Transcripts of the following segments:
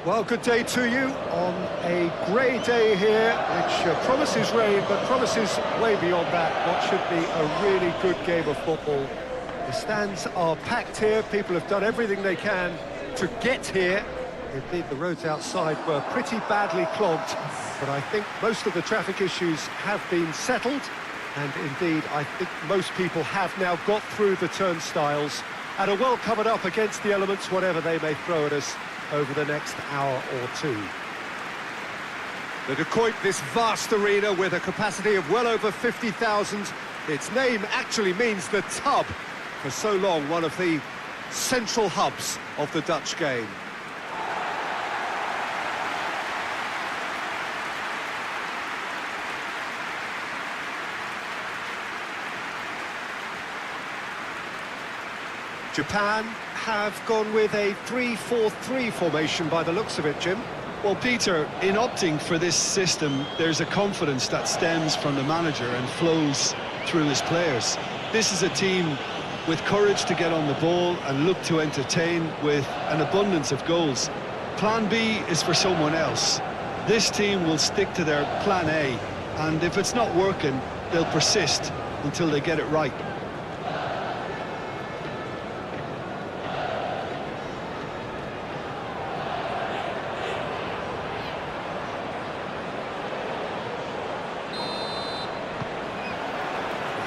Well, good day to you on a grey day here, which promises rain, but promises way beyond that what should be a really good game of football. The stands are packed here, people have done everything they can to get here. Indeed, the roads outside were pretty badly clogged, but I think most of the traffic issues have been settled, and indeed, I think most people have now got through the turnstiles and are well covered up against the elements, whatever they may throw at us over the next hour or two. The De Kuip, this vast arena with a capacity of well over 50,000. Its name actually means the tub. For so long, one of the central hubs of the Dutch game. Japan have gone with a 3-4-3 formation by the looks of it, Jim. Well, Peter, in opting for this system, there's a confidence that stems from the manager and flows through his players. This is a team with courage to get on the ball and look to entertain with an abundance of goals. Plan B is for someone else. This team will stick to their plan A, and if it's not working, they'll persist until they get it right.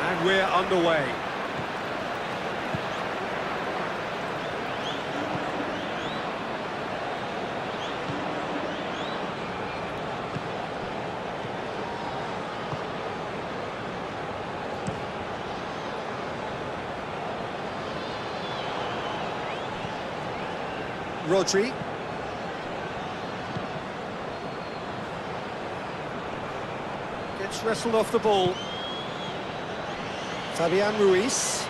And we're underway. Rodri. Gets wrestled off the ball. Fabian Ruiz.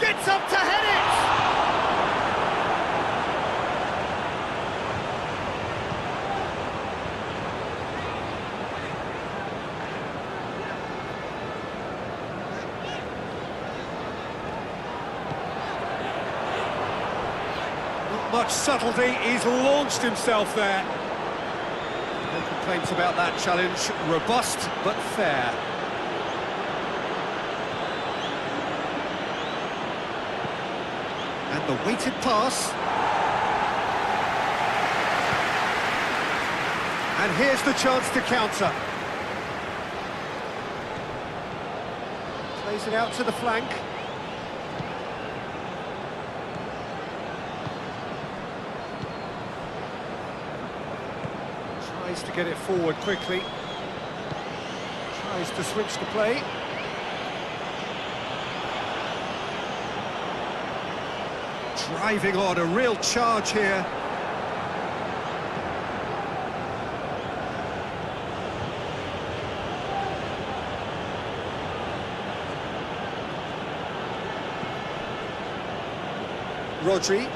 Gets up to head it! Not much subtlety, he's launched himself there. No complaints about that challenge, robust but fair. And the weighted pass. And here's the chance to counter. Plays it out to the flank. Tries to get it forward quickly. Tries to switch the play. Driving on, a real charge here. Rodri.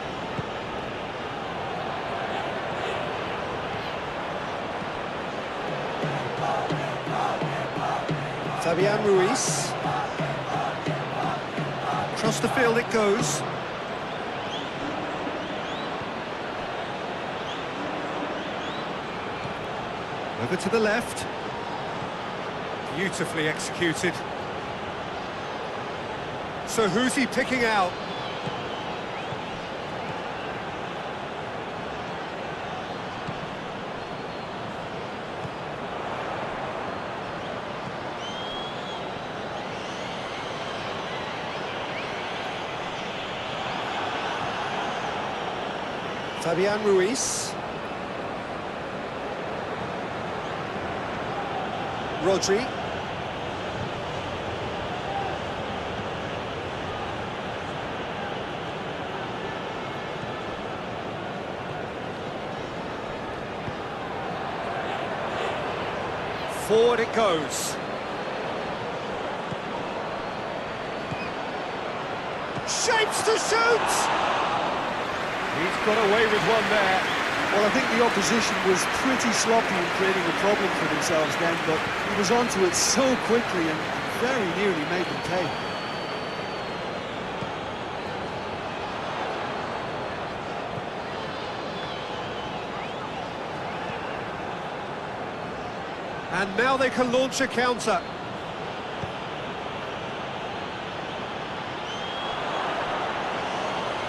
Fabian Ruiz. Across the field it goes. Over to the left. Beautifully executed. So who's he picking out? Fabian Ruiz. Rodri. Forward it goes. Shapes to shoot! He's got away with one there. Well, I think the opposition was pretty sloppy in creating a problem for themselves then, but he was onto it so quickly and very nearly made them pay. And now they can launch a counter.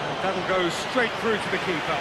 And that'll go straight through to the keeper.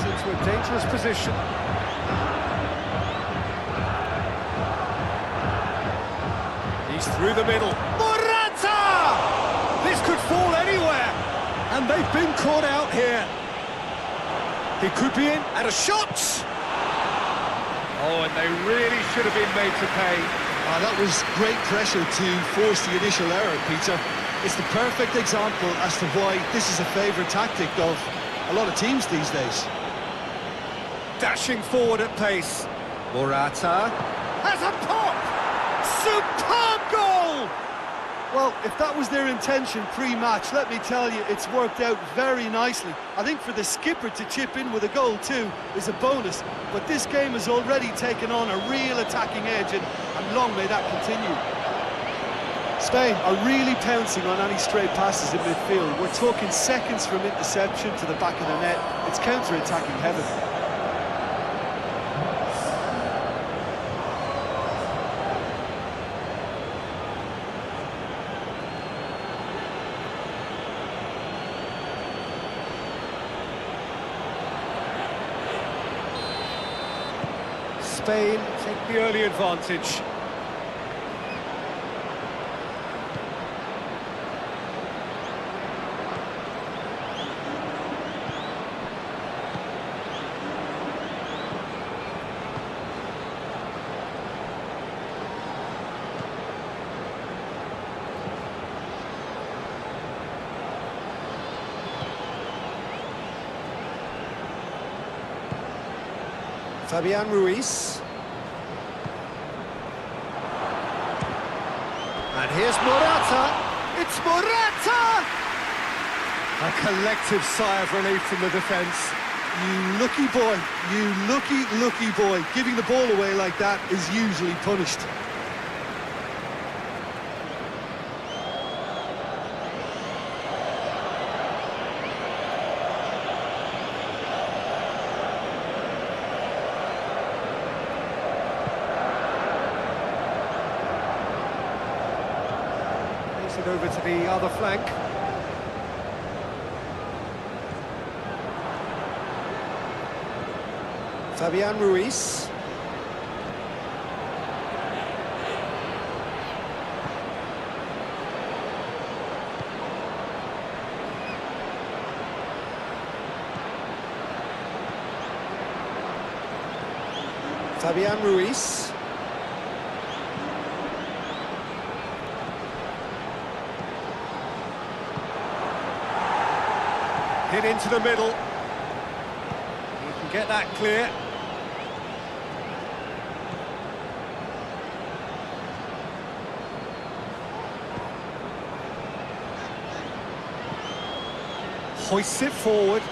Into a dangerous position. He's through the middle. Morata! This could fall anywhere. And they've been caught out here. He could be in, and a shot! Oh, and they really should have been made to pay. That was great pressure to force the initial error, Peter. It's the perfect example as to why this is a favourite tactic of a lot of teams these days. Dashing forward at pace. Morata has a pop! Superb goal! Well, if that was their intention pre-match, let me tell you, it's worked out very nicely. I think for the skipper to chip in with a goal too is a bonus, but this game has already taken on a real attacking edge, and long may that continue. Spain are really pouncing on any stray passes in midfield. We're talking seconds from interception to the back of the net. It's counter-attacking heaven. Spain take the early advantage. Fabian Ruiz. And here's Morata. It's Morata! A collective sigh of relief from the defence. You lucky boy, you lucky boy. Giving the ball away like that is usually punished. It over to the other flank. Fabian Ruiz. Fabian Ruiz. Hit into the middle. He can get that clear. Hoists it forward.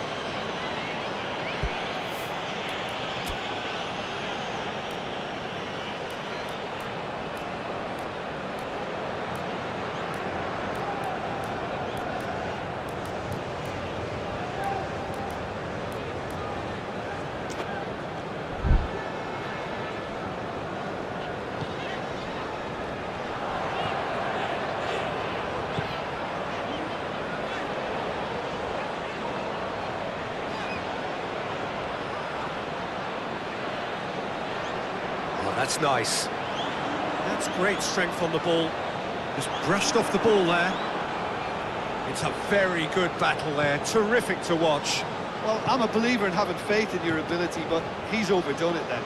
That's nice. That's great strength on the ball. Just brushed off the ball there. It's a very good battle there. Terrific to watch. Well, I'm a believer in having faith in your ability, but he's overdone it then.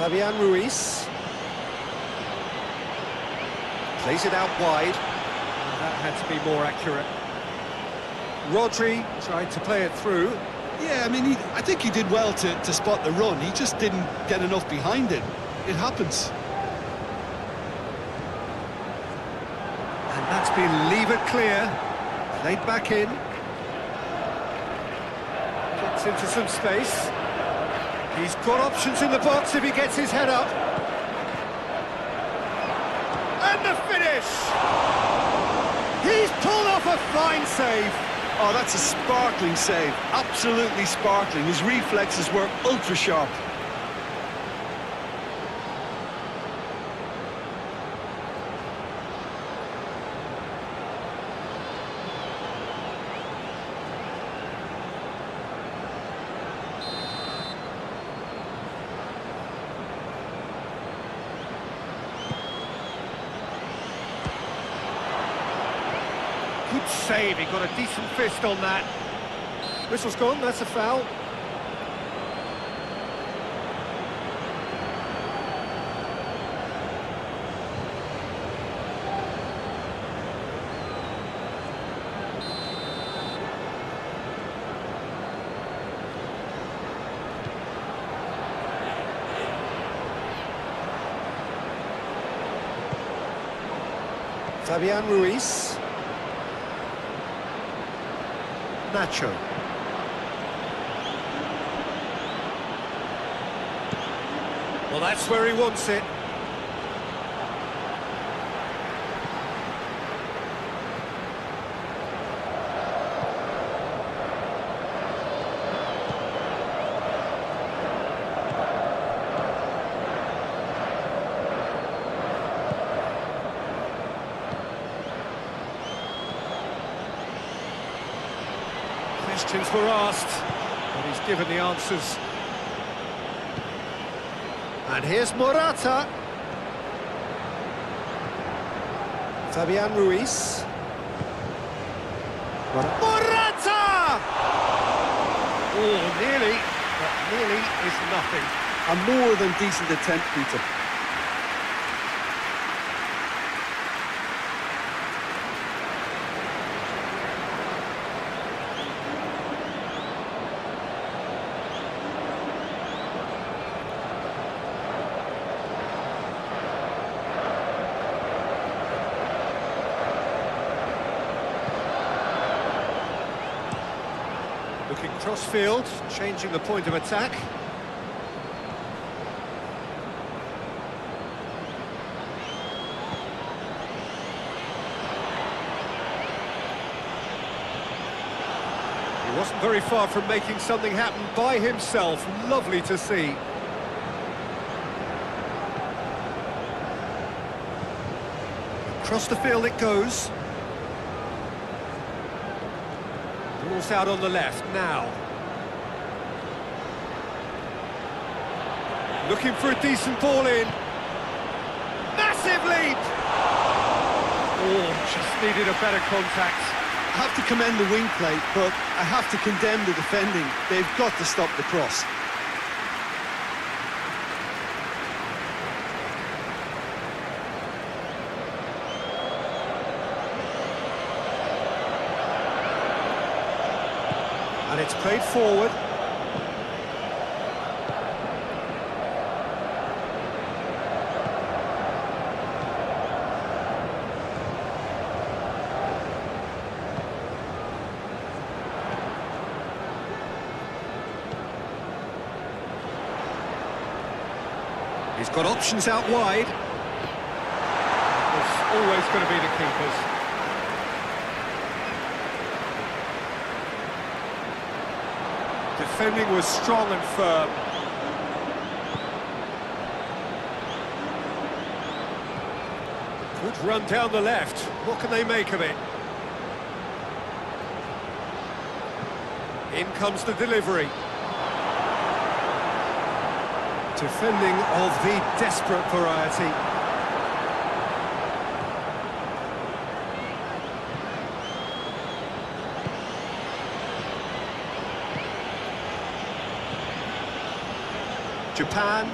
Fabian Ruiz. Plays it out wide. That had to be more accurate. Rodri tried to play it through. Yeah, I mean, I think he did well to spot the run. He just didn't get enough behind it. It happens. And that's been levered clear. Played back in. Gets into some space. He's got options in the box if he gets his head up. And the finish! He's pulled off a fine save. Oh, that's a sparkling save. Absolutely sparkling. His reflexes were ultra sharp. Good save, he got a decent fist on that. Whistle's gone, that's a foul. Fabian Ruiz. Nacho. Well, that's where he wants it. Questions were asked, but he's given the answers. And here's Morata. Fabian Ruiz. Morata! Oh, nearly, but nearly is nothing. A more than decent attempt, Peter. Looking cross-field, changing the point of attack. He wasn't very far from making something happen by himself. Lovely to see. Across the field it goes. Ball's out on the left now. Looking for a decent ball in. Massive leap! Oh, just needed a better contact. I have to commend the wing play, but I have to condemn the defending. They've got to stop the cross. And it's played forward. He's got options out wide. It's always going to be the keepers. Defending was strong and firm. Good run down the left. What can they make of it? In comes the delivery. Defending of the desperate variety. Japan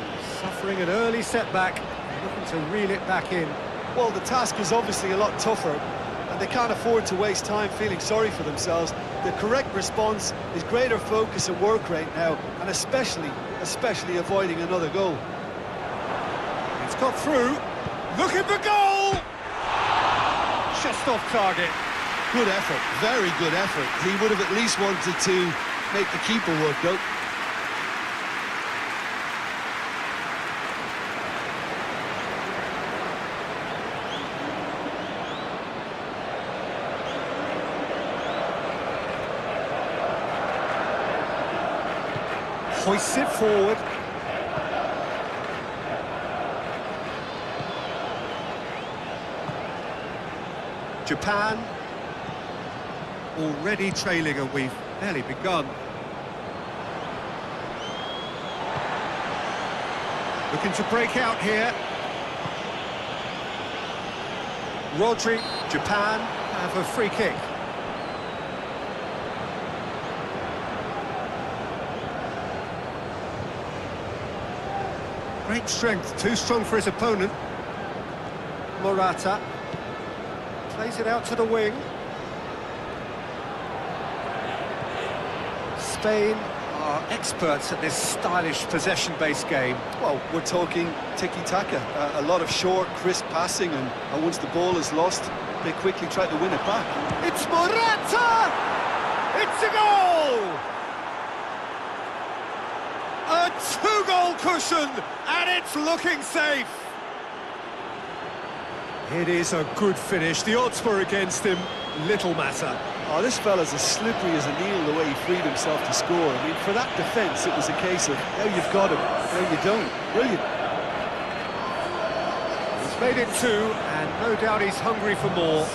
Suffering an early setback, looking to reel it back in. Well, the task is obviously a lot tougher, and they can't afford to waste time feeling sorry for themselves. The correct response is greater focus and work rate now, and especially avoiding another goal. It's got through, looking for goal! Just off target. Good effort, very good effort. He would have at least wanted to make the keeper work, though. Hoists it forward. Japan already trailing, and we've barely begun. Looking to break out here. Rodri, Japan have a free kick. Great strength, too strong for his opponent. Morata plays it out to the wing. Spain are experts at this stylish possession-based game. Well, we're talking tiki-taka, a lot of short, crisp passing, and once the ball is lost, they quickly try to win it back. It's Morata! It's a goal! A two-goal cushion, and it's looking safe. It is a good finish. The odds were against him. Little matter. Oh, this fella's as slippery as a needle the way he freed himself to score. I mean, for that defence, it was a case of, now you've got him, now you don't. Brilliant. He's made it two, and no doubt he's hungry for more.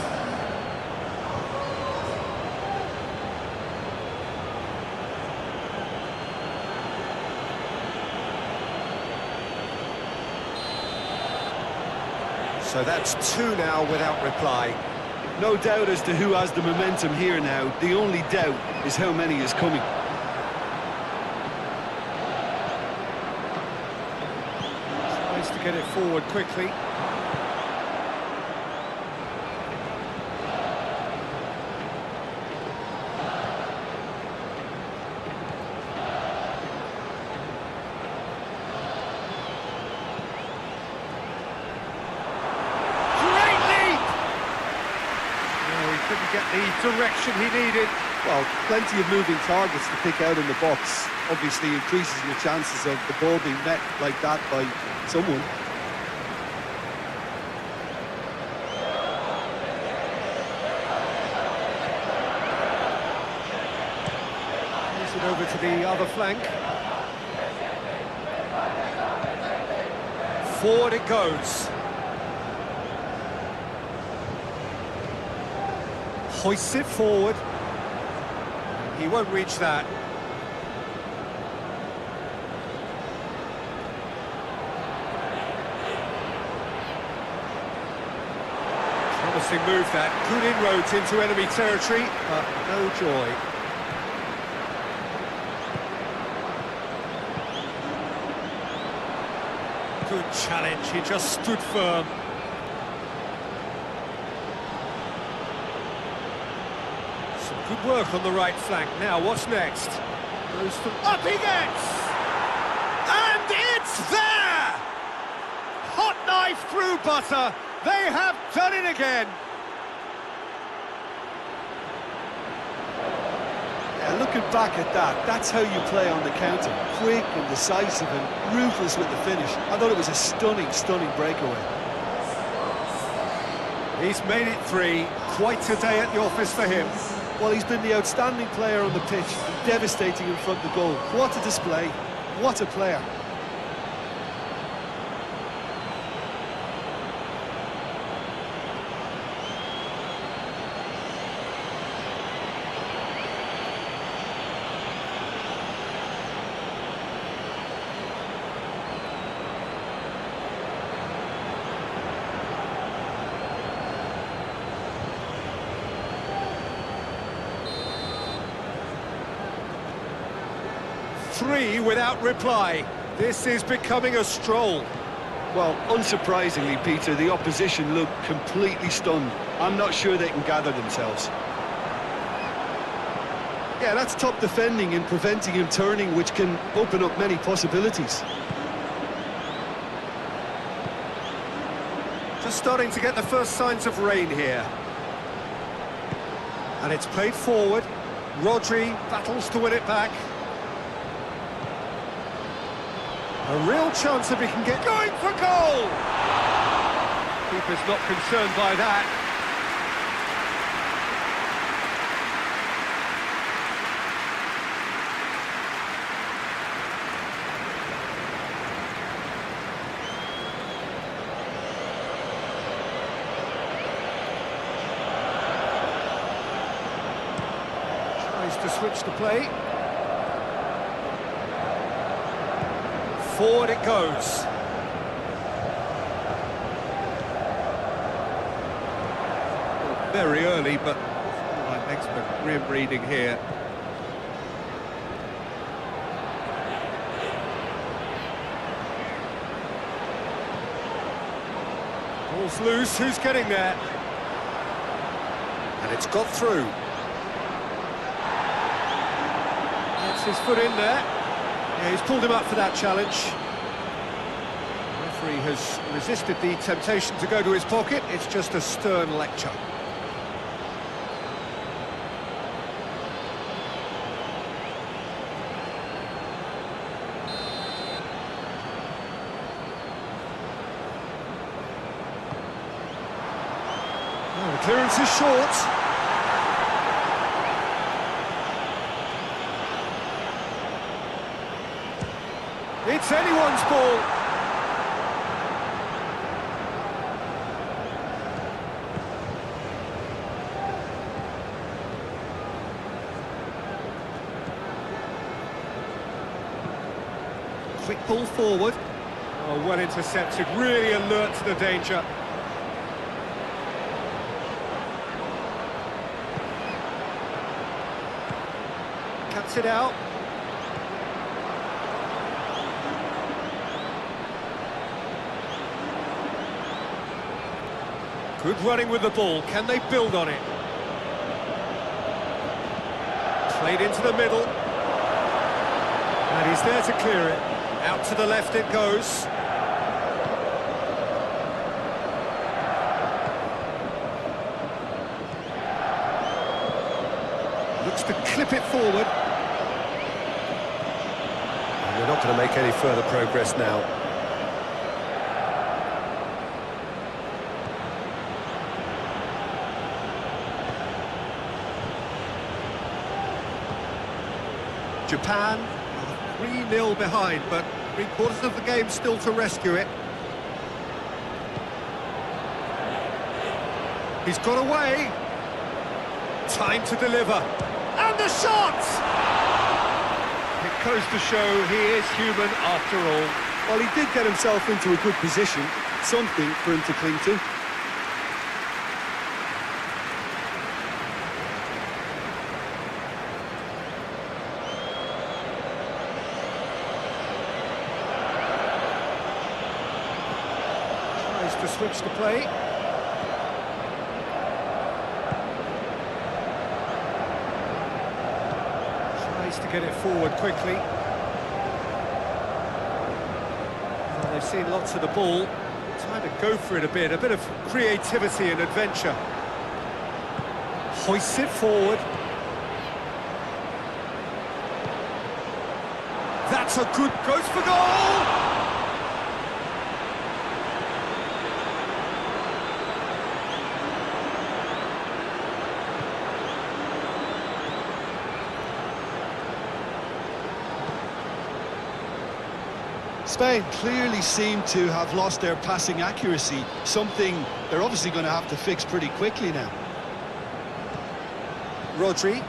So that's two now without reply. No doubt as to who has the momentum here now. The only doubt is how many is coming. Tries to get it forward quickly. Couldn't get the direction he needed. Well, plenty of moving targets to pick out in the box. Obviously increases your chances of the ball being met like that by someone. Moves it over to the other flank. Forward it goes. Hoists it forward. He won't reach that. Promising move that. Good inroads into enemy territory, but no joy. Good challenge, he just stood firm. Good work on the right flank. Now, what's next? Goes to... Up he gets! And it's there! Hot knife through butter. They have done it again. Yeah, looking back at that, that's how you play on the counter. Quick and decisive and ruthless with the finish. I thought it was a stunning, stunning breakaway. He's made it three. Quite a day at the office for him. Well, he's been the outstanding player on the pitch, devastating in front of the goal. What a display, what a player. Three without reply. This is becoming a stroll. Well, unsurprisingly, Peter, the opposition look completely stunned. I'm not sure they can gather themselves. Yeah, that's top defending and preventing him turning, which can open up many possibilities. Just starting to get the first signs of rain here. And it's played forward. Rodri battles to win it back. A real chance if he can get going for goal! Keeper's not concerned by that. Tries to switch the play. Forward it goes. Very early, but I'm expert grim reading here. Ball's loose, who's getting there? And it's got through. Gets his foot in there. Yeah, he's pulled him up for that challenge. The referee has resisted the temptation to go to his pocket. It's just a stern lecture. Oh, the clearance is short. It's anyone's ball. Quick ball forward. Oh, well intercepted, really alert to the danger. Cuts it out. Good running with the ball. Can they build on it? Played into the middle. And he's there to clear it. Out to the left it goes. Looks to clip it forward. And they're not going to make any further progress now. Japan 3-0 behind, but three-quarters of the game still to rescue it. He's got away. Time to deliver. And the shot! It goes to show he is human after all. Well, he did get himself into a good position, something for him to cling to. To switch the play. Tries to get it forward quickly. Well, they've seen lots of the ball. Trying to go for it a bit of creativity and adventure. Hoists it forward. That's a good, goes for goal! Spain clearly seem to have lost their passing accuracy, something they're obviously going to have to fix pretty quickly now. Rodri.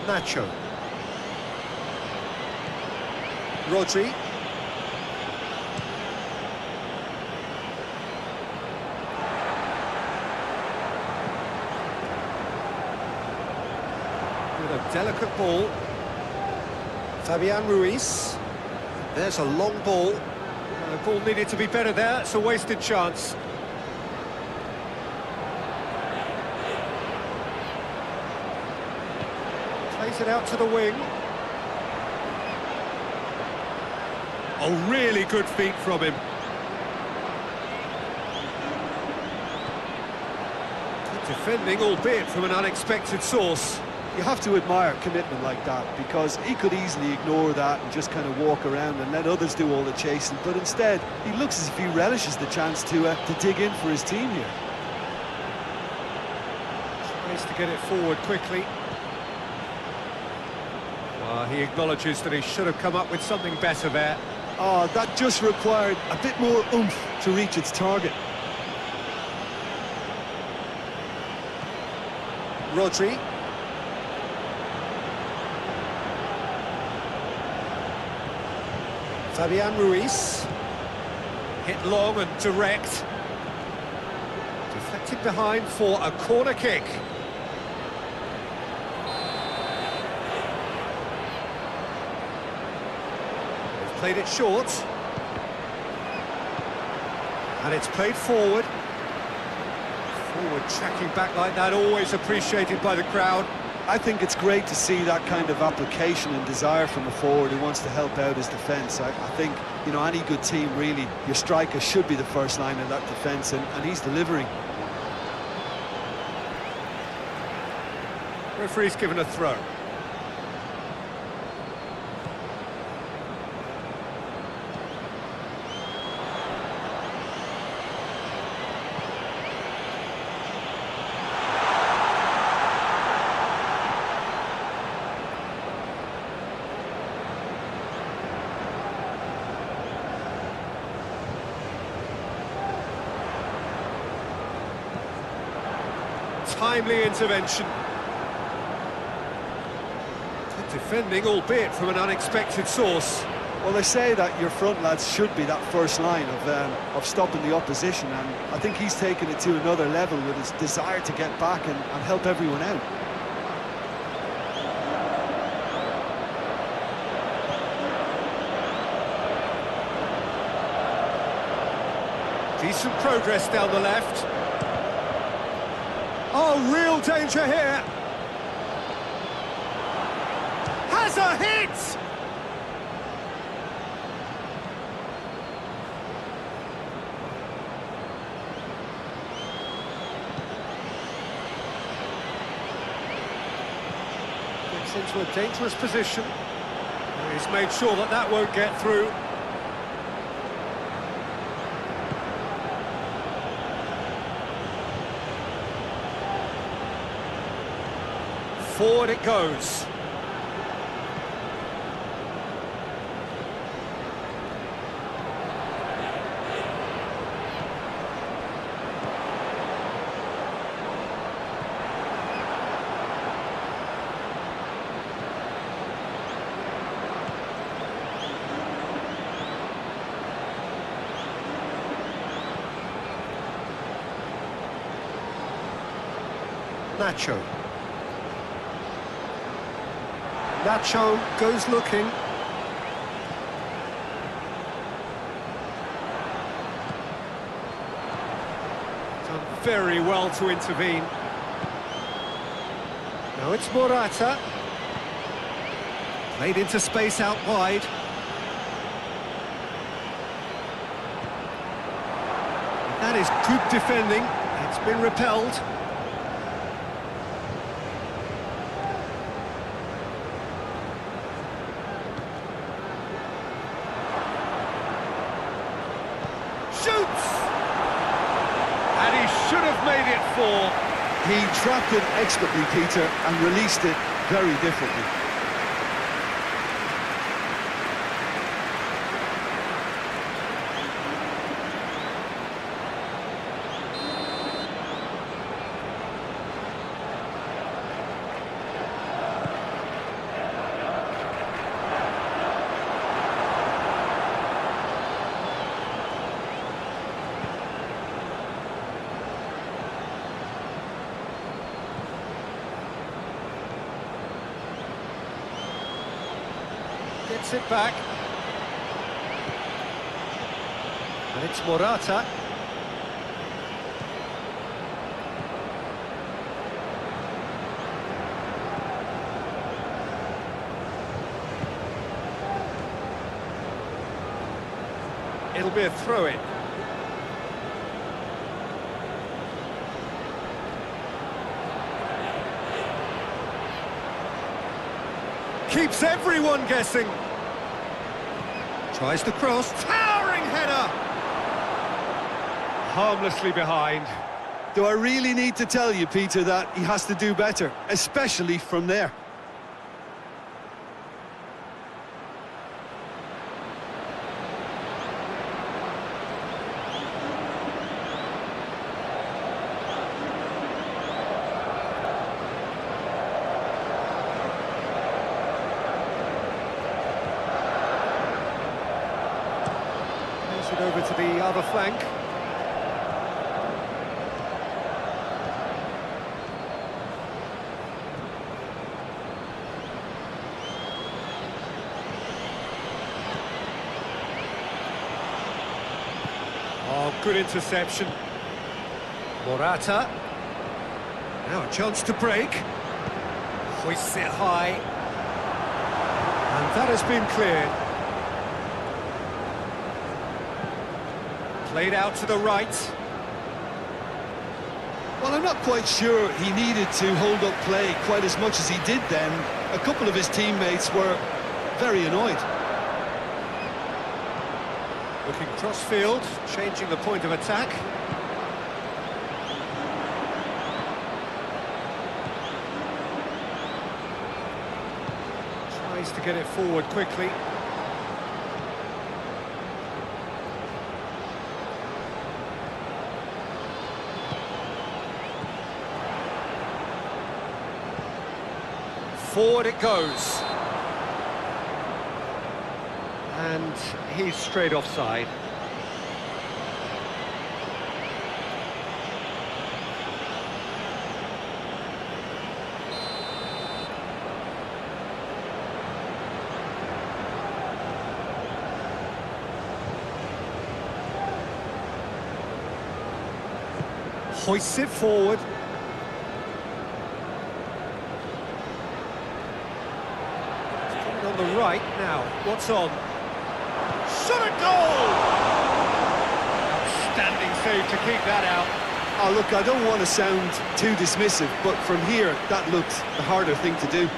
Nacho. Rodri. with a delicate ball. Fabian Ruiz. There's a long ball. The ball needed to be better there. It's a wasted chance. Plays it out to the wing. Oh, really good feet from him. Good defending, albeit from an unexpected source. You have to admire commitment like that, because he could easily ignore that and just kind of walk around and let others do all the chasing, but instead he looks as if he relishes the chance to dig in for his team here. Tries to get it forward quickly. He acknowledges that he should have come up with something better there. Oh, that just required a bit more oomph to reach its target. Rodri. Fabian Ruiz. Hit long and direct. Deflected behind for a corner kick. They've played it short. And it's played forward. Forward tracking back like that, always appreciated by the crowd. I think it's great to see that kind of application and desire from a forward who wants to help out his defence. I think, you know, any good team, really, your striker should be the first line of that defence, and he's delivering. Referee's given a throw. Timely intervention. Good defending, albeit from an unexpected source. Well, they say that your front lads should be that first line of stopping the opposition, and I think he's taken it to another level with his desire to get back and help everyone out. Decent progress down the left. Oh, real danger here. Has a hit! Gets into a dangerous position. He's made sure that that won't get through. Forward it goes. Nacho. Nacho goes looking. Done very well to intervene. Now it's Morata. Played into space out wide. That is good defending. It's been repelled. Shoots! And he should have made it 4. He trapped it expertly, Peter, and released it very differently. Gets it back. And it's Morata. It'll be a throw-in. Keeps everyone guessing. Tries to cross. Towering header! Harmlessly behind. Do I really need to tell you, Peter, that he has to do better, especially from there? Pass it over to the other flank. Oh, good interception. Morata. Now a chance to break. Hoists it high. And that has been cleared. Played out to the right. Well, I'm not quite sure he needed to hold up play quite as much as he did then. A couple of his teammates were very annoyed. Looking cross-field, changing the point of attack. Tries to get it forward quickly. Forward it goes. And he's straight offside. Hoists it forward. It's coming on the right now. What's on? Shot a goal! Outstanding save to keep that out. Oh, look, I don't want to sound too dismissive, but from here, that looked the harder thing to do.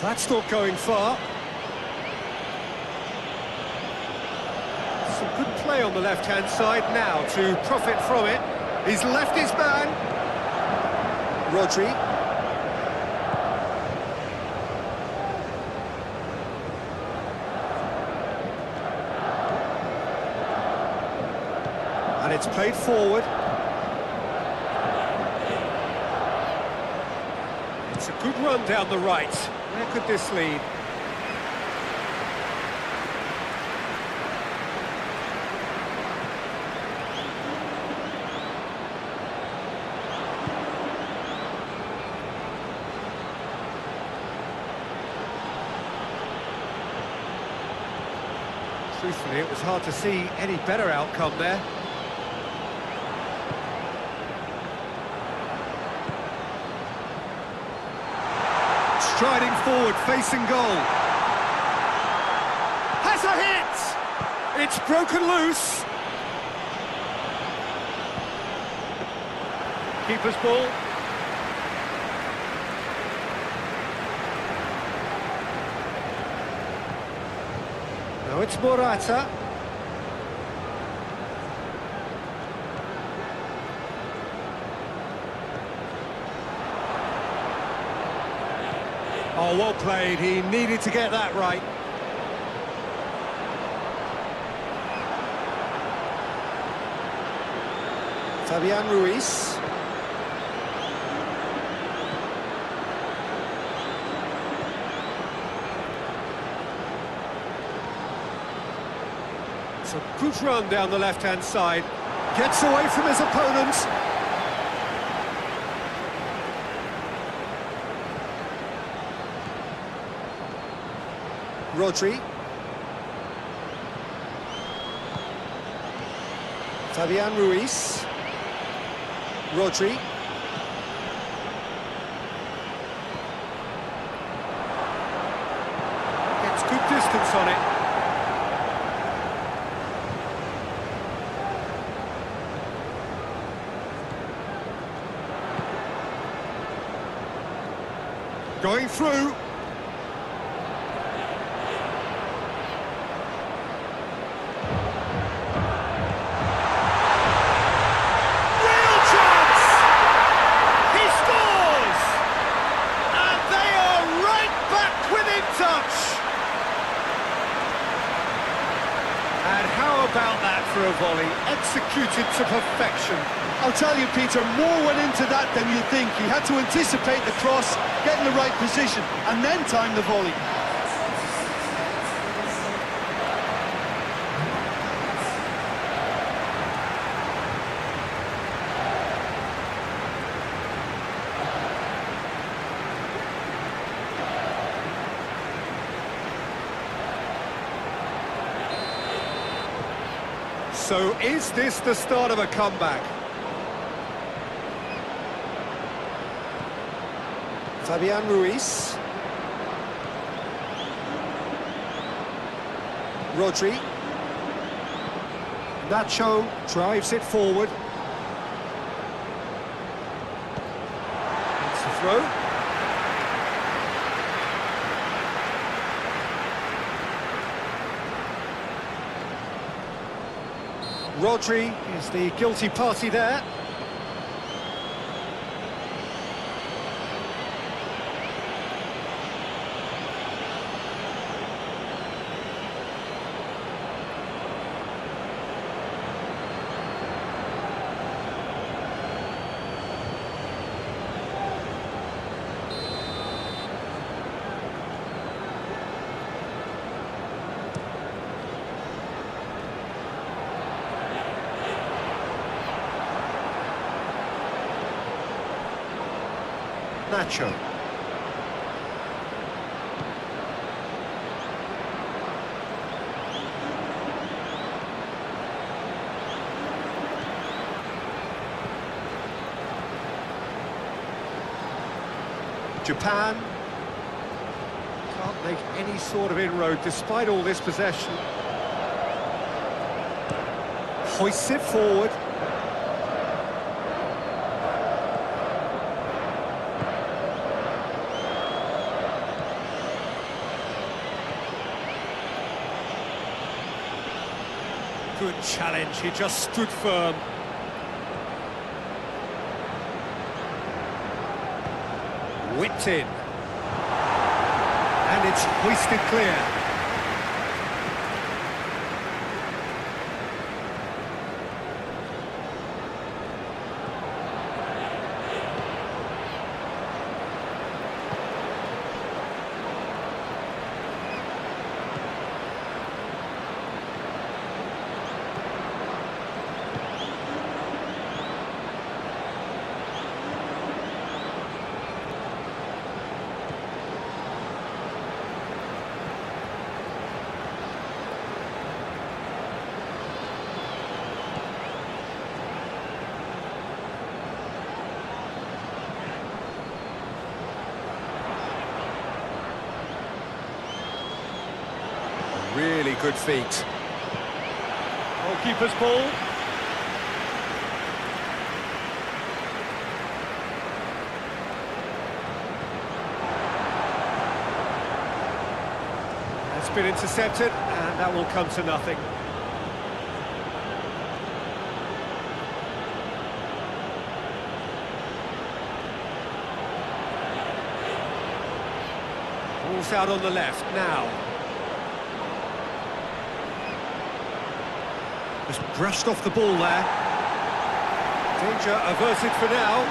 That's not going far. Some good play on the left-hand side now to profit from it. He's left his man. Rodri. And it's played forward. It's a good run down the right. Where could this lead? Truthfully, it was hard to see any better outcome there. Striding forward, facing goal. Has a hit! It's broken loose. Keeper's ball. Now it's Morata. Oh, well played. He needed to get that right. Fabian Ruiz. It's a good run down the left-hand side. Gets away from his opponents. Rodri. Fabian Ruiz. Rodri. Gets good distance on it. Going through. About that for a volley, executed to perfection. I'll tell you, Peter, more went into that than you think. He had to anticipate the cross, get in the right position, and then time the volley. So is this the start of a comeback? Fabian Ruiz. Rodri. Nacho drives it forward. It's the throw. Rodri is the guilty party there. Nacho. Japan can't make any sort of inroad despite all this possession. Hoists it forward. Good challenge, he just stood firm. Whipped in. And it's hoisted clear. Really good feet. Goalkeeper's ball. That's been intercepted, and that will come to nothing. Ball's out on the left now. Just brushed off the ball there. Danger averted for now.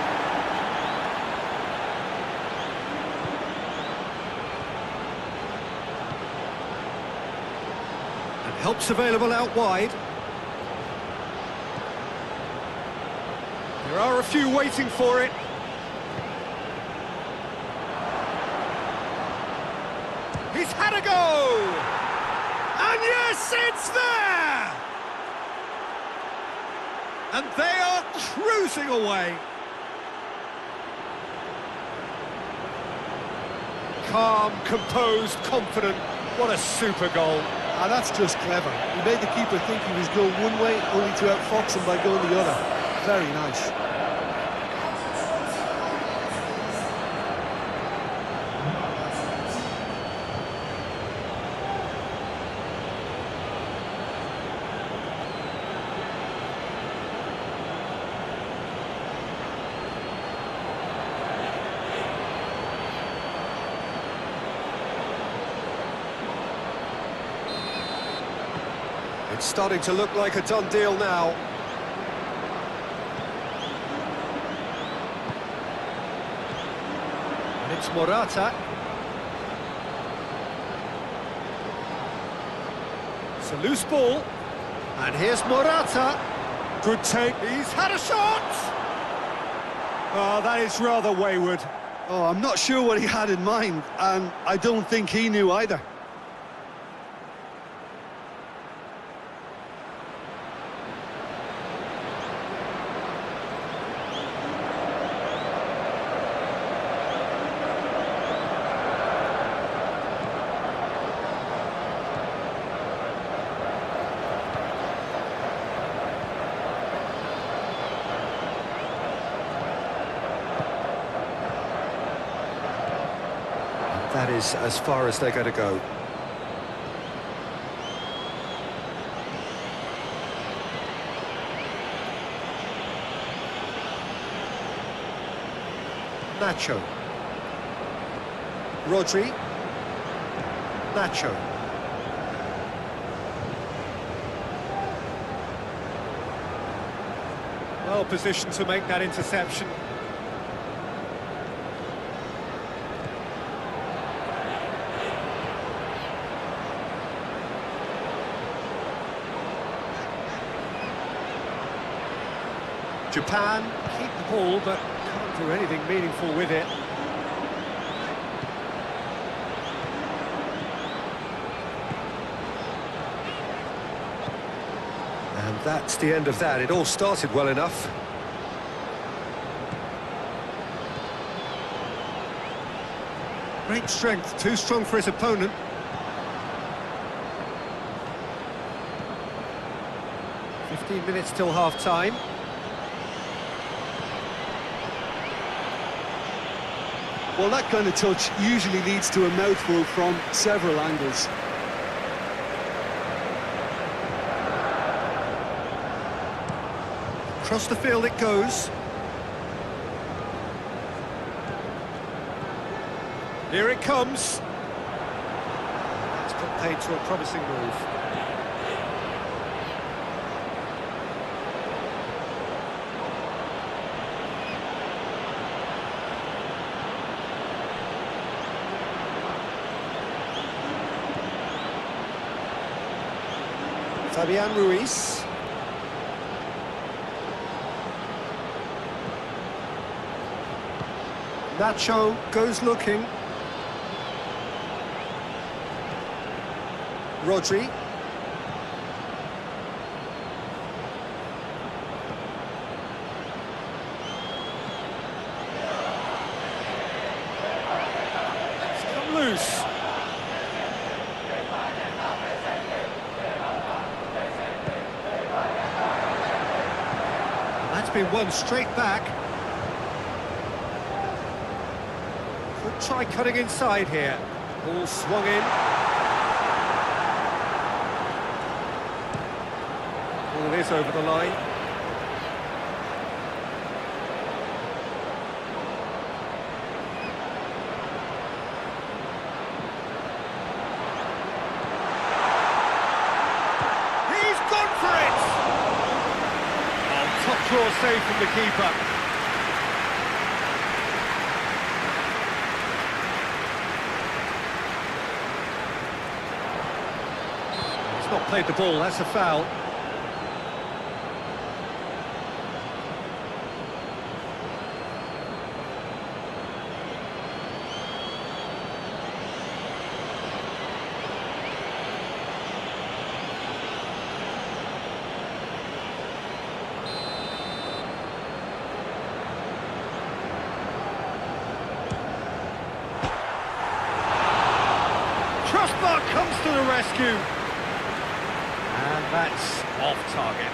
And help's available out wide. There are a few waiting for it. He's had a go! And yes, it's there! And they are cruising away. Calm, composed, confident. What a super goal. Ah, that's just clever. He made the keeper think he was going one way, only to outfox him by going the other. Very nice. It's starting to look like a done deal now. And it's Morata. It's a loose ball. And here's Morata. Good take. He's had a shot! Oh, that is rather wayward. Oh, I'm not sure what he had in mind, and I don't think he knew either. That is as far as they're going to go. Nacho. Rodri. Nacho. Well positioned to make that interception. Japan keep the ball, but can't do anything meaningful with it. And that's the end of that. It all started well enough. Great strength, too strong for his opponent. "15 minutes till half-time. Well, that kind of touch usually leads to a mouthful from several angles. Across the field it goes. Here it comes. It's got paid to a promising move. Fabian Ruiz. Nacho goes looking. Rodri. It's come loose. That's been won straight back. Could try cutting inside here. Ball swung in. Ball is over the line. He's gone for it! Oh, top draw save from the keeper. He's not played the ball, that's a foul. Crossbar comes to the rescue. And that's off target.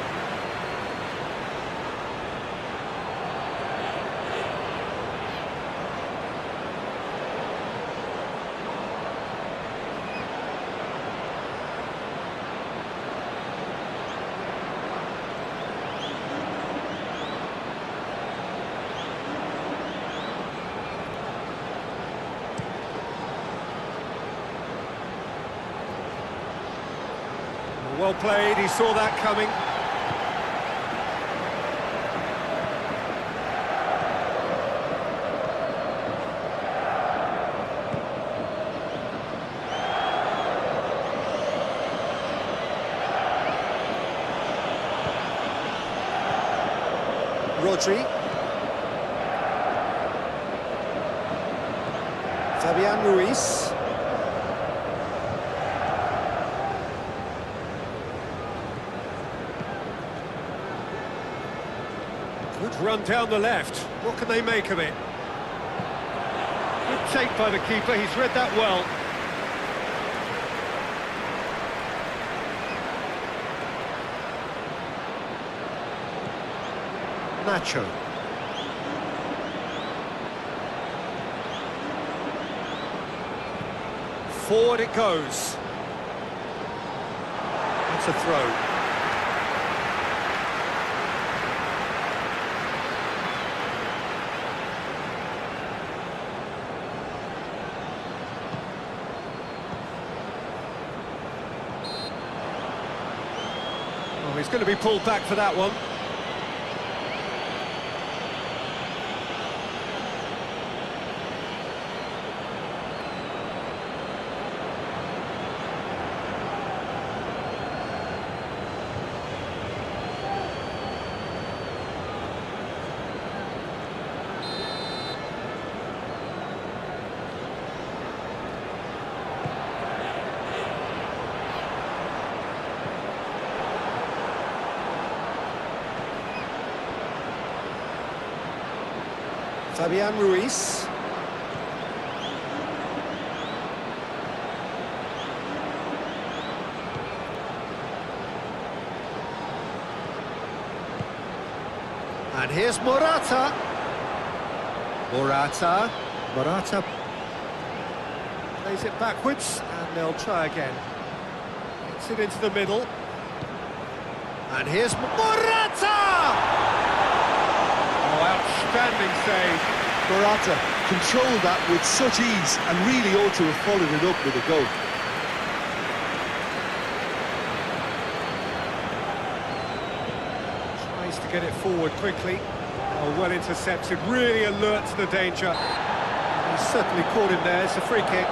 Well played, he saw that coming. Rodri. Fabian Ruiz. Good run down the left. What can they make of it? Good take by the keeper, he's read that well. Nacho. Forward it goes. It's a throw. Oh, he's going to be pulled back for that one. Fabian Ruiz. And here's Morata. Morata plays it backwards, and they'll try again. Gets it into the middle. And here's Morata! Oh, outstanding save. Morata controlled that with such ease and really ought to have followed it up with a goal. Tries to get it forward quickly. Oh, well intercepted, really alert to the danger. He's certainly caught him there, it's a free kick.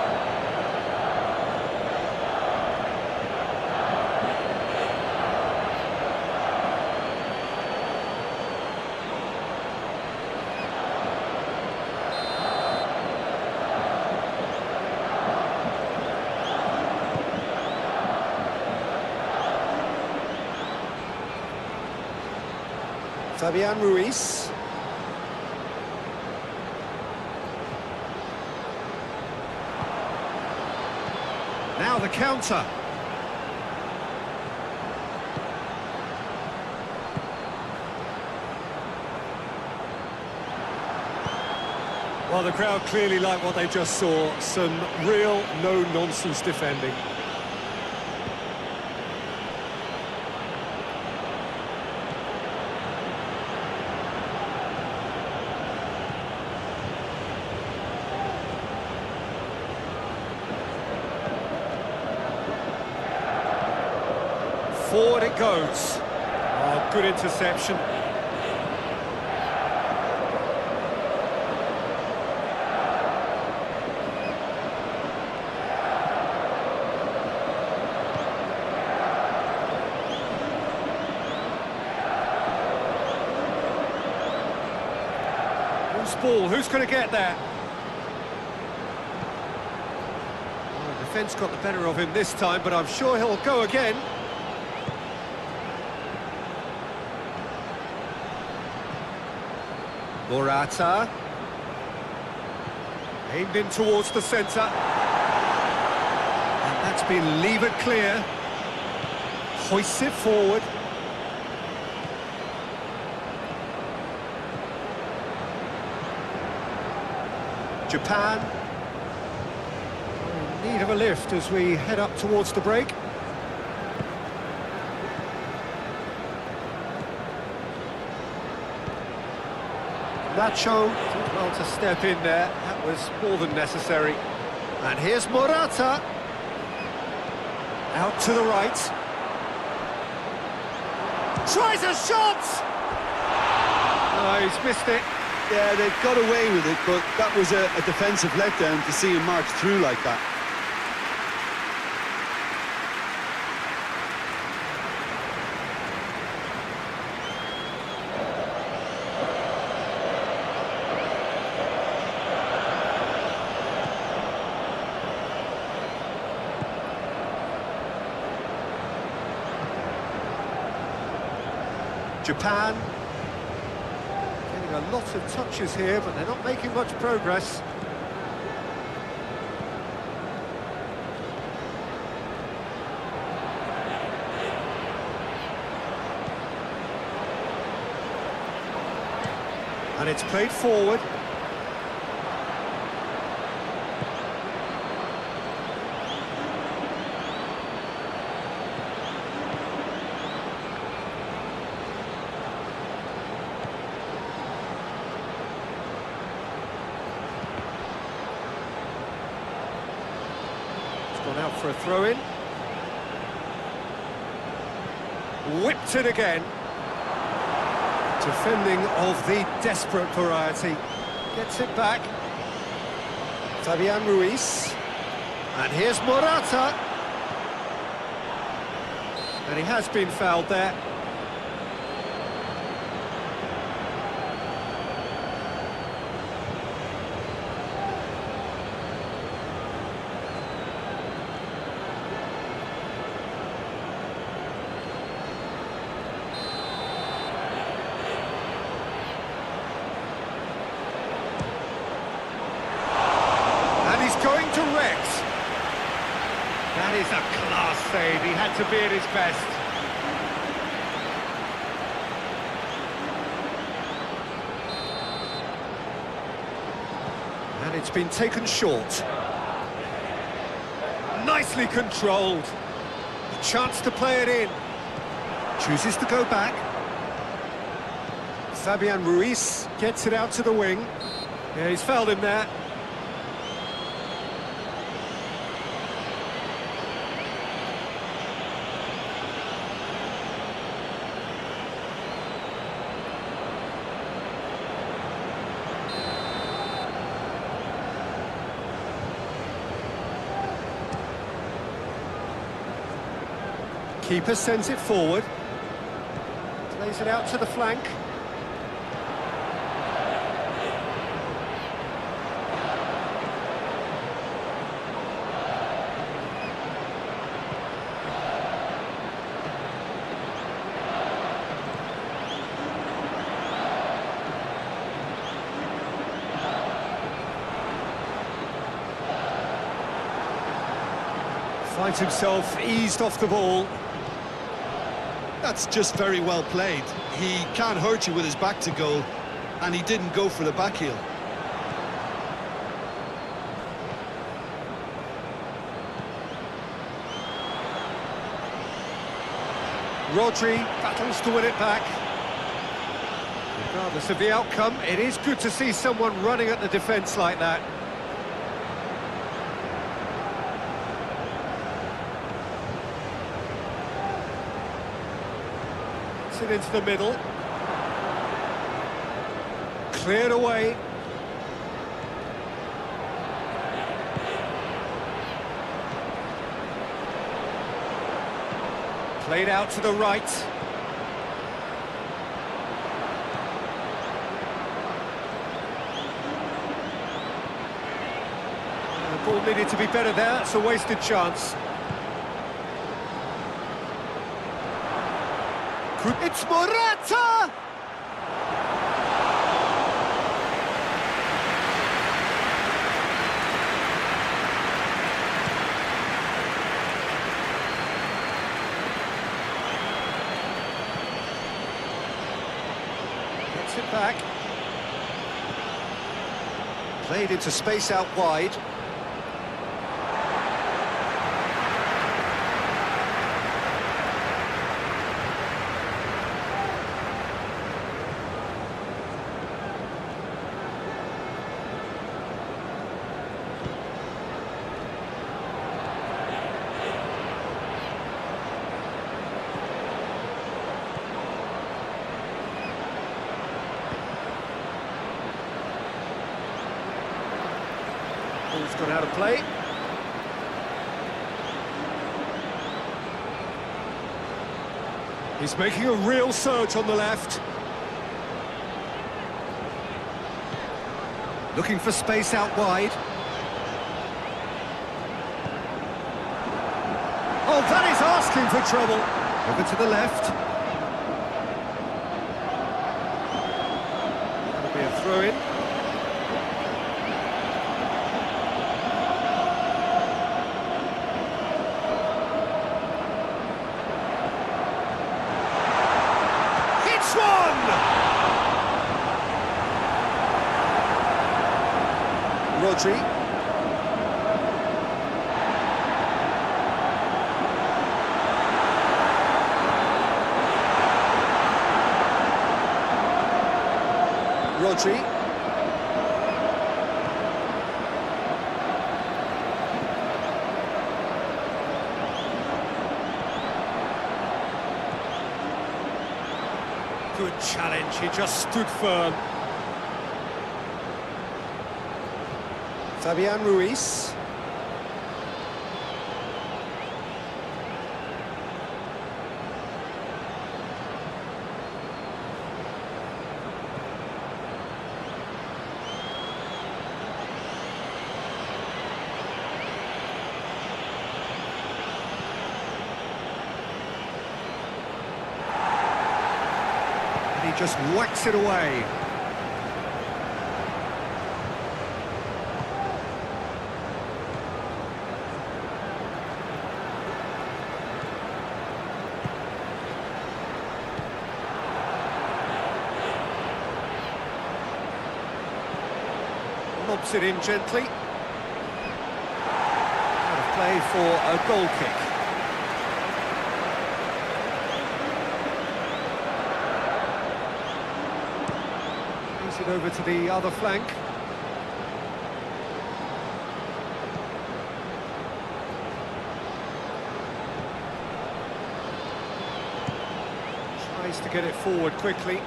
Fabian Ruiz. Now the counter. Well, the crowd clearly like what they just saw. Some real no-nonsense defending. Forward it goes. Oh, good interception. ball. Who's going to get there? Well, the defence got the better of him this time, but I'm sure he'll go again. Morata. Aimed in towards the centre. And that's been levered clear. Hoists it forward. Japan. In need of a lift as we head up towards the break. Nacho did well to step in there. That was more than necessary. And here's Morata. Out to the right. Tries a shot! Oh, he's missed it. Yeah, they've got away with it, but that was a defensive letdown to see him march through like that. Japan getting a lot of touches here, but they're not making much progress. And it's played forward. Gone out for a throw-in. Whipped it again. Defending of the desperate variety. Gets it back. Fabian Ruiz. And here's Morata. And he has been fouled there. Going to Rex. That is a class save. He had to be at his best. And it's been taken short. Nicely controlled. A chance to play it in. Chooses to go back. Fabian Ruiz gets it out to the wing. Yeah, he's fouled him there. Keeper sends it forward. Plays it out to the flank. Finds himself eased off the ball. That's just very well played. He can't hurt you with his back to goal, and he didn't go for the back heel. Rodri battles to win it back. Regardless of the outcome, it is good to see someone running at the defence like that. It into the middle. Cleared away. Played out to the right. Ball needed to be better there, it's a wasted chance. It's Morata! Gets it back. Played into space out wide. Ball's gone out of play. He's making a real surge on the left. Looking for space out wide. Oh, that is asking for trouble. Over to the left. That'll be a throw-in. Rodri. Rodri. Good challenge, he just stood firm. Fabian Ruiz. And he just whacks it away. Lobs it in gently. Out of play for a goal kick. Moves it over to the other flank. Tries to get it forward quickly.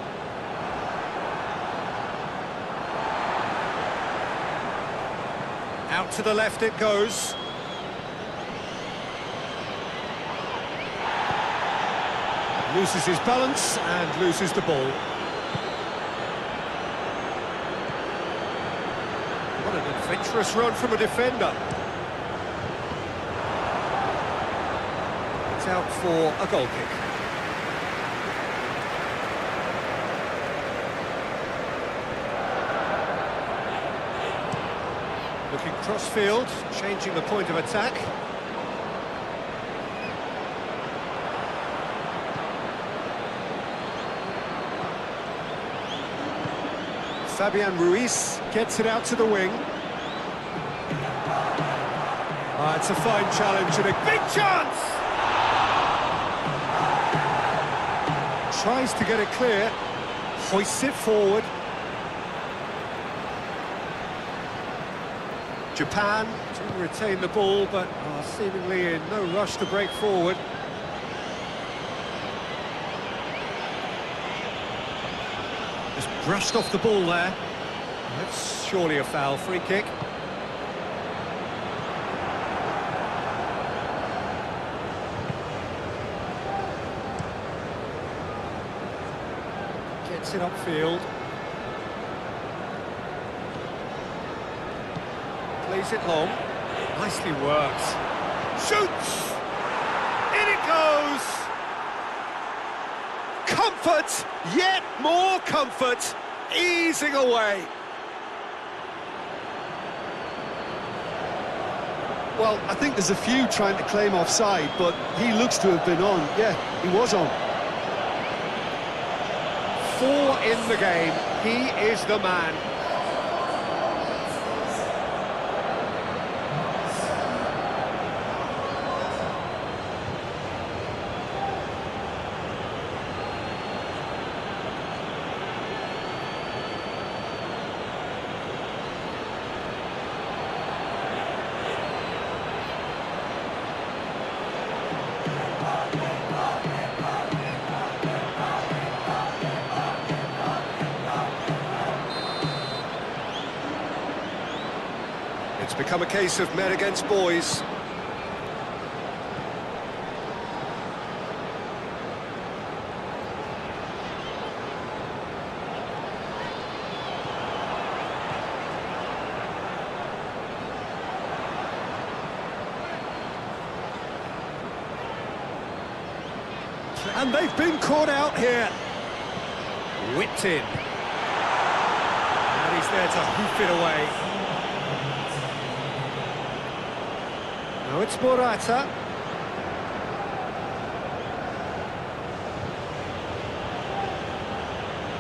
Out to the left it goes. Loses his balance and loses the ball. What an adventurous run from a defender. It's out for a goal kick. Looking cross-field, changing the point of attack. Fabian Ruiz gets it out to the wing. It's a fine challenge and a big chance! Tries to get it clear, hoists it forward. Japan to retain the ball, but are seemingly in no rush to break forward. Just brushed off the ball there. That's surely a foul. Free kick. Gets it upfield. Plays it long. Nicely worked. Shoots! In it goes! Comfort, yet more comfort, easing away. Well, I think there's a few trying to claim offside, but he looks to have been on. Yeah, he was on. 4 in the game. He is the man. It's become a case of men against boys. And they've been caught out here. Whipped in. And he's there to hoof it away. Now it's Morata.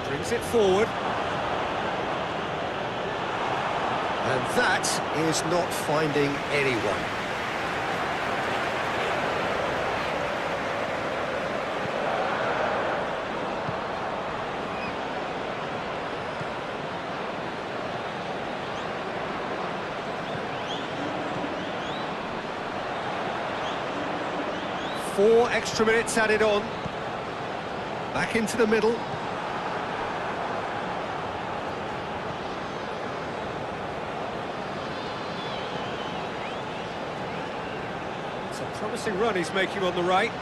Brings it forward. And that is not finding anyone. Four extra minutes added on. Back into the middle. It's a promising run he's making on the right.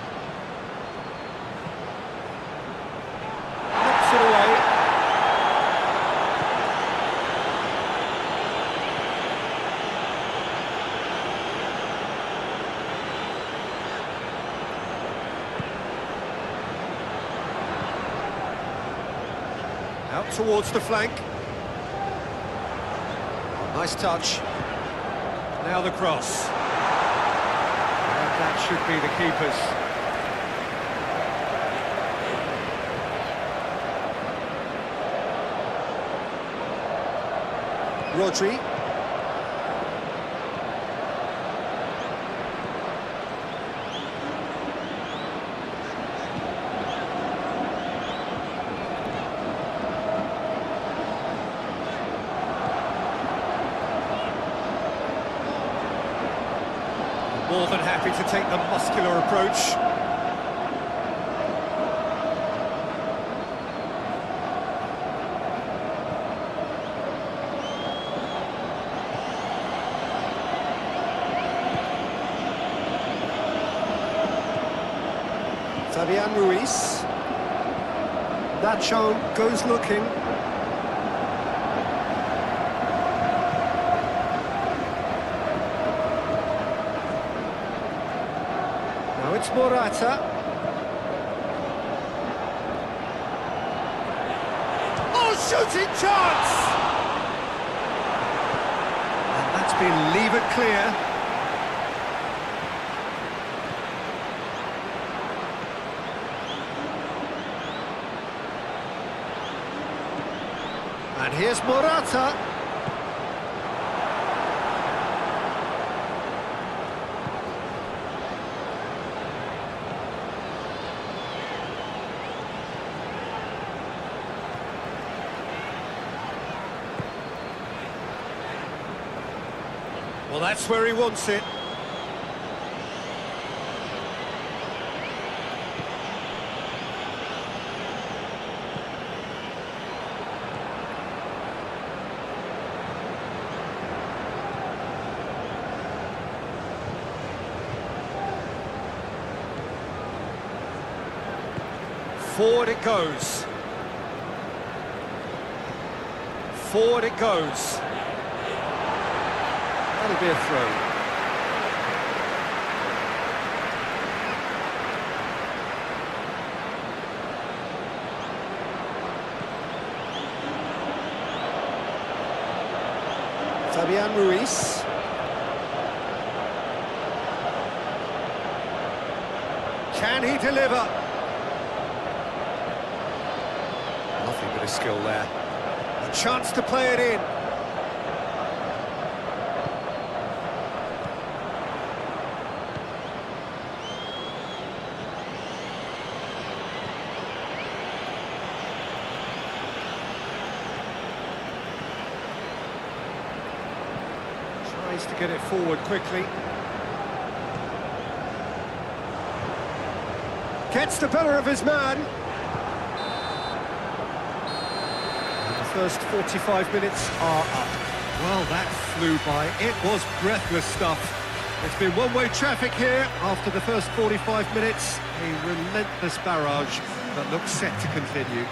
Knocks it away. Out towards the flank. Nice touch. Now the cross. And that should be the keeper's. Rodri. More than happy to take the muscular approach. Fabian Ruiz. Nacho goes looking. Now it's Morata. Oh, shooting chance! And that's been levered clear. And here's Morata. Well, that's where he wants it. Forward it goes. Forward it goes. That'll be a throw. Fabian Ruiz. Can he deliver? Nothing but a skill there. A chance to play it in. Tries to get it forward quickly. Gets the better of his man. And the first 45 minutes are up. Well, that flew by. It was breathless stuff. It's been one-way traffic here after the first 45 minutes. A relentless barrage that looks set to continue.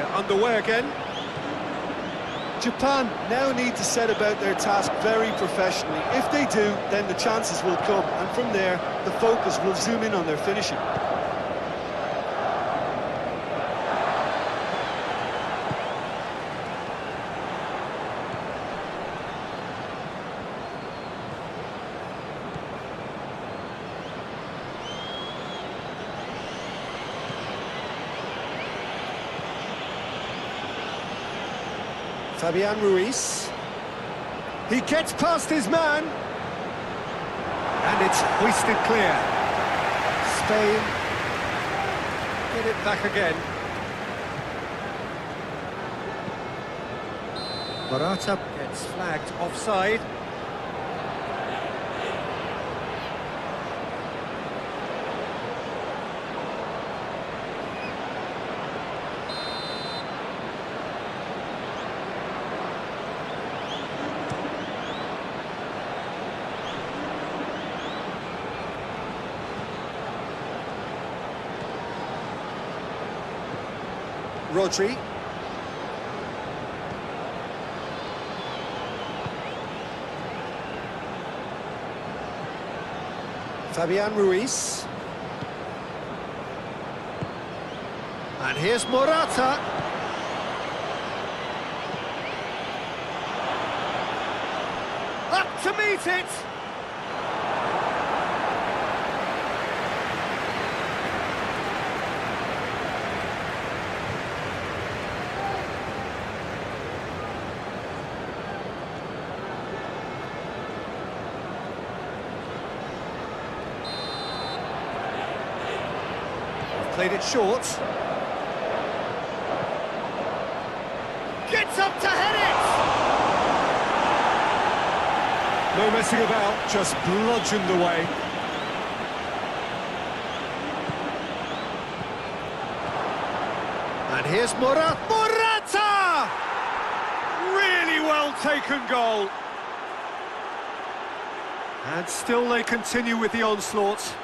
They're underway again. Japan now need to set about their task very professionally. If they do, then the chances will come, and from there, the focus will zoom in on their finishing. Fabian Ruiz. He gets past his man. And it's hoisted clear. Spain get it back again. Morata gets flagged offside. Rodri. Fabian Ruiz. And here's Morata. Up to meet it. Played it short. Gets up to head it! No messing about, just bludgeoned away. And here's Morata. Morata! Really well taken goal. And still they continue with the onslaught.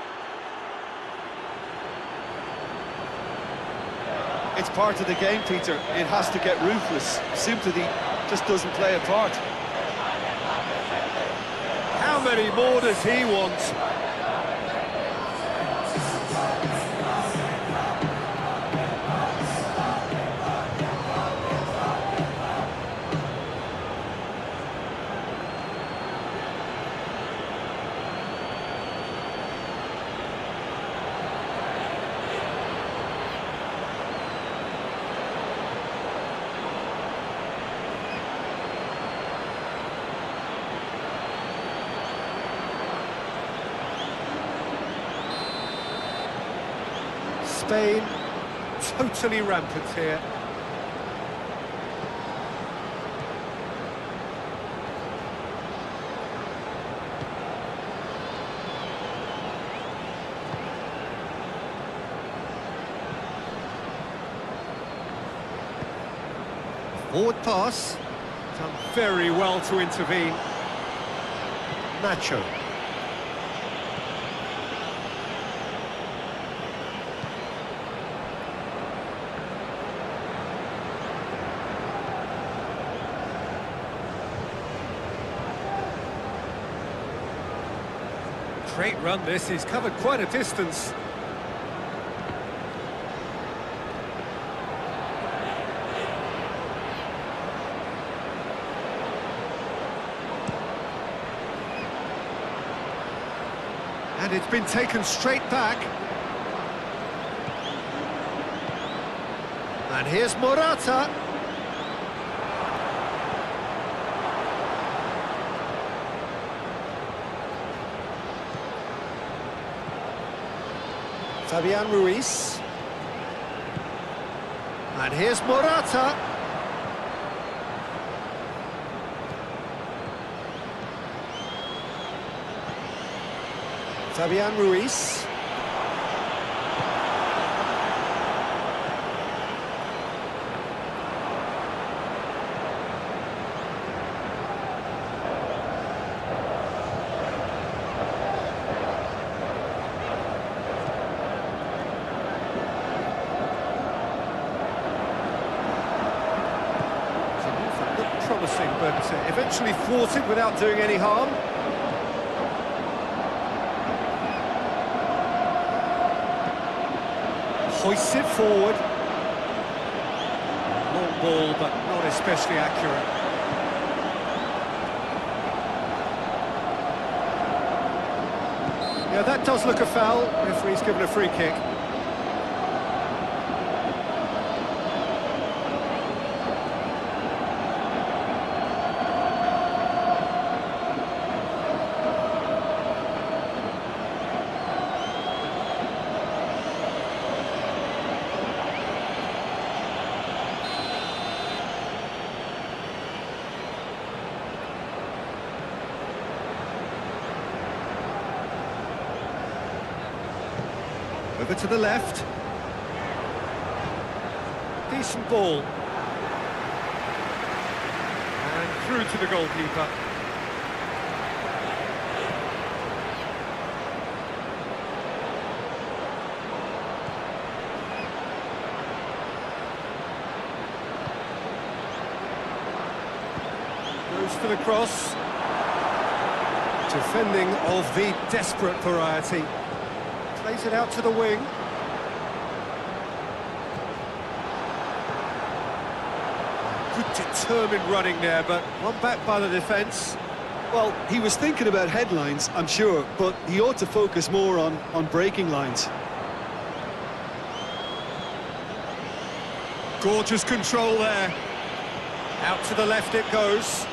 It's part of the game, Peter. It has to get ruthless. Sympathy just doesn't play a part. How many more does he want? Spain, totally rampant here. Forward pass, done very well to intervene. Nacho. Great run this, he's covered quite a distance. And it's been taken straight back. And here's Morata. Fabian Ruiz. And here's Morata. Fabian Ruiz. but eventually thwarted without doing any harm. Hoists it forward. Long ball, but not especially accurate. Yeah, that does look a foul. Referee's given a free kick. Over to the left. Decent ball. And through to the goalkeeper. Goes for the cross. Defending of the desperate variety. Plays it out to the wing. Good determined running there, but one back by the defence. Well, he was thinking about headlines, I'm sure, but he ought to focus more on breaking lines. Gorgeous control there. Out to the left it goes.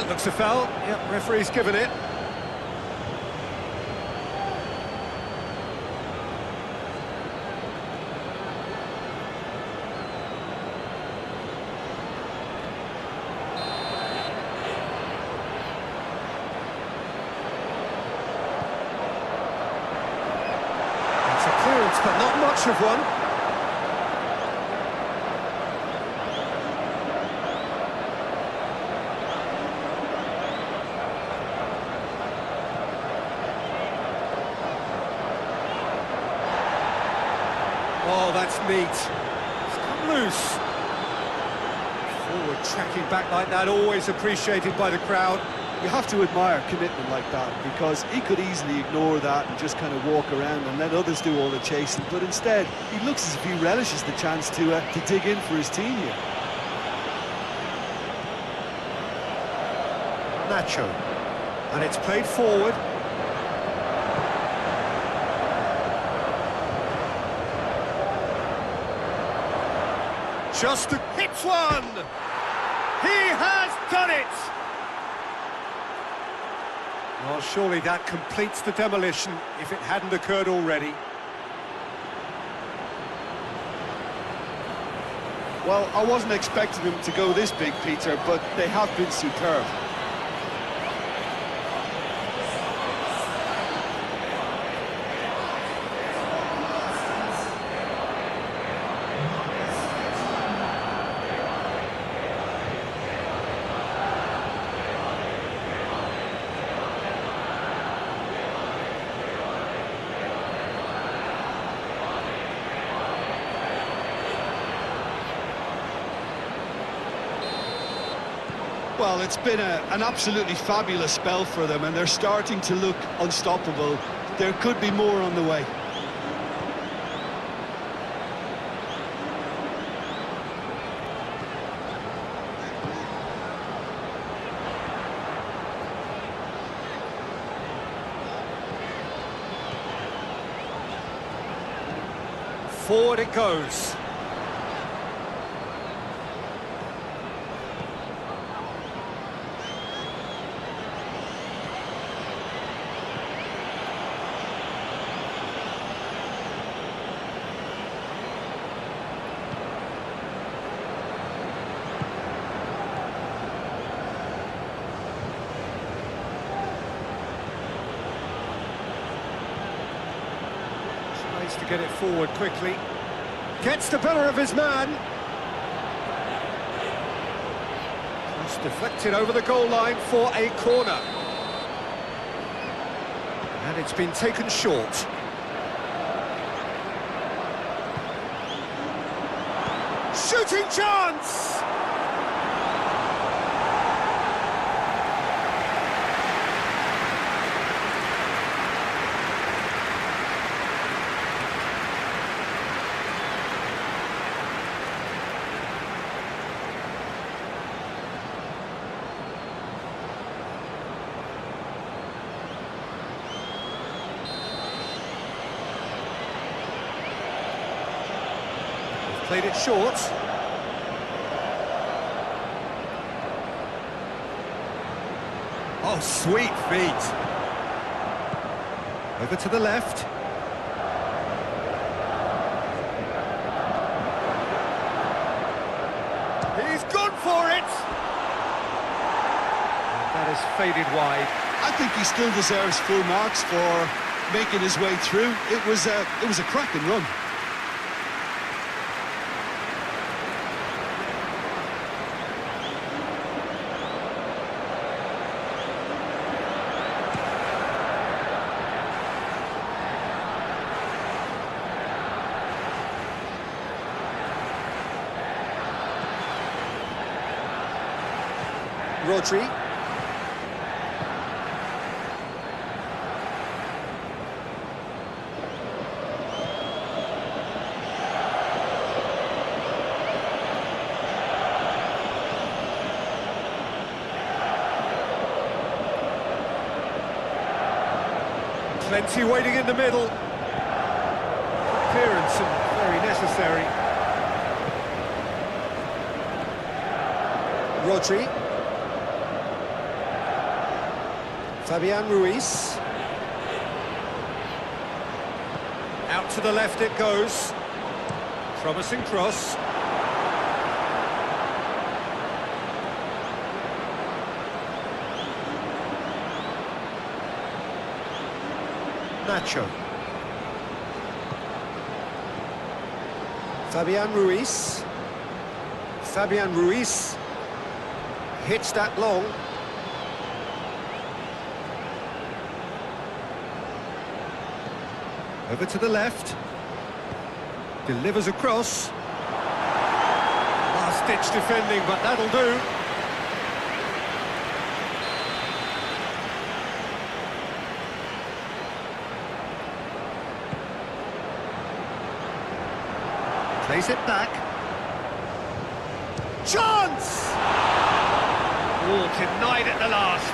Looks a foul. Yep, referee's given it. It's a clearance, but not much of one. Oh, that's neat. It's come loose. Forward tracking back like that, always appreciated by the crowd. You have to admire commitment like that, because he could easily ignore that and just kind of walk around and let others do all the chasing, but instead he looks as if he relishes the chance to dig in for his team here. Nacho. And it's played forward. Just hits one! He has done it! Well, surely that completes the demolition if it hadn't occurred already. Well, I wasn't expecting them to go this big, Peter, but they have been superb. Well, it's been an absolutely fabulous spell for them, and they're starting to look unstoppable. There could be more on the way. Forward it goes. Tries to get it forward quickly. Gets the better of his man. Just deflected over the goal line for a corner. And it's been taken short. shooting chance! Played it short. Oh, sweet feet. Over to the left. He's gone for it! And that has faded wide. I think he still deserves full marks for making his way through. It was a cracking run. Rodri. Plenty waiting in the middle. Clearance and very necessary. Rodri. Fabian Ruiz. Out to the left it goes. Promising cross. Nacho. Fabian Ruiz. Fabian Ruiz hits that long. Over to the left. Delivers across. Last-ditch defending, but that'll do. Plays it back. Chance! Oh, denied at the last.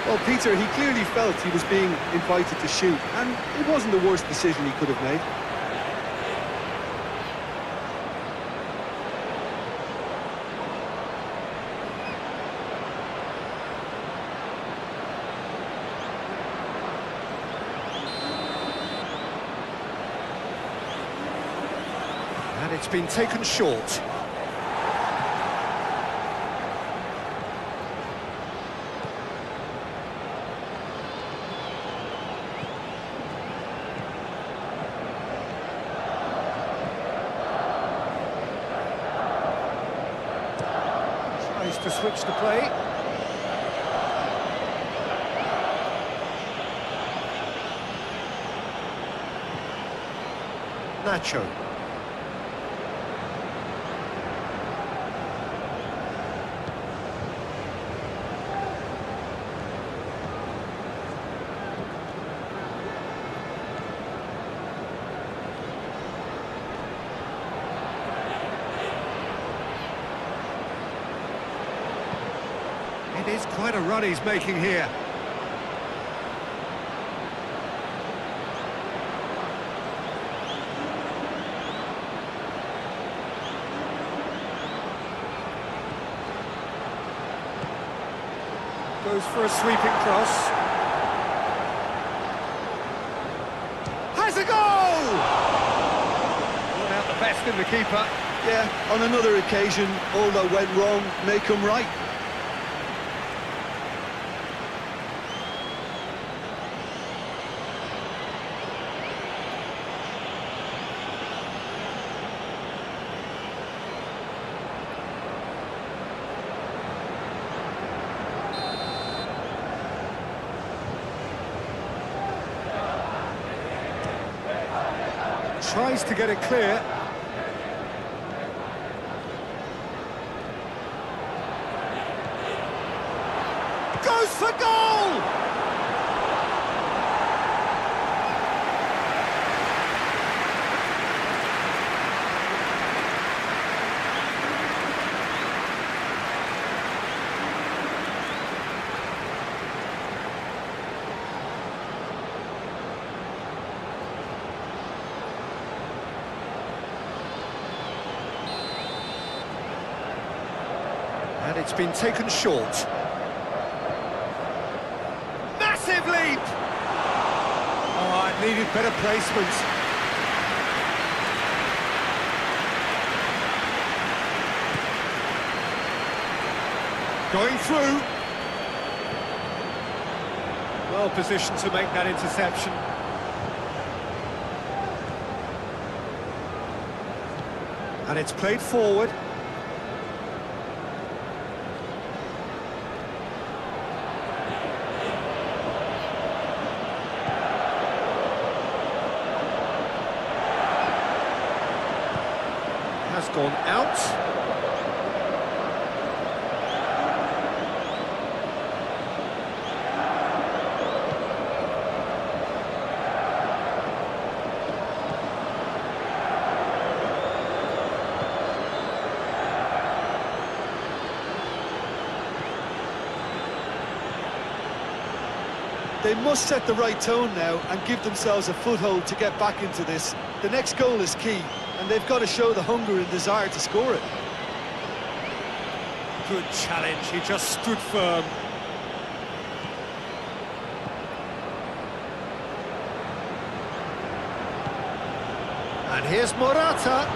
Well, Peter, he clearly felt he was being invited to shoot, and it wasn't the worst decision he could have made. And it's been taken short. Tries to switch the play. Nacho. It is quite a run he's making here. Goes for a sweeping cross. Has a goal! Not out the best in the keeper. Yeah, on another occasion, all that went wrong may come right. Tries to get it clear. It's been taken short. Massive leap! Oh, it needed better placement. Going through. Well positioned to make that interception. And it's played forward. Has gone out. They must set the right tone now and give themselves a foothold to get back into this. The next goal is key, and they've got to show the hunger and desire to score it. Good challenge, he just stood firm. And here's Morata.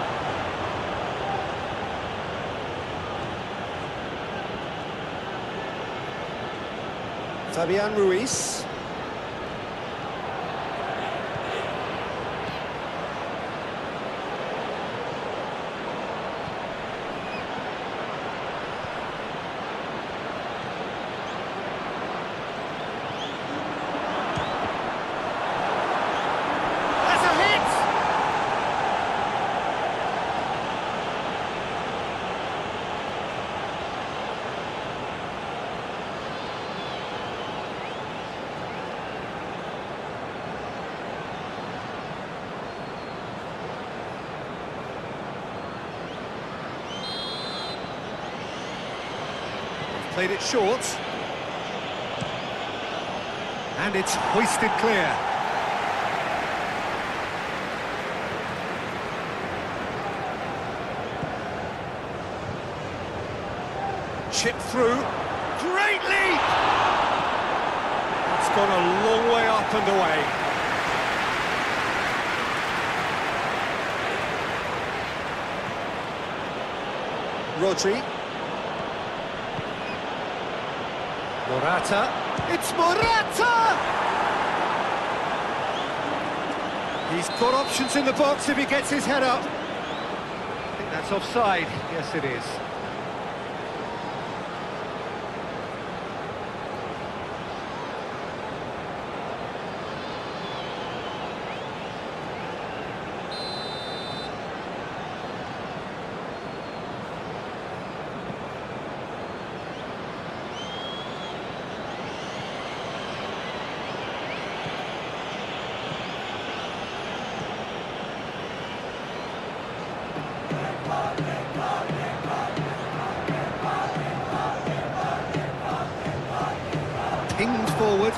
Fabian Ruiz. Played it short. And it's hoisted clear. Chip through. Great leap! It's gone a long way up and away. Rodri. Morata, it's Morata! He's got options in the box if he gets his head up. I think that's offside. Yes, it is. Pinged forward.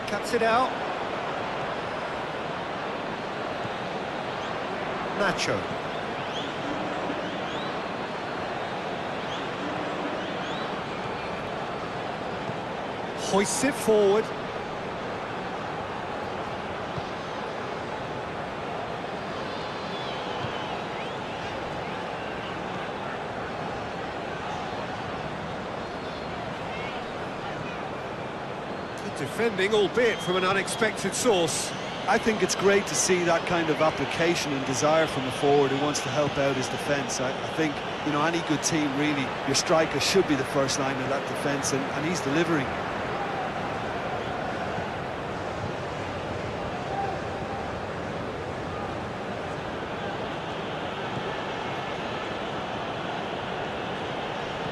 Cuts it out. Nacho. Hoists it forward. Good defending, albeit from an unexpected source. I think it's great to see that kind of application and desire from a forward who wants to help out his defence. I think, you know, any good team, really, your striker should be the first line of that defence, and he's delivering.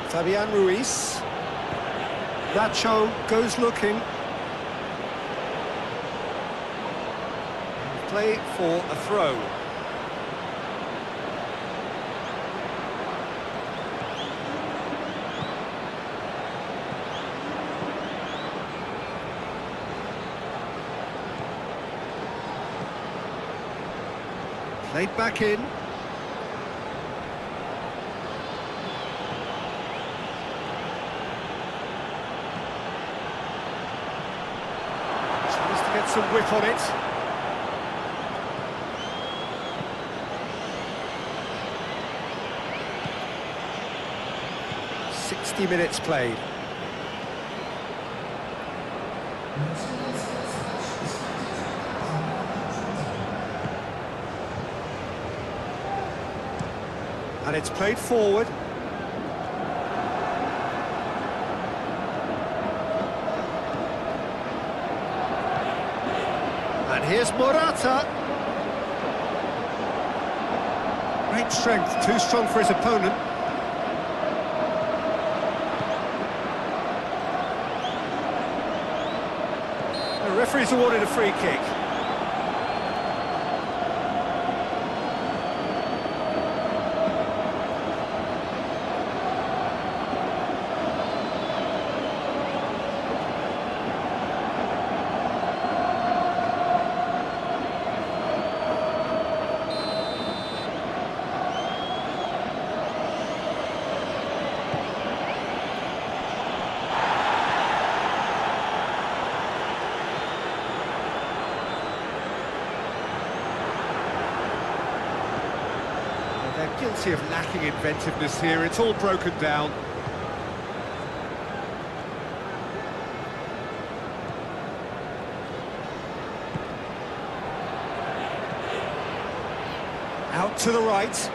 Fabian Ruiz. Nacho goes looking. Play for a throw. Played back in. Tries to get some whip on it. Minutes played. And it's played forward. And here's Morata. Great strength, too strong for his opponent. The referee's awarded a free kick. They're guilty of lacking inventiveness here. It's all broken down. Out to the right.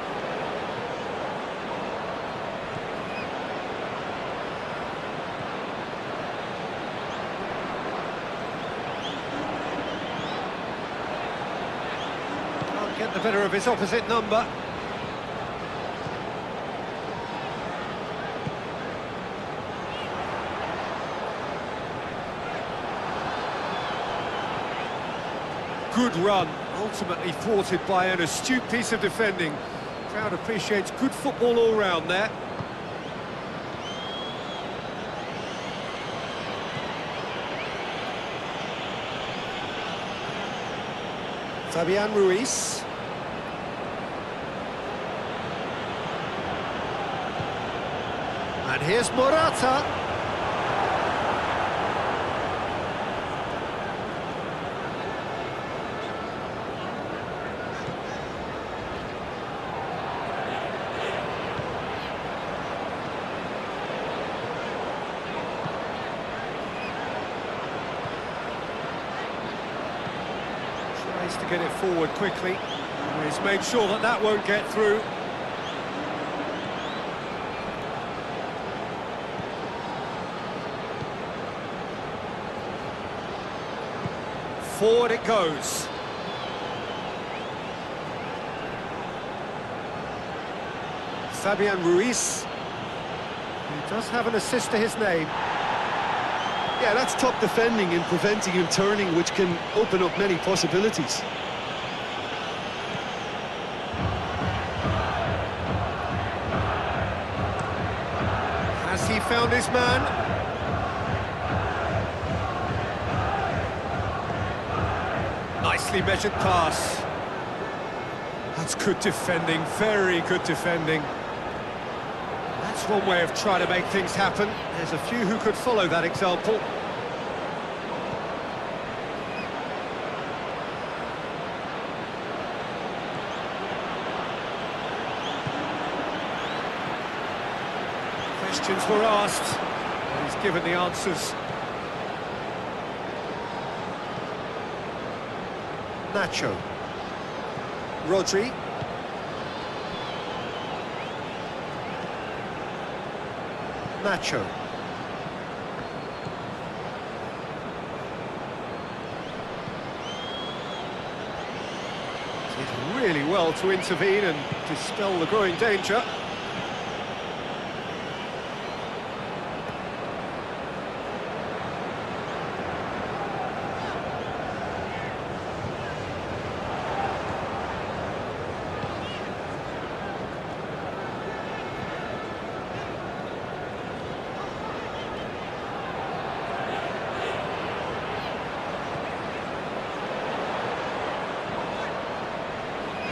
Can't get the better of his opposite number. Good run, ultimately thwarted by an astute piece of defending. Crowd appreciates good football all round there. Fabian Ruiz. And here's Morata. Tries to get it forward quickly. He's made sure that that won't get through. Forward it goes. Fabian Ruiz. He does have an assist to his name. Yeah, that's top defending and preventing him turning, which can open up many possibilities. Has he found his man? Nicely measured pass. That's good defending, very good defending. That's one way of trying to make things happen. There's a few who could follow that example. Questions were asked, and he's given the answers. Nacho. Rodri. Nacho. Did really well to intervene and dispel the growing danger.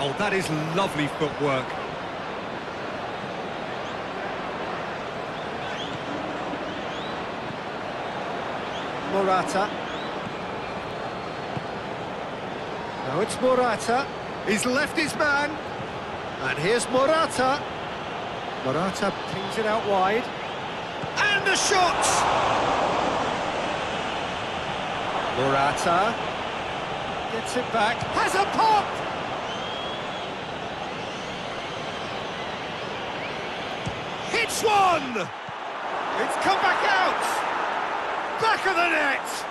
Oh, that is lovely footwork. Morata. Now it's Morata. He's left his man. And here's Morata. Morata pings it out wide. And the shot! Morata gets it back. Has a pop! Hits one! It's come back out! Back of the net!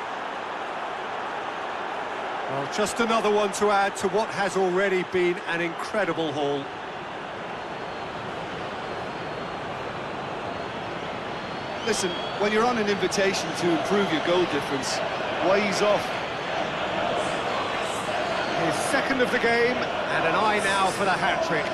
Well, just another one to add to what has already been an incredible haul. Listen, when you're on an invitation to improve your goal difference, why ease off? His second of the game, and an eye now for the hat-trick.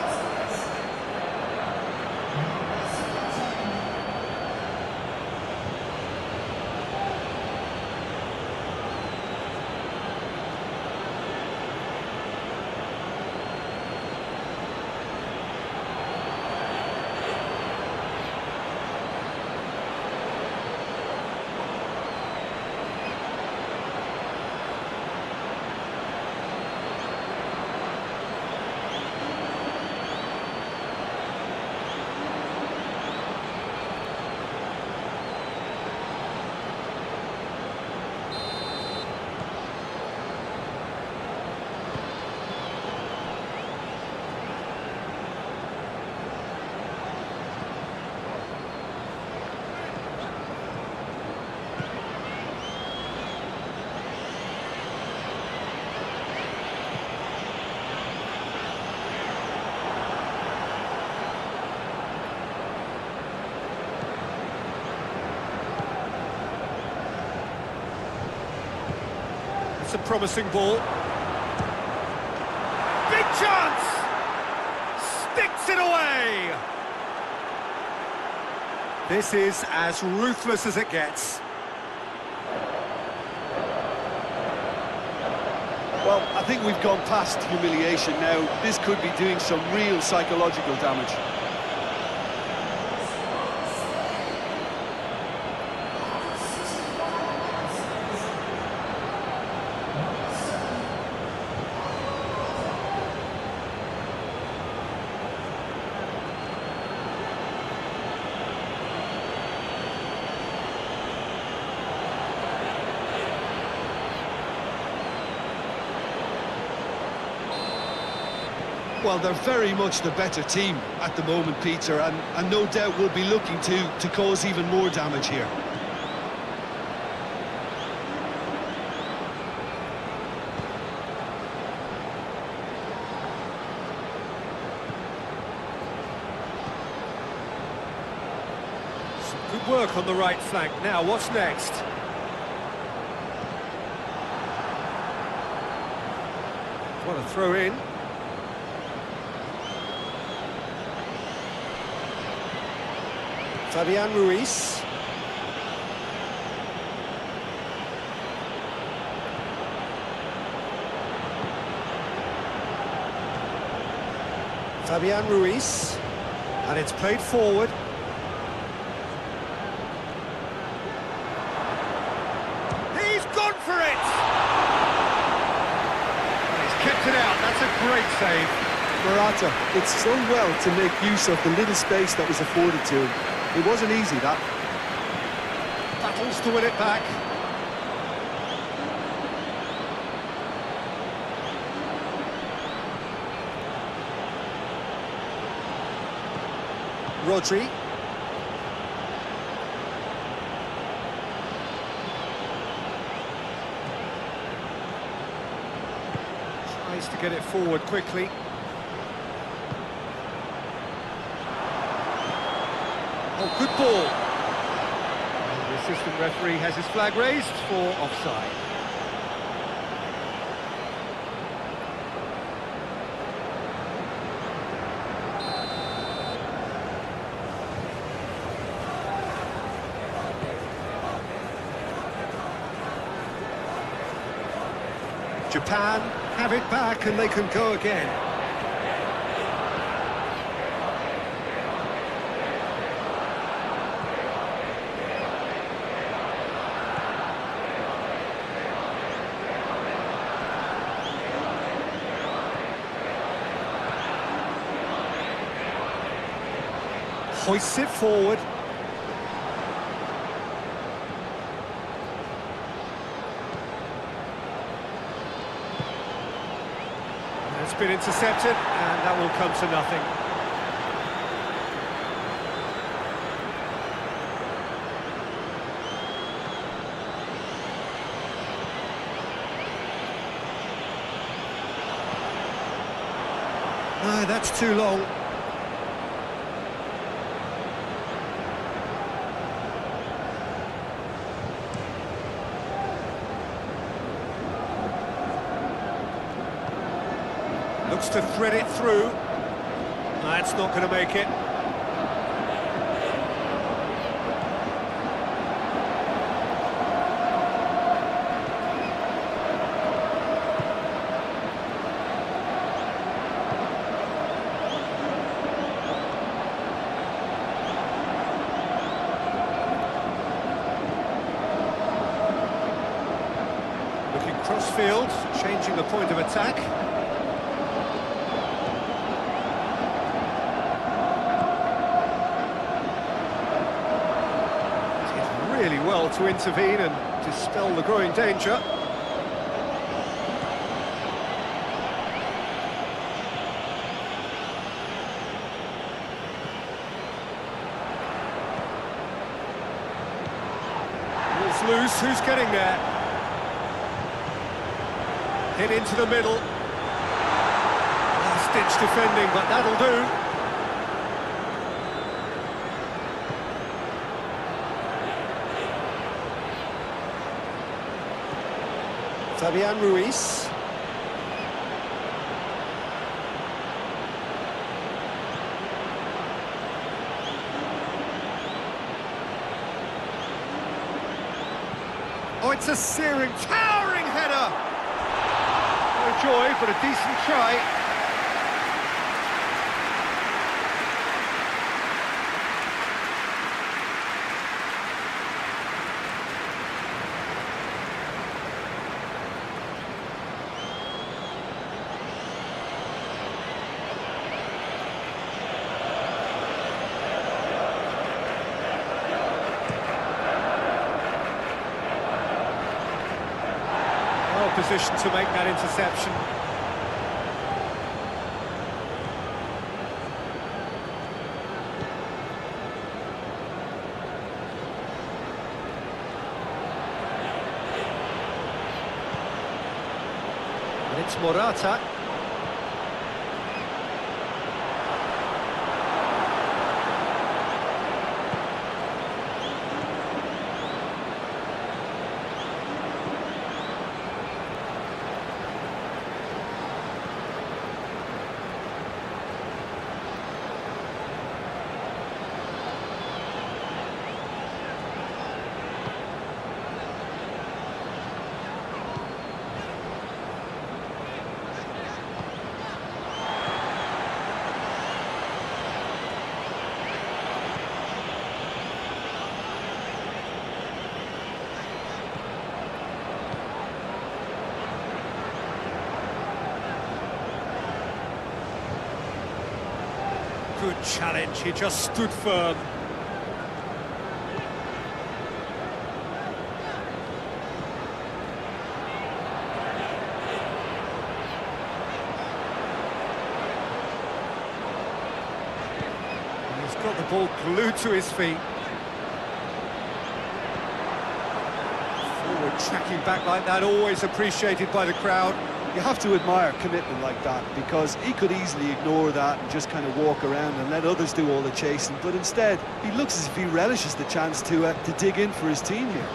It's a promising ball. Big chance! Sticks it away! This is as ruthless as it gets. Well, I think we've gone past humiliation now. This could be doing some real psychological damage. Well, they're very much the better team at the moment, Peter, and no doubt will be looking to cause even more damage here. Some good work on the right flank. Now, what's next? What a throw in. Fabian Ruiz. Fabian Ruiz. And it's played forward. He's gone for it! And he's kept it out. That's a great save. Morata did so well to make use of the little space that was afforded to him. It wasn't easy, that. Battles to win it back. Rodri. Tries to get it forward quickly. Oh, good ball. And the assistant referee has his flag raised for offside. Japan have it back and they can go again. Hoists it forward. It's been intercepted, and that will come to nothing. No, that's too long. Looks to thread it through. That's not going to make it. Looking cross-field, changing the point of attack. Really well to intervene and dispel the growing danger. Ball's loose, who's getting there? Hit into the middle. Last-ditch defending, but that'll do. Fabian Ruiz. Oh, it's a searing, towering header! No joy, but a decent try. Position to make that interception. And it's Morata. Good challenge, he just stood firm. He's got the ball glued to his feet. Forward tracking back like that, always appreciated by the crowd. You have to admire commitment like that, because he could easily ignore that and just kind of walk around and let others do all the chasing, but instead he looks as if he relishes the chance to dig in for his team here.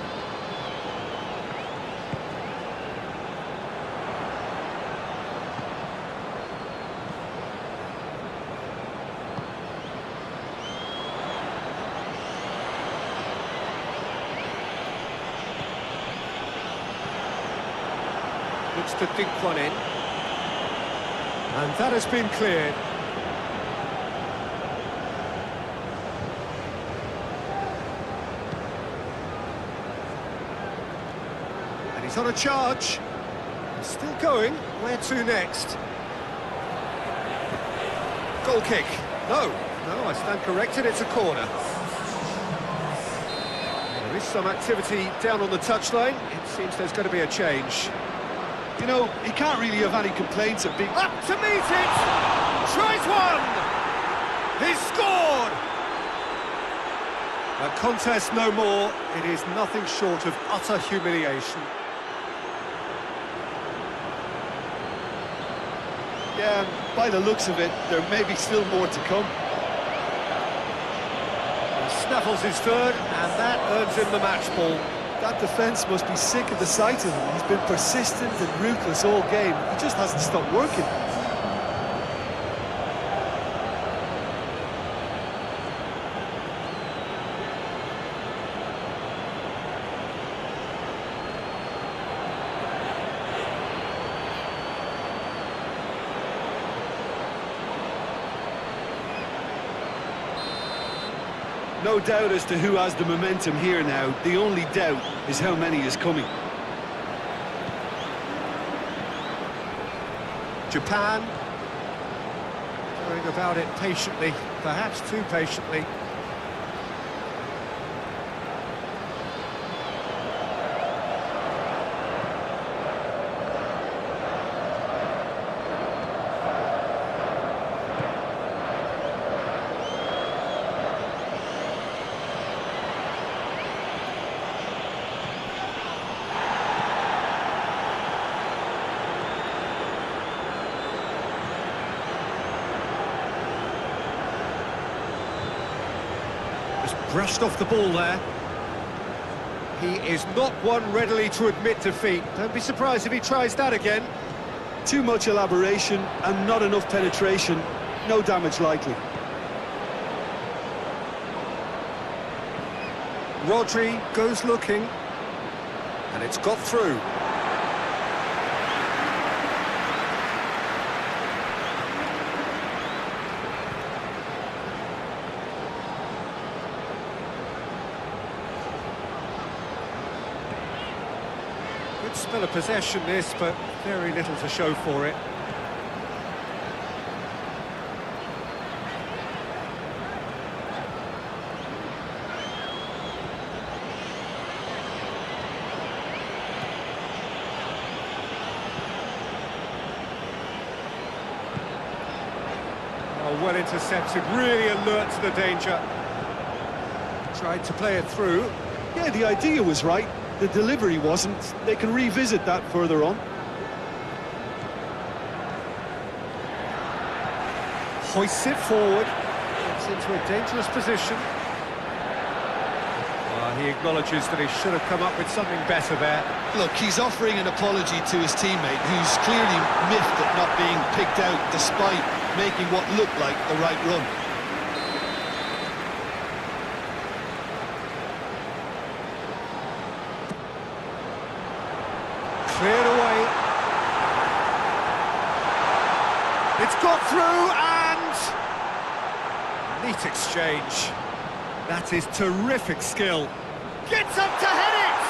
Looks to dink one in. And that has been cleared. And he's on a charge. He's still going. Where to next? Goal kick. No. No, I stand corrected, it's a corner. There is some activity down on the touchline. It seems there's going to be a change. You know, he can't really have any complaints at being... Up to meet it! Tries one! He's scored! A contest no more. It is nothing short of utter humiliation. Yeah, by the looks of it, there may be still more to come. He snaffles his third, and that earns him the match ball. That defence must be sick of the sight of him. He's been persistent and ruthless all game. He just hasn't stopped working. No doubt as to who has the momentum here now. The only doubt is how many is coming. Japan going about it patiently, perhaps too patiently. Brushed off the ball there. He is not one readily to admit defeat. Don't be surprised if he tries that again. Too much elaboration and not enough penetration. No damage likely. Rodri goes looking, and it's got through. Good spell of possession this, but very little to show for it. Oh, well intercepted, really alert to the danger. Tried to play it through. Yeah, the idea was right. The delivery wasn't. They can revisit that further on. Hoists it forward. Gets into a dangerous position. He acknowledges that he should have come up with something better there. Look, he's offering an apology to his teammate, who's clearly miffed at not being picked out despite making what looked like the right run. Cleared away. It's got through and... neat exchange. That is terrific skill. Gets up to head it!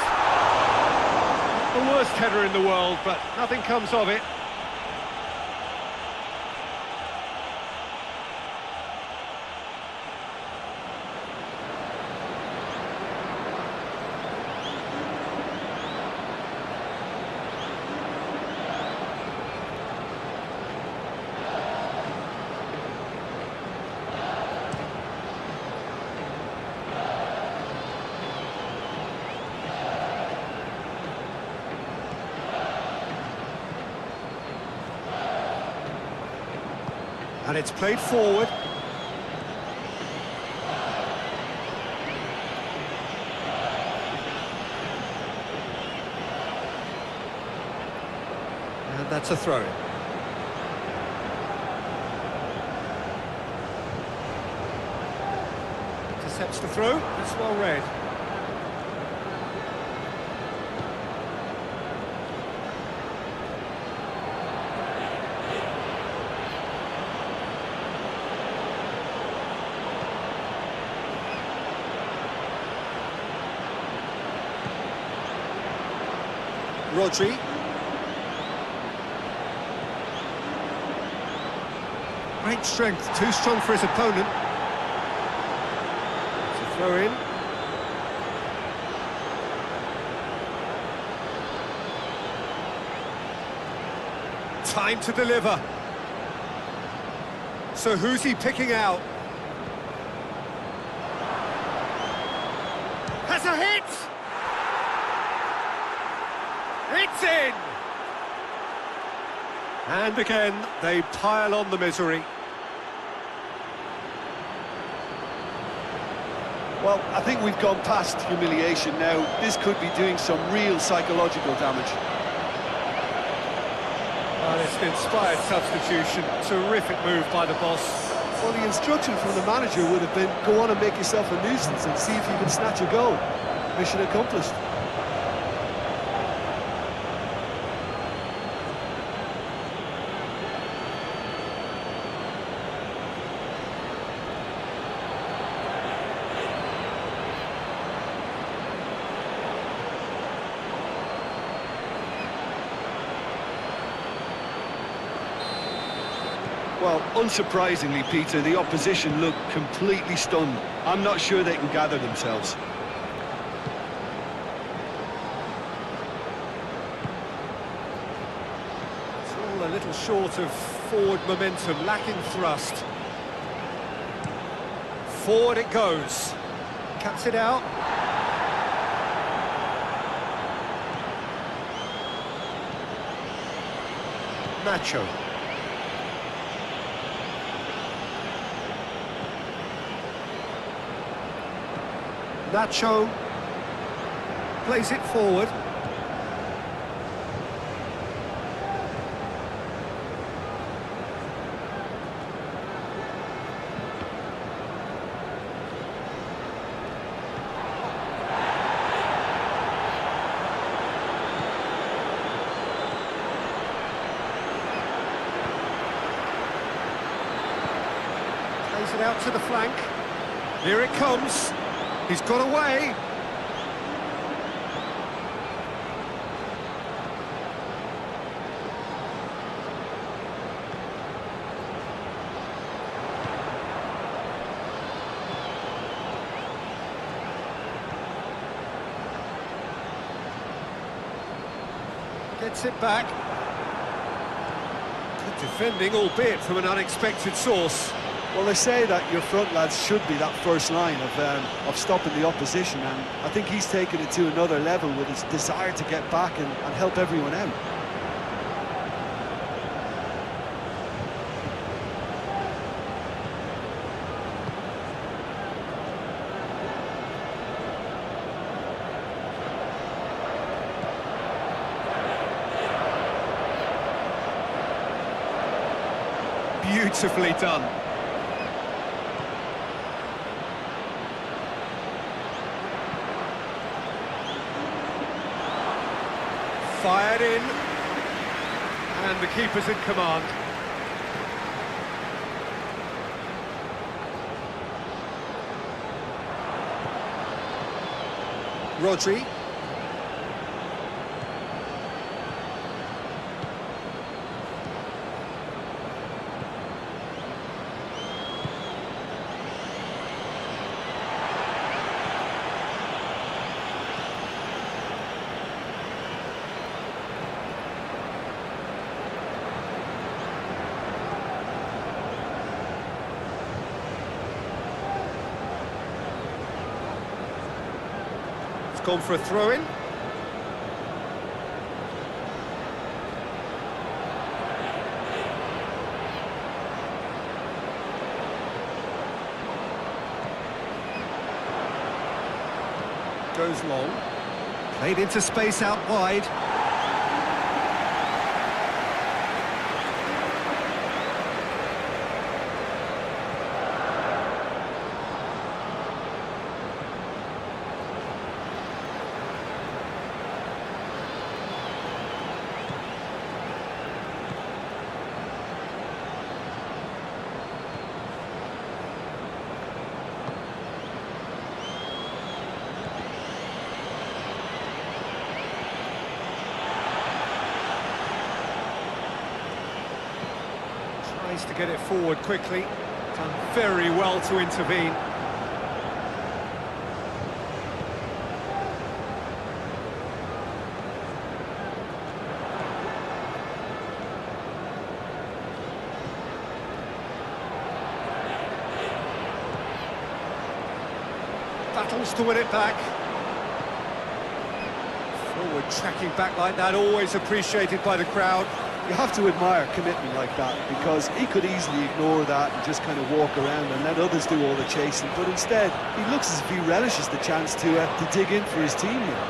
Not the worst header in the world, but nothing comes of it. And it's played forward. And that's a throw. Intercepts the throw. It's well read. Rodri. Great strength, too strong for his opponent. Throw in. Time to deliver. So who's he picking out? Has a hit! It's in! And again, they pile on the misery. Well, I think we've gone past humiliation now. This could be doing some real psychological damage. Well, it's an inspired substitution. Terrific move by the boss. Well, the instruction from the manager would have been, go on and make yourself a nuisance and see if you can snatch a goal. Mission accomplished. Well, unsurprisingly, Peter, the opposition look completely stunned. I'm not sure they can gather themselves. It's all a little short of forward momentum, lacking thrust. Forward it goes. Cuts it out. Nacho. Nacho plays it forward. Plays it out to the flank. Here it comes. He's got away. Gets it back. Good defending, albeit from an unexpected source. Well, they say that your front lads should be that first line of stopping the opposition, and I think he's taken it to another level with his desire to get back and help everyone out. Beautifully done. Fired in, and the keeper's in command. Rodri. Gone for a throw-in. Goes long. Played into space out wide. Tries to get it forward quickly. Done very well to intervene. battles to win it back. Forward tracking back like that, always appreciated by the crowd. You have to admire commitment like that, because he could easily ignore that and just kind of walk around and let others do all the chasing, but instead he looks as if he relishes the chance to dig in for his team here.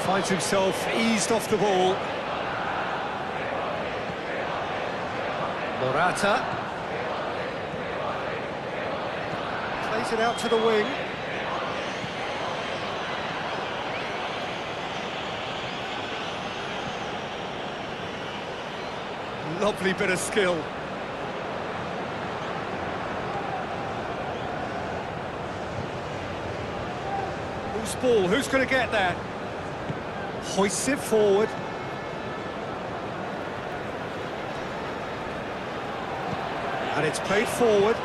Finds himself eased off the ball. Morata plays it out to the wing. Lovely bit of skill. Whose ball? Who's going to get there? Hoists it forward. And it's played forward.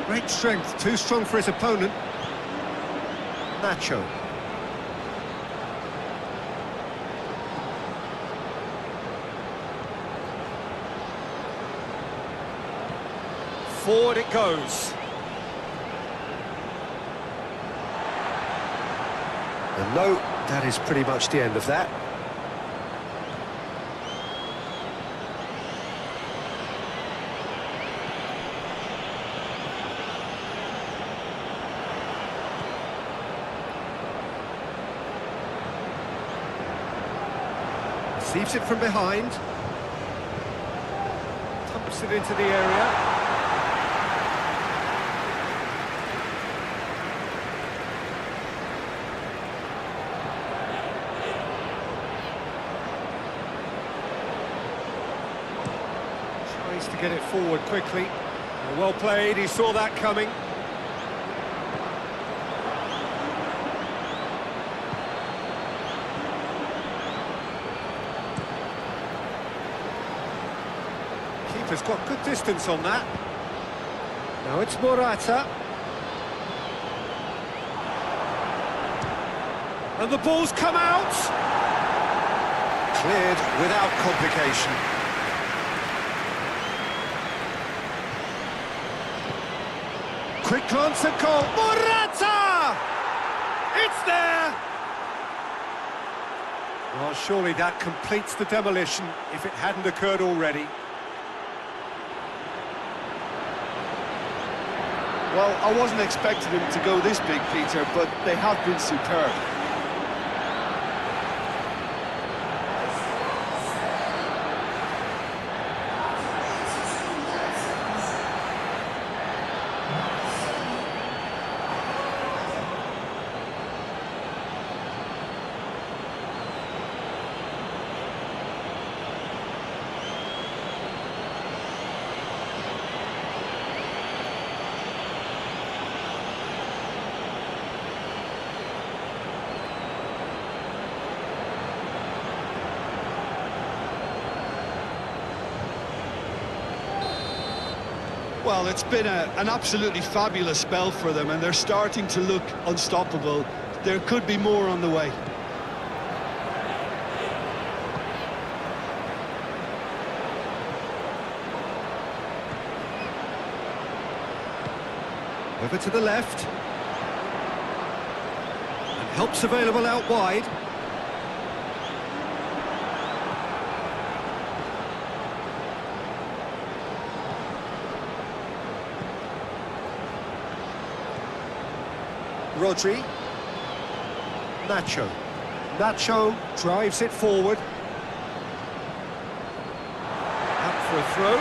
Great strength, too strong for his opponent. Nacho. Forward it goes. And no, that is pretty much the end of that. Receives it from behind. Pumps it into the area. Tries to get it forward quickly. Well played, he saw that coming. Keeper's got good distance on that. Now it's Morata. And the ball's come out. Cleared without complication. Quick glance at goal. Morata! It's there! Well, surely that completes the demolition if it hadn't occurred already. Well, I wasn't expecting him to go this big, Peter, but they have been superb. Well, it's been an absolutely fabulous spell for them, and they're starting to look unstoppable. There could be more on the way. Over to the left. And help's available out wide. Rodri. Nacho. Nacho drives it forward. Out for a throw.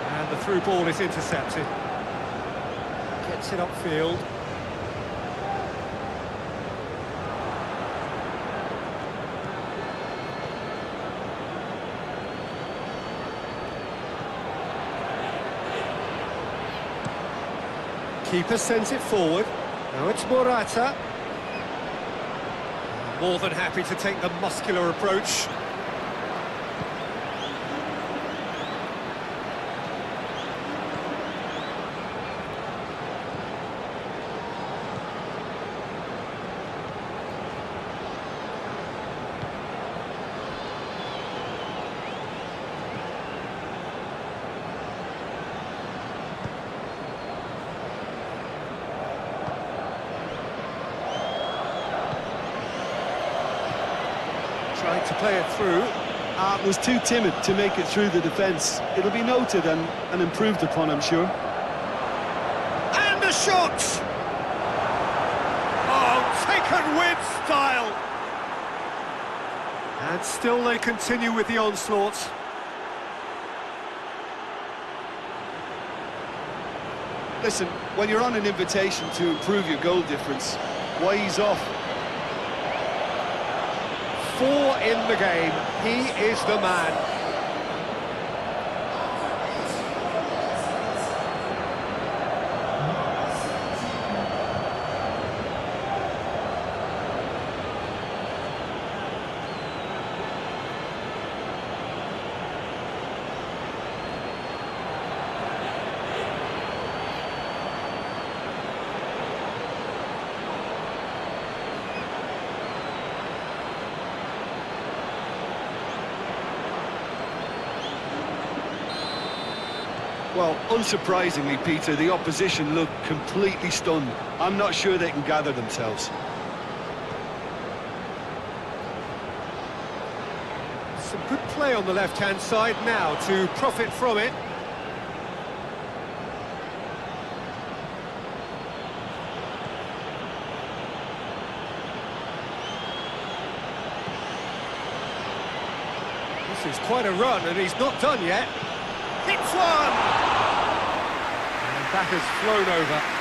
And the through ball is intercepted. Gets it upfield. Keeper sends it forward. Now it's Morata. More than happy to take the muscular approach. Trying to play it through. Was too timid to make it through the defence. It'll be noted and improved upon, I'm sure. And a shot! Oh, taken with style! And still they continue with the onslaught. Listen, when you're on an invitation to improve your goal difference, why ease off? 4 in the game. He is the man. Well, unsurprisingly, Peter, the opposition look completely stunned. I'm not sure they can gather themselves. Some good play on the left-hand side now to profit from it. This is quite a run, and he's not done yet. Hits one! And that has flown over.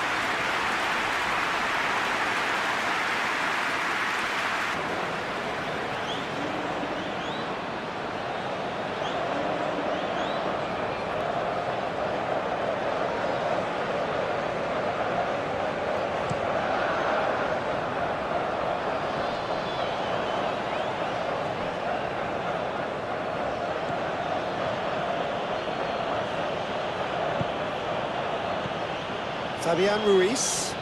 Fabian Ruiz.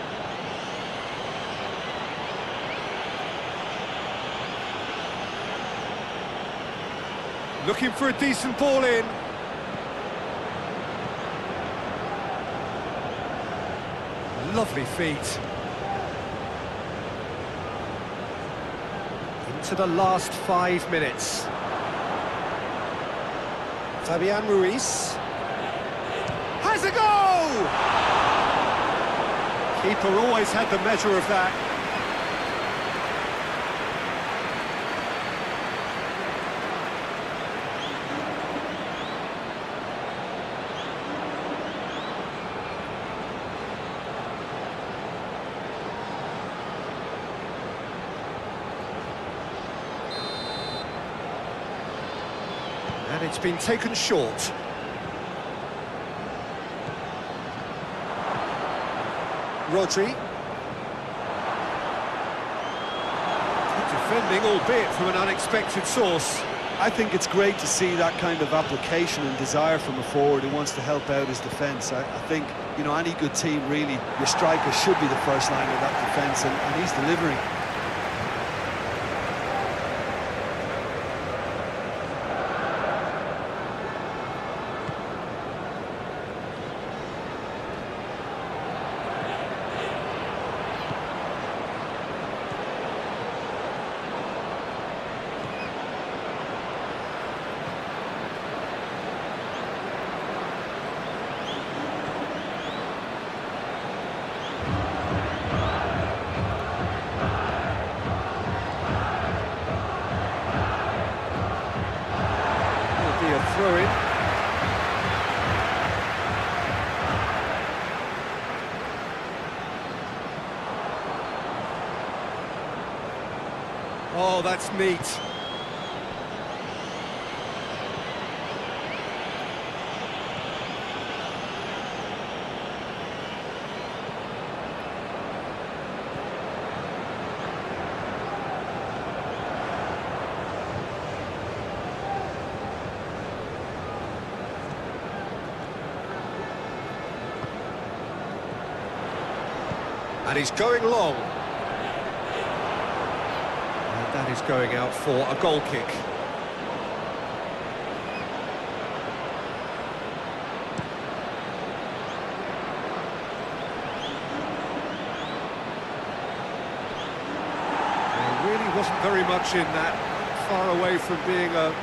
Looking for a decent ball in. Lovely feet. Into the last 5 minutes. Fabian Ruiz. Has a goal! Keeper always had the measure of that. And it's been taken short. Rodri. Good defending, albeit from an unexpected source. I think it's great to see that kind of application and desire from a forward who wants to help out his defence. I think, you know, any good team, really, your striker should be the first line of that defence, and he's delivering. Throw in. Oh, that's neat. And he's going long. And that is going out for a goal kick. There really wasn't very much in that, far away from being a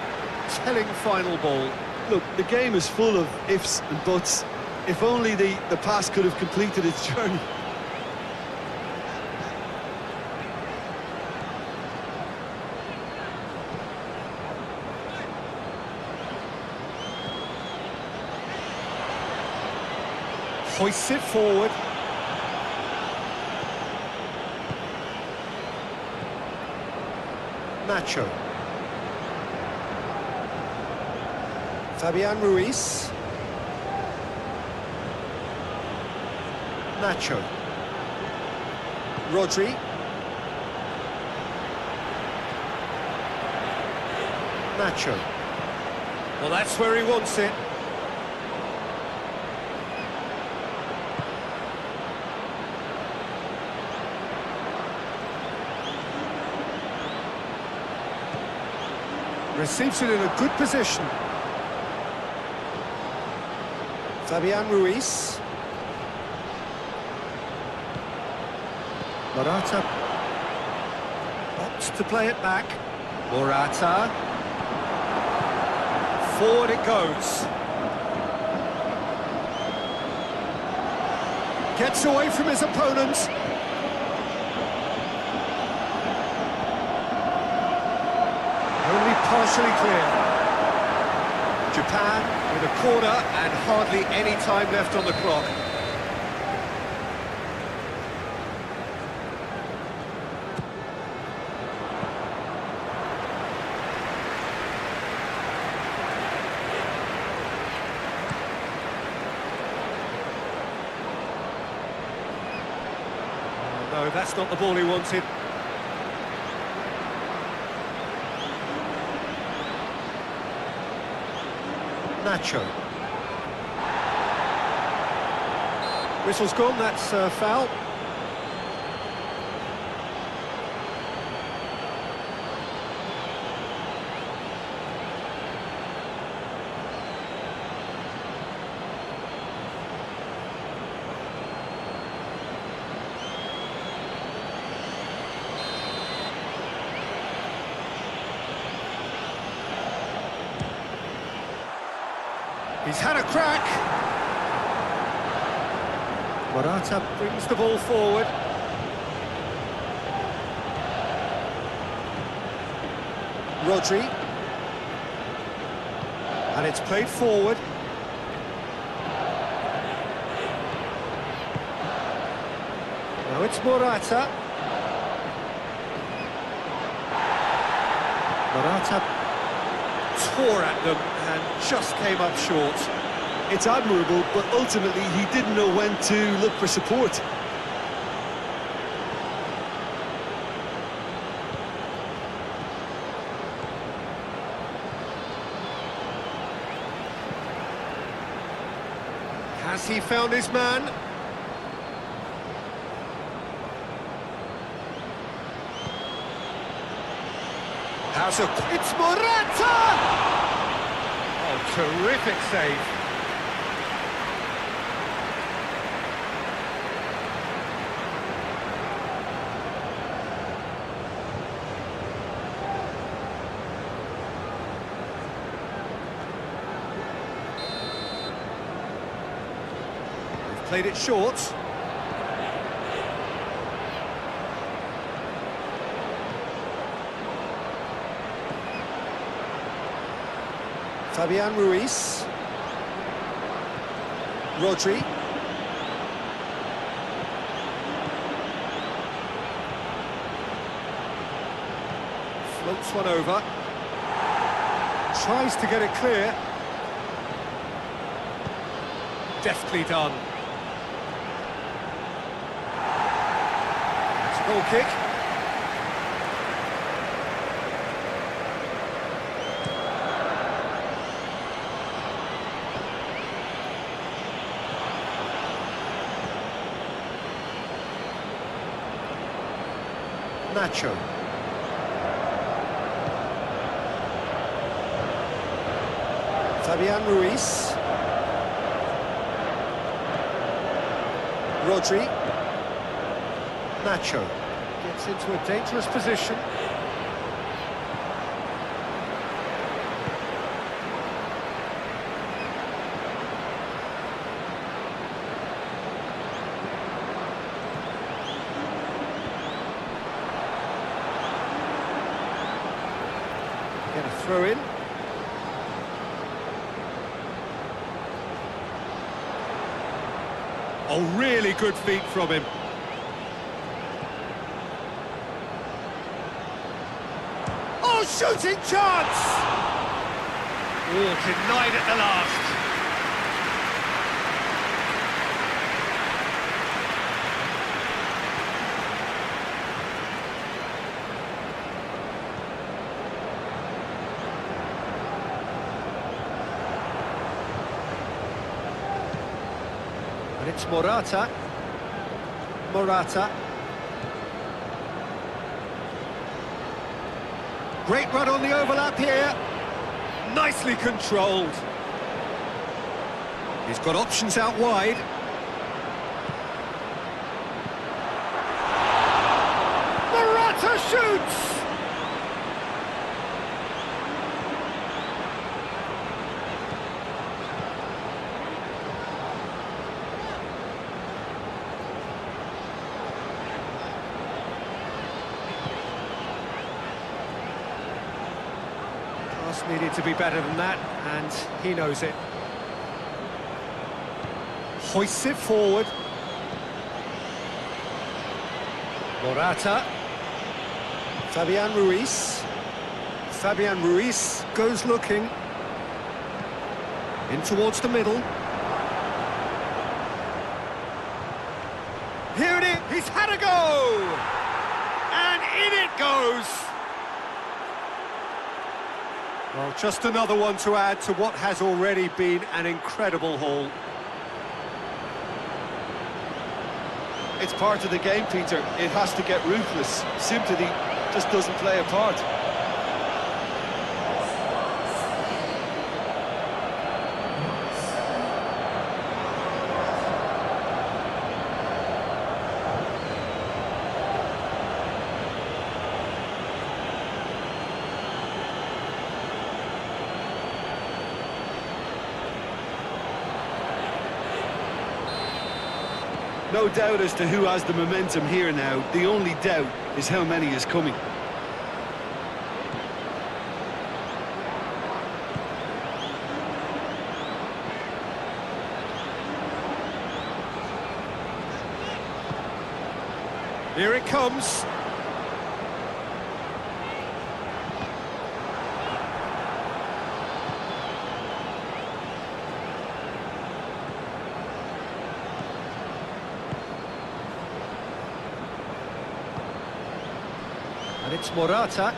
telling final ball. Look, the game is full of ifs and buts. If only the pass could have completed its journey. Hoists it forward. Nacho. Fabian Ruiz. Nacho. Rodri. Nacho. Well, that's where he wants it. Receives it in a good position. Fabian Ruiz. Morata opts to play it back. Morata. Forward it goes. Gets away from his opponents. Only partially clear. Japan with a corner and hardly any time left on the clock. No, that's not the ball he wanted. Nacho. Whistle's gone, that's a foul. He's had a crack. Morata brings the ball forward. Rodri. And it's played forward. Now it's Morata. Morata tore at them and just came up short. It's admirable, but ultimately he didn't know when to look for support. Has he found his man? How's a... It's Morata! Oh, terrific save. Played it short. Fabian Ruiz. Rodri. Floats one over. Tries to get it clear. Deftly done. Goal kick. Nacho. Fabian Ruiz. Rodri. Nacho. Gets into a dangerous position. Get a throw in. Oh, really good feet from him. Oh, shooting chance! Oh, denied at the last. And it's Morata. Morata. Great run on the overlap here. Nicely controlled. He's got options out wide. Morata shoots! Pass needed to be better than that, and he knows it. Hoists it forward. Morata. Fabian Ruiz. Fabian Ruiz goes looking. In towards the middle. Here it is, he's had a go! And in it goes! Well, just another one to add to what has already been an incredible haul. It's part of the game, Peter. It has to get ruthless. Sympathy just doesn't play a part. No doubt as to who has the momentum here now. The only doubt is how many is coming. Here it comes. And it's Morata.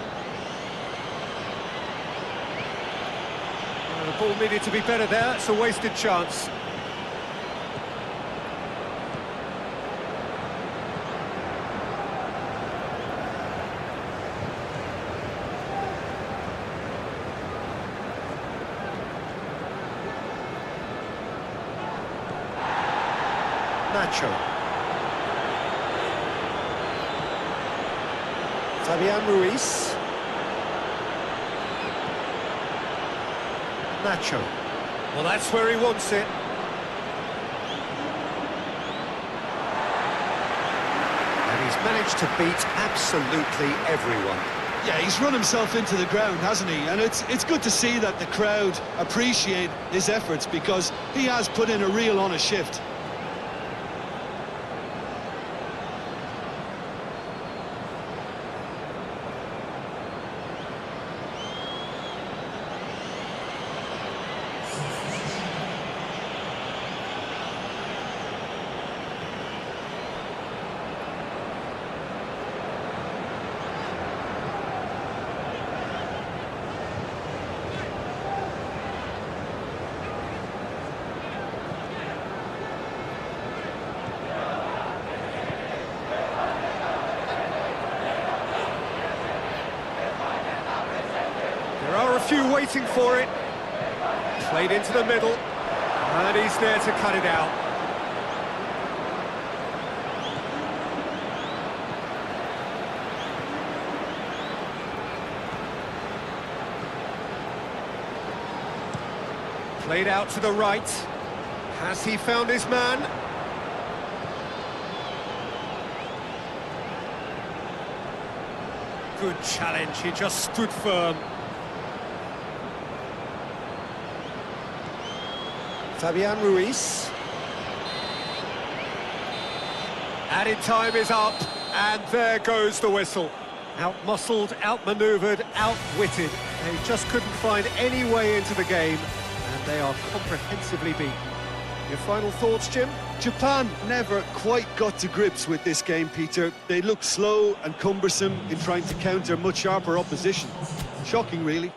The ball needed to be better there, it's a wasted chance. Nacho. Fabian Ruiz. Nacho. Well, that's where he wants it. And he's managed to beat absolutely everyone. Yeah, he's run himself into the ground, hasn't he? And it's good to see that the crowd appreciate his efforts, because he has put in a real honest shift. few waiting for it. Played into the middle, and he's there to cut it out. Played out to the right. Has he found his man? Good challenge, he just stood firm. Fabian Ruiz. Added time is up, and there goes the whistle. Out-muscled, out-manoeuvred, outwitted. They just couldn't find any way into the game, and they are comprehensively beaten. Your final thoughts, Jim? Japan never quite got to grips with this game, Peter. They looked slow and cumbersome in trying to counter much sharper opposition. Shocking, really.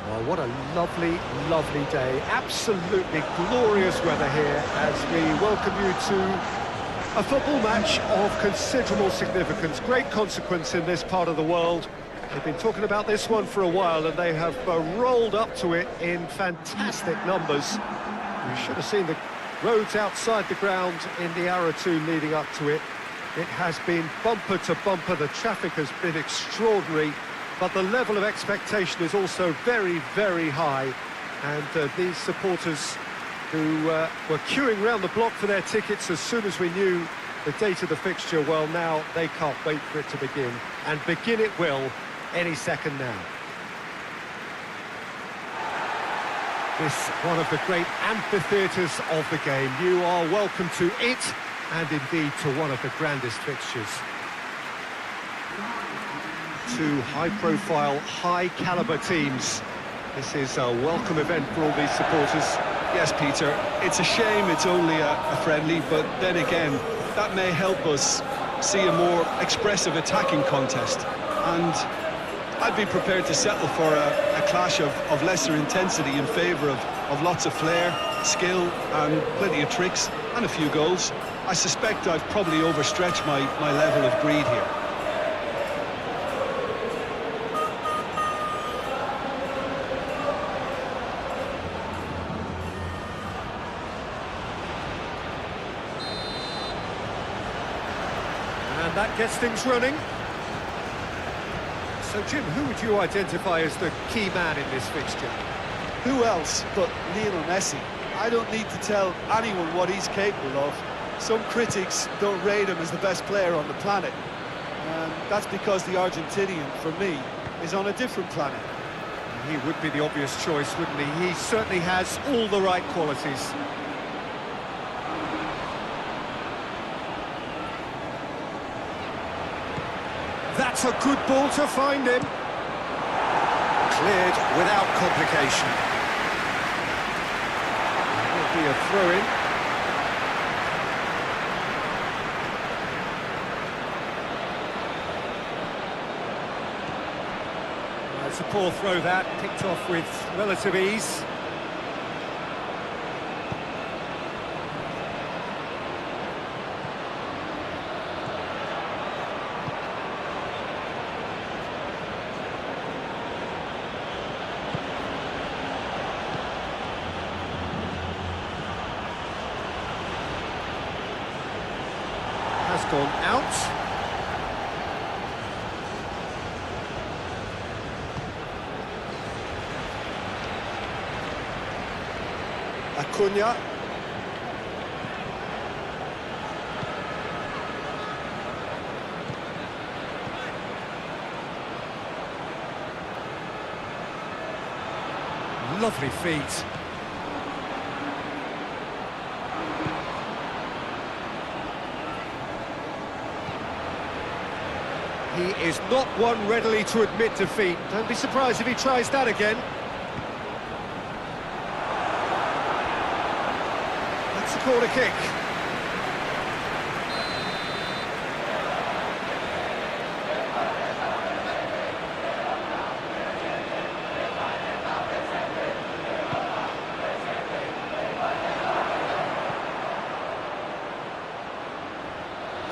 Well, what a lovely, lovely day. Absolutely glorious weather here as we welcome you to a football match of considerable significance. Great consequence in this part of the world. They've been talking about this one for a while, and they have rolled up to it in fantastic numbers. You should have seen the roads outside the ground in the hour or two leading up to it. It has been bumper to bumper. The traffic has been extraordinary. But the level of expectation is also very, very high. And these supporters who were queuing round the block for their tickets as soon as we knew the date of the fixture, well, now they can't wait for it to begin. And begin it will any second now. This one of the great amphitheatres of the game. You are welcome to it, and indeed to one of the grandest fixtures. Two high-profile, high-caliber teams. This is a welcome event for all these supporters. Yes, Peter, it's a shame it's only a friendly, but then again, that may help us see a more expressive attacking contest. And I'd be prepared to settle for a clash of lesser intensity in favour of lots of flair, skill, and plenty of tricks, and a few goals. I suspect I've probably overstretched my level of greed here. And that gets things running. So, Jim, who would you identify as the key man in this fixture? Who else but Lionel Messi? I don't need to tell anyone what he's capable of. Some critics don't rate him as the best player on the planet. And that's because the Argentinian, for me, is on a different planet. He would be the obvious choice, wouldn't he? He certainly has all the right qualities. That's a good ball to find him. Cleared without complication. Will be a throw-in. It's a poor throw that, picked off with relative ease. Has gone out. Acuna. Lovely feet. He is not one readily to admit defeat. Don't be surprised if he tries that again. That's a corner kick.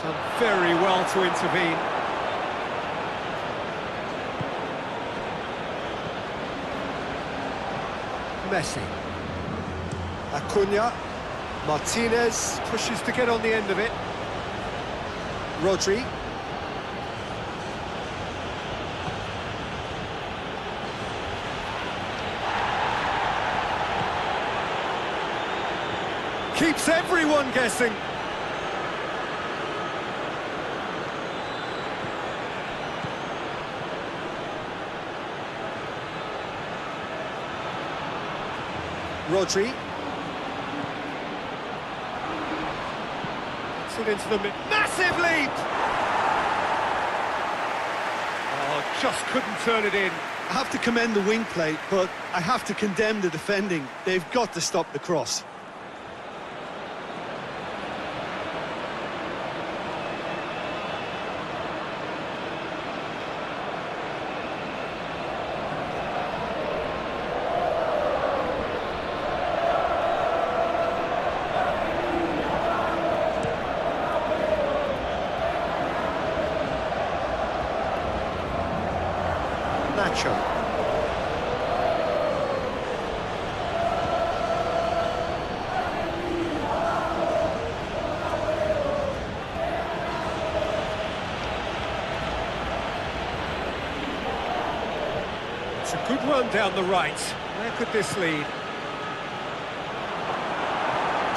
Done very well to intervene. Messi. Acuna. Martinez pushes to get on the end of it. Rodri. Keeps everyone guessing. Rodri. Puts it into the mid. Massive leap! Oh, just couldn't turn it in. I have to commend the wing play, but I have to condemn the defending. They've got to stop the cross. Nacho. It's a good run down the right. Where could this lead?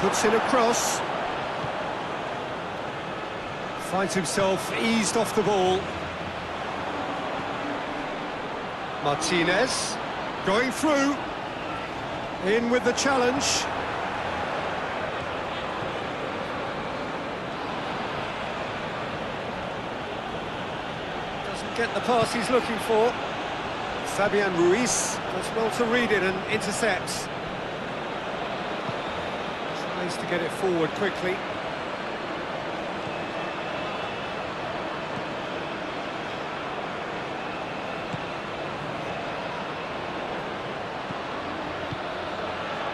Puts in a cross. Finds himself eased off the ball. Martinez, going through, in with the challenge. Doesn't get the pass he's looking for. Fabian Ruiz does well to read it and intercepts. Tries to get it forward quickly.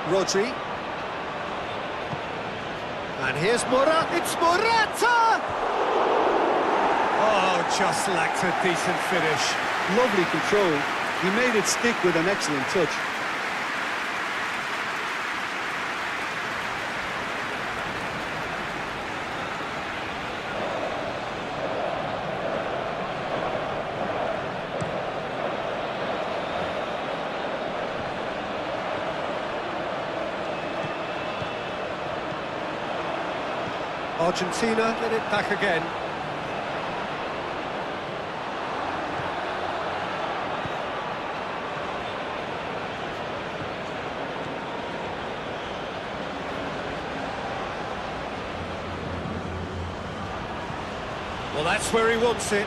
Rodri. And here's Morata. It's Morata! Oh, just lacked a decent finish. Lovely control. He made it stick with an excellent touch. Argentina get it back again. Well, that's where he wants it.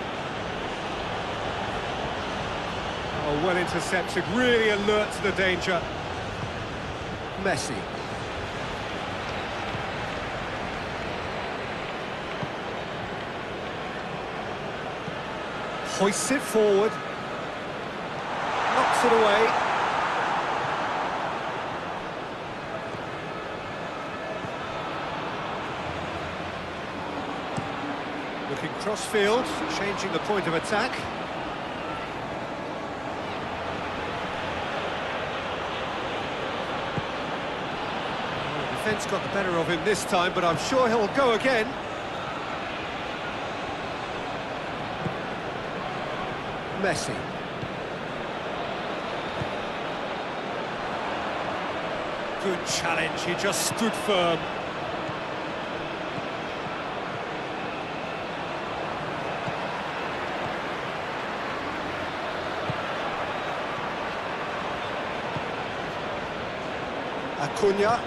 Oh, well intercepted, really alert to the danger. Messi. Hoists it forward. Knocks it away. Looking cross-field, changing the point of attack. Oh, the defence got the better of him this time, but I'm sure he'll go again. Messi. Good challenge, he just stood firm. Cunha.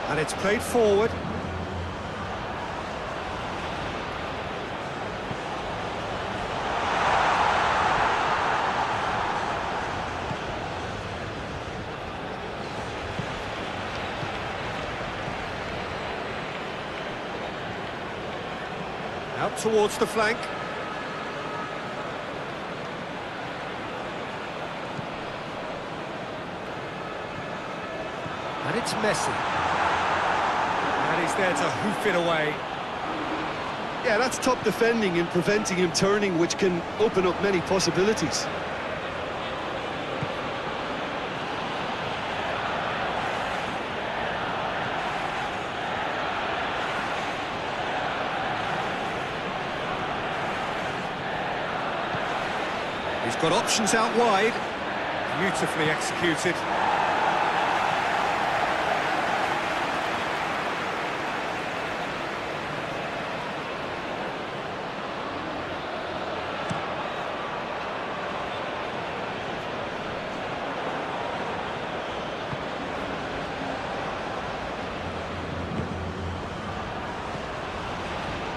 And it's played forward. Out towards the flank. And it's Messi. And he's there to hoof it away. Yeah, that's top defending and preventing him turning, which can open up many possibilities. He's got options out wide. Beautifully executed.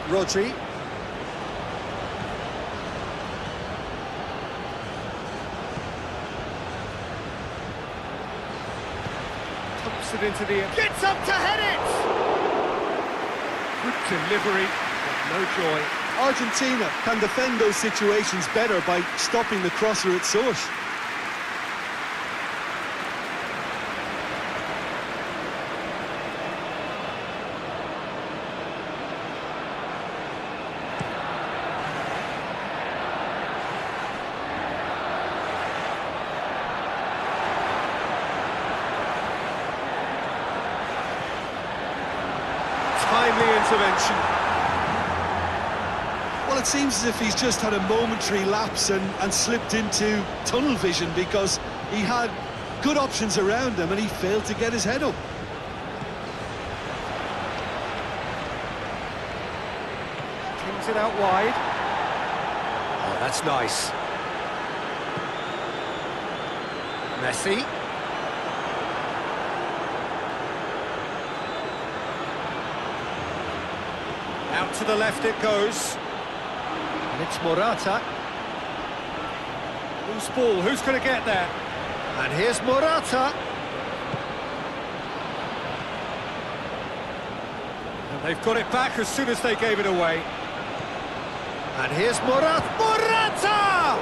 Rodri. Pumps it into the... Gets up to head it! Good delivery, but no joy. Argentina can defend those situations better by stopping the crosser at source. Timely intervention. Well, it seems as if he's just had a momentary lapse and slipped into tunnel vision, because he had good options around him and he failed to get his head up. Kings it out wide. Oh, that's nice. Messi. Out to the left it goes. And it's Morata. Loose ball, who's going to get there? And here's Morata. And they've got it back as soon as they gave it away. And here's Morata. Morata!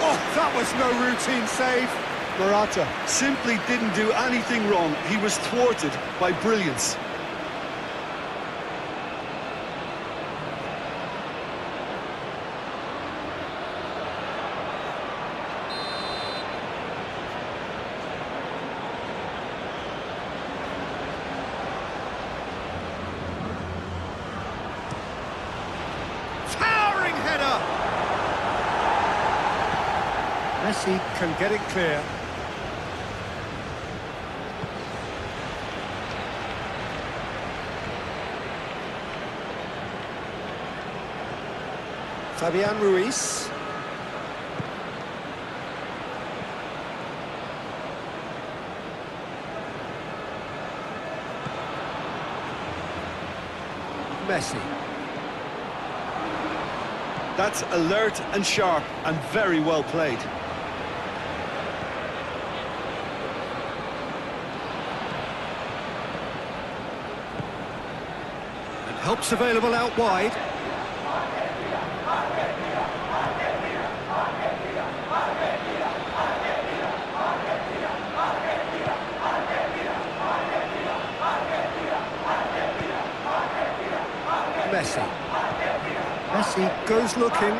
Oh, that was no routine save. Morata simply didn't do anything wrong. He was thwarted by brilliance. Messi can get it clear. Fabian Ruiz. Messi. That's alert and sharp and very well played. Help's available out wide. Messi. Messi goes looking.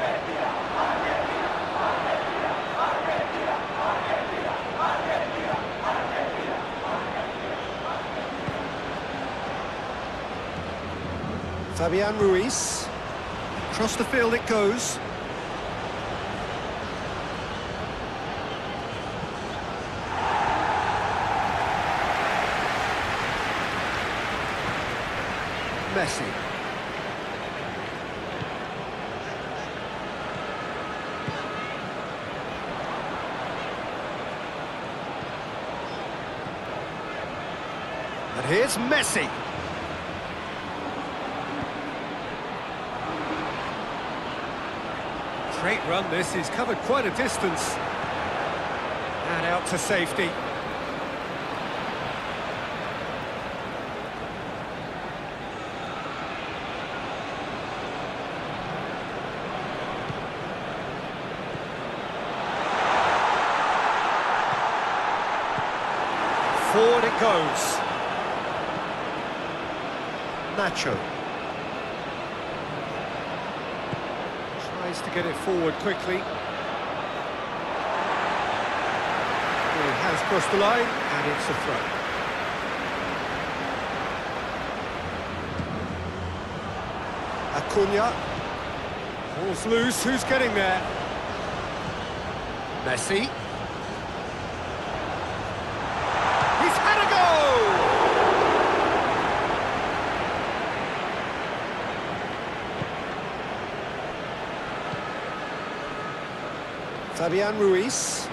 Fabian Ruiz. Across the field it goes. Messi. And here's Messi. Great run this, he's covered quite a distance. And out to safety. Forward it goes. Nacho. Tries to get it forward quickly. He has crossed the line, and it's a throw. Acuna. Ball's loose, who's getting there? Messi. He's had a go! Fabian Ruiz.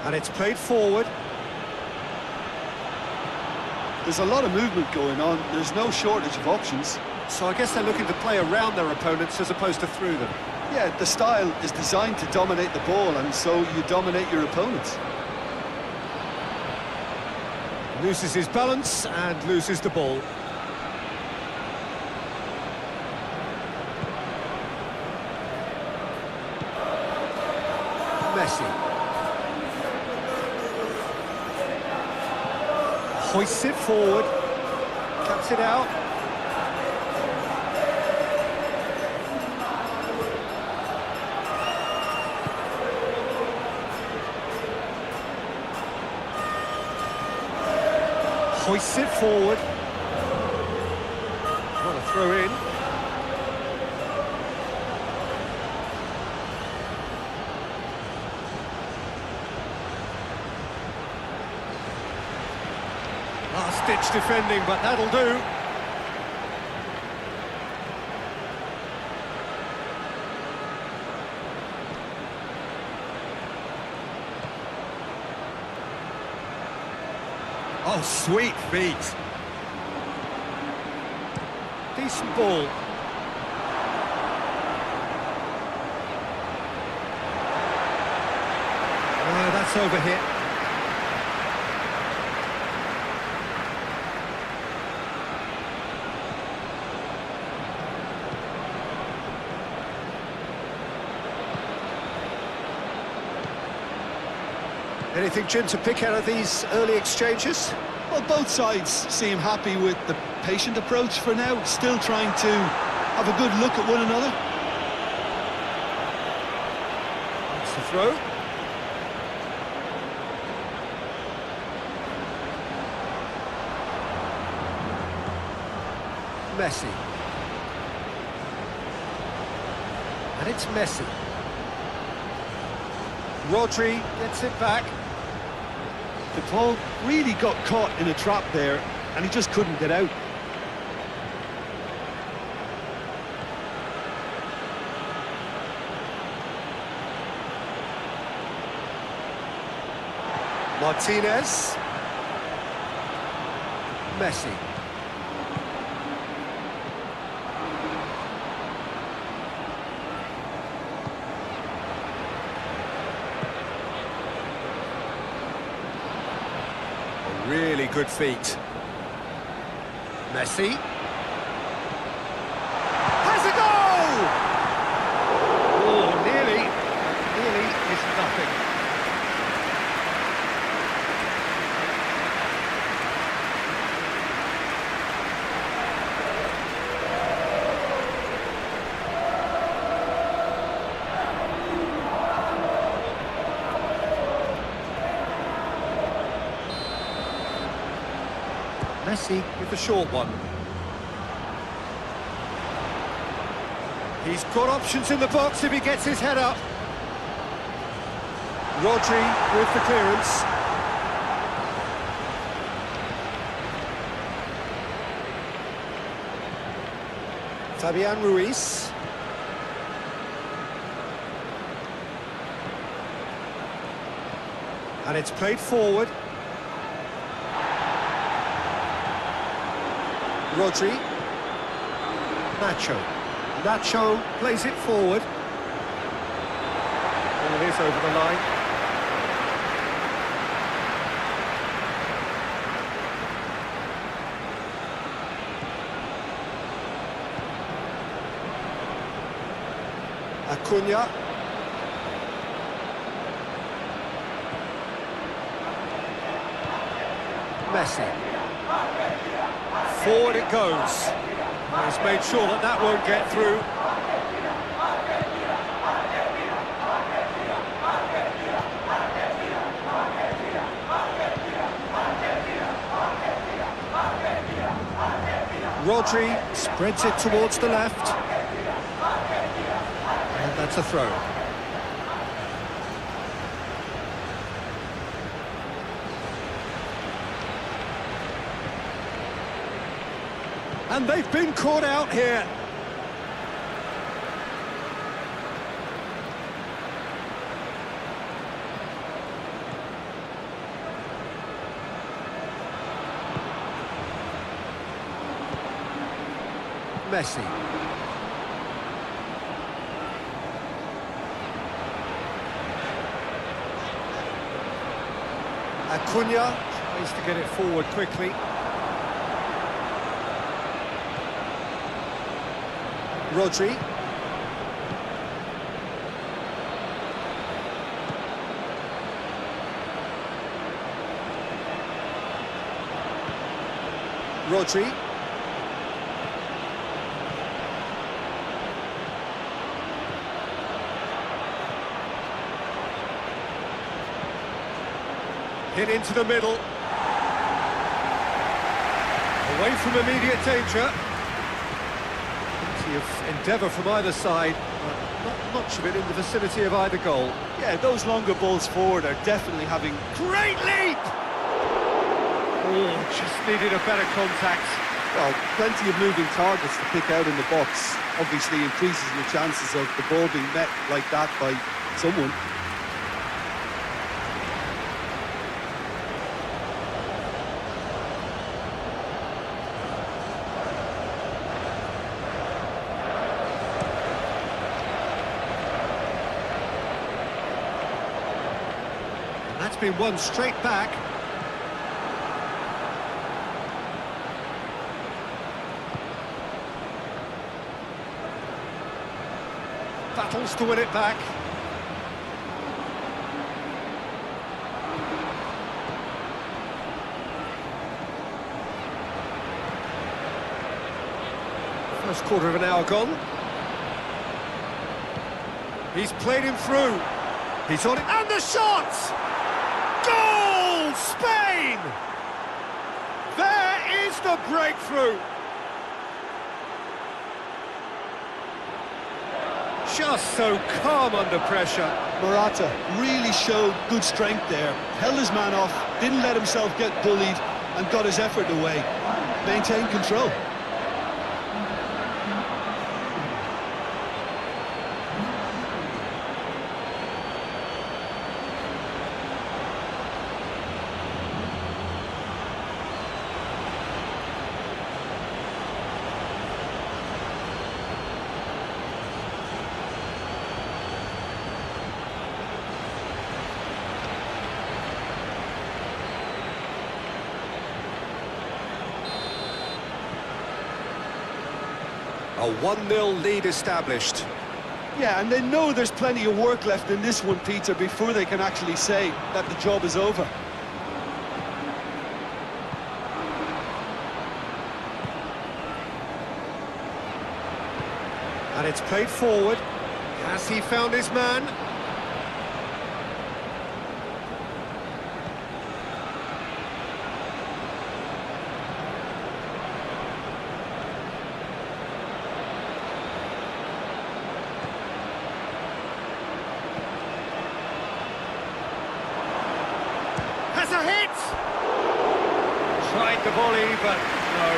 And it's played forward. There's a lot of movement going on. There's no shortage of options. So I guess they're looking to play around their opponents as opposed to through them. Yeah, the style is designed to dominate the ball, and so you dominate your opponents. Loses his balance and loses the ball. Messi. Hoists it forward. Cuts it out. Hoists it forward. What a throw in. Last-ditch defending, but that'll do. Oh, sweet feet. Decent ball. Oh, that's overhit. Anything, Jim, to pick out of these early exchanges? Well, both sides seem happy with the patient approach for now, still trying to have a good look at one another. That's the throw. Messi. And it's Messi. Rodri gets it back. The ball really got caught in a trap there, and he just couldn't get out. Martinez. Messi. Really good feet. Messi. Has a goal! Oh, nearly. Nearly is nothing. Messi with the short one. He's got options in the box if he gets his head up. Rodri with the clearance. Fabian Ruiz. And it's played forward. Rodri. Nacho. Nacho plays it forward. And it is over the line. Acuna. Messi. Forward it goes. He's made sure that that won't get through. Rodri spreads it towards the left. And that's a throw. And they've been caught out here. Messi. Acuna tries to get it forward quickly. Rodri. Rodri. Hit into the middle. Away from immediate danger. Of endeavour from either side, not much of it in the vicinity of either goal. Yeah, those longer balls forward are definitely having... Great leap! Oh, just needed a better contact. Well, plenty of moving targets to pick out in the box. Obviously increases your chances of the ball being met like that by someone. That's been won straight back. Battles to win it back. First quarter of an hour gone. He's played him through. He's on it, and the shot! Goal! Spain! There is the breakthrough! Just so calm under pressure. Morata really showed good strength there. Held his man off, didn't let himself get bullied, and got his effort away. Maintained control. A 1-0 lead established. Yeah, and they know there's plenty of work left in this one, Peter, before they can actually say that the job is over. And it's played forward. Has he found his man? Has a hit! Tried the volley, but no.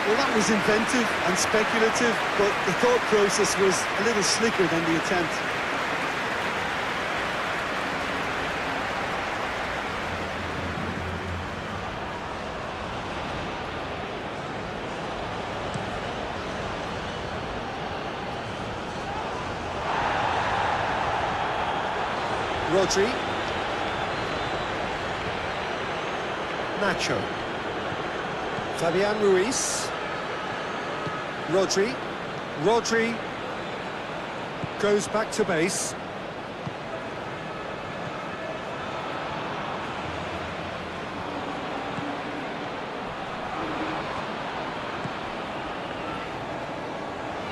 Well, that was inventive and speculative, but the thought process was a little slicker than the attempt. Rodri. Nacho. Fabian Ruiz. Rodri. Rodri goes back to base.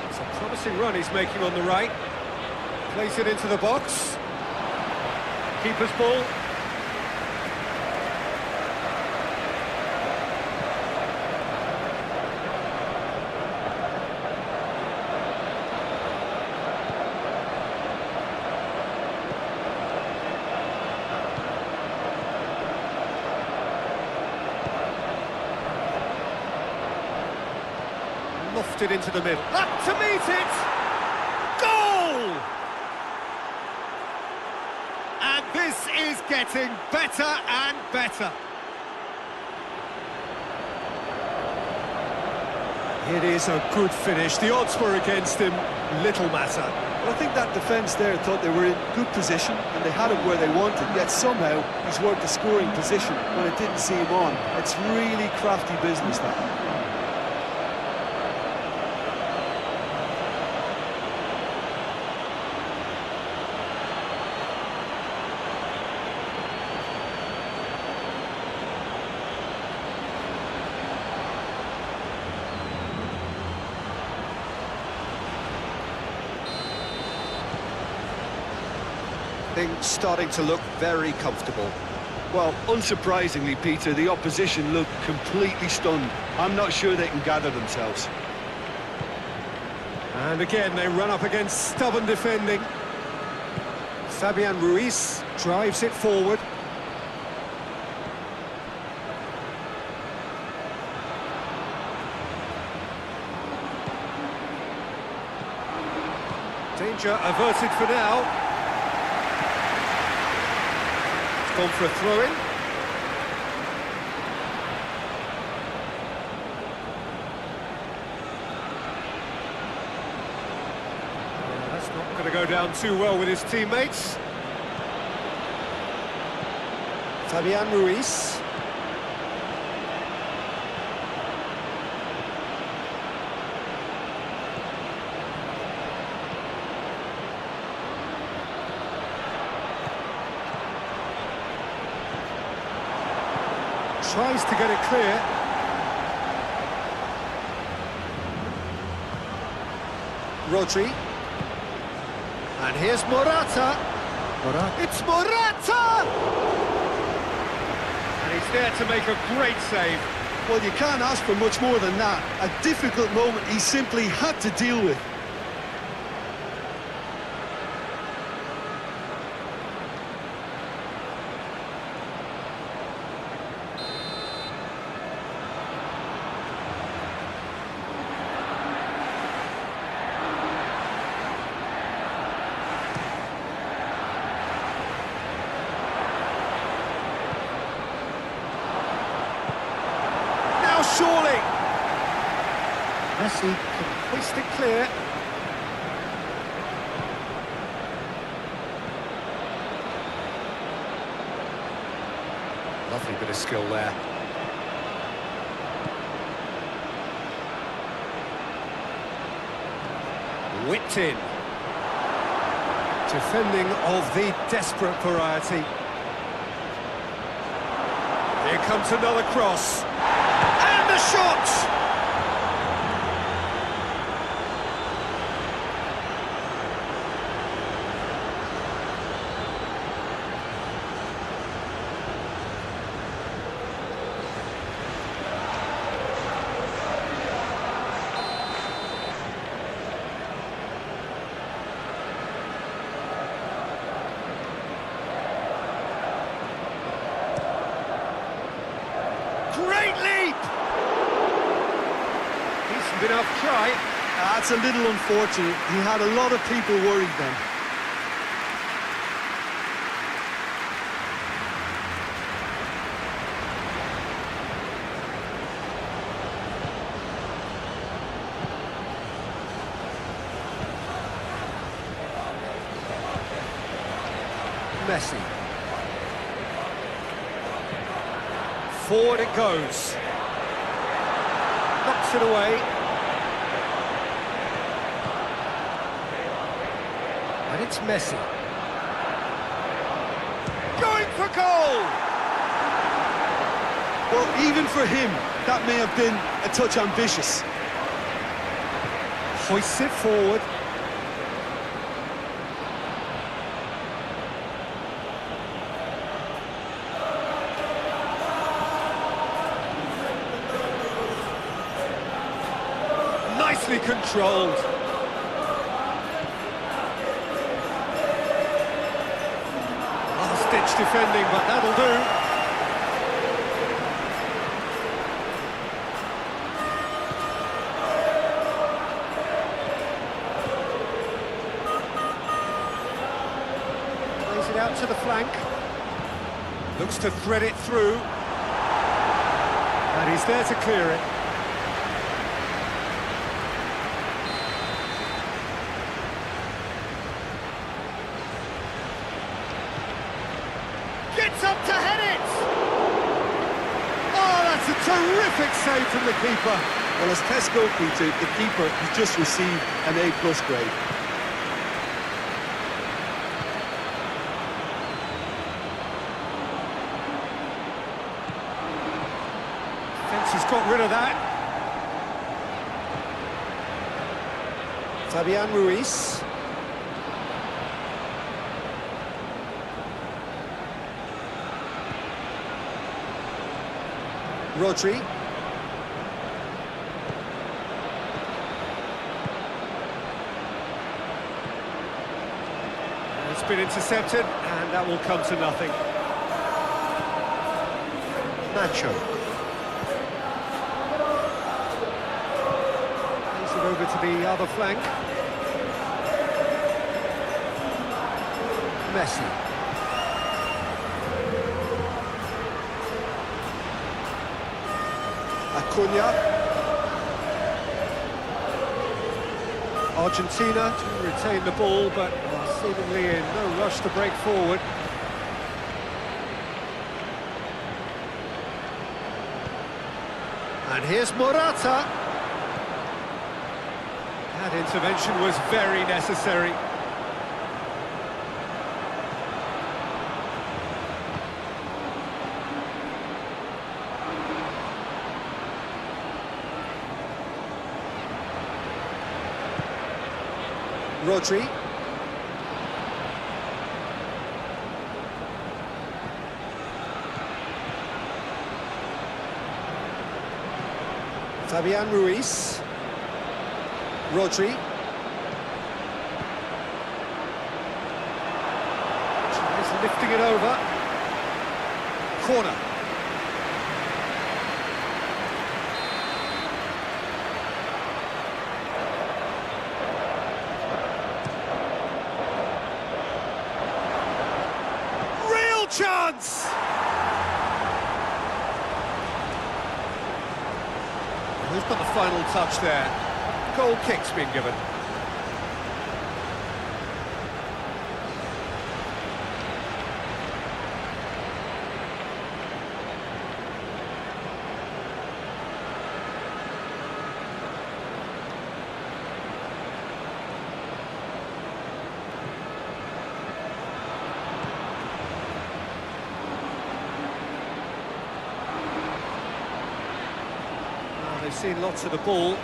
It's a promising run he's making on the right. Plays it into the box. Keeper's ball. Lofted into the middle. Up to meet it! Goal! And this is getting better and better. It is a good finish. The odds were against him. Little matter. Well, I think that defence there thought they were in good position and they had him where they wanted, yet somehow he's worked the scoring position when it didn't see him on. It's really crafty business, that. Things starting to look very comfortable. Well, unsurprisingly, Peter, the opposition look completely stunned. I'm not sure they can gather themselves. And again, they run up against stubborn defending. Fabian Ruiz drives it forward. Danger averted for now. Gone for a throw-in. That's not going to go down too well with his teammates. Fabian Ruiz. Tries to get it clear. Rodri. And here's Morata. It's Morata! And he's there to make a great save. Well, you can't ask for much more than that. A difficult moment he simply had to deal with. Surely! Messi can hoist it clear. Lovely bit of skill there. Whipped in. Defending of the desperate variety. Here comes another cross. And the shot! Great leap! Decent enough try. That's a little unfortunate. He had a lot of people worried then. Messi. Forward it goes. Knocks it away. And it's Messi. Going for goal! Well, even for him, that may have been a touch ambitious. Hoists it forward. Nicely controlled. Last-ditch defending, but that'll do. Plays it out to the flank. Looks to thread it through. And he's there to clear it. Gets up to head it! Oh, that's a terrific save from the keeper. Well, as test goalkeeper, the keeper has just received an A+ grade. Defence has got rid of that. Fabian Ruiz. Rodri. It's been intercepted, and that will come to nothing. Nacho. Plays it over to the other flank. Messi. Acuna. Argentina to retain the ball, but are seemingly in no rush to break forward. And here's Morata. That intervention was very necessary. Rodri. Fabian Ruiz. Rodri. He's lifting it over. Corner. Chance! Who's got the final touch there? Goal kick's been given. They've seen lots of the ball,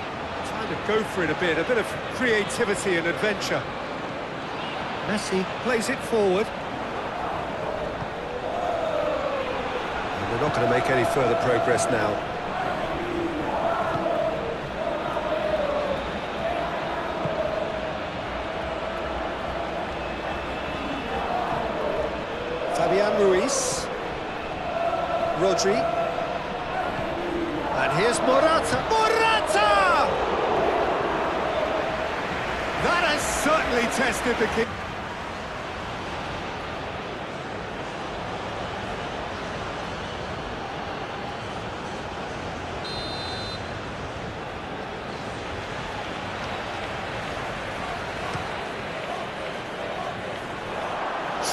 trying to go for it a bit of creativity and adventure. Messi plays it forward. And they're not going to make any further progress now. Fabian Ruiz. Rodri. And here's Morata. Morata! That has certainly tested the keeper.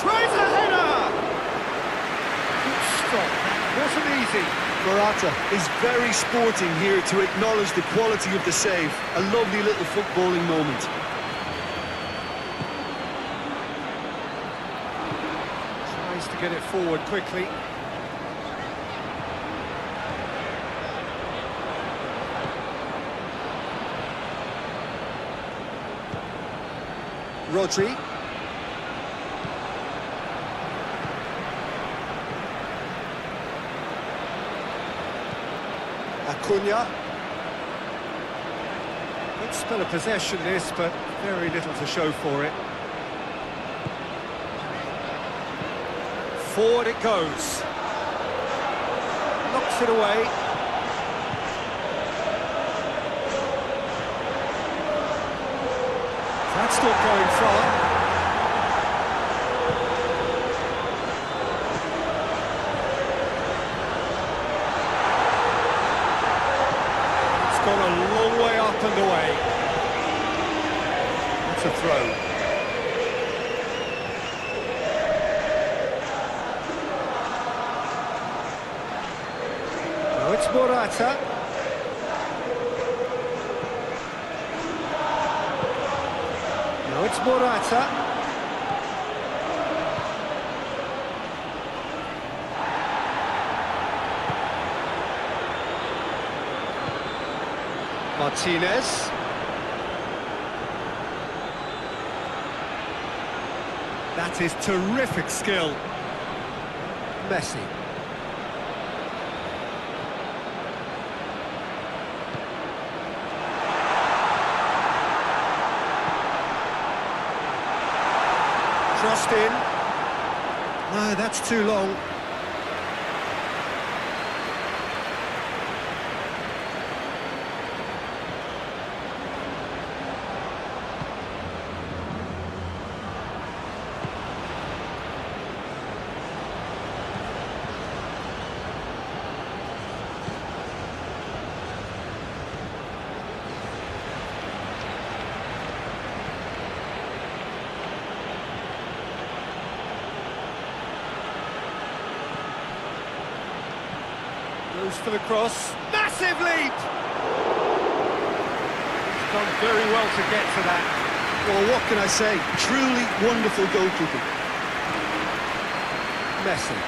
Tries a header! wasn't easy. Morata is very sporting here to acknowledge the quality of the save. A lovely little footballing moment. Tries to get it forward quickly. Rodri. Acuna. Good spell of possession this, but very little to show for it. Forward it goes. Knocks it away. That's not going far. Gone a long way up and away. That's a throw. Now it's Morata. Now it's Morata. Martinez. That is terrific skill. Messi. Crossed in. No, that's too long. Goes for the cross. Massive leap! He's done very well to get to that. Well, what can I say? Truly wonderful goalkeeping. Messi.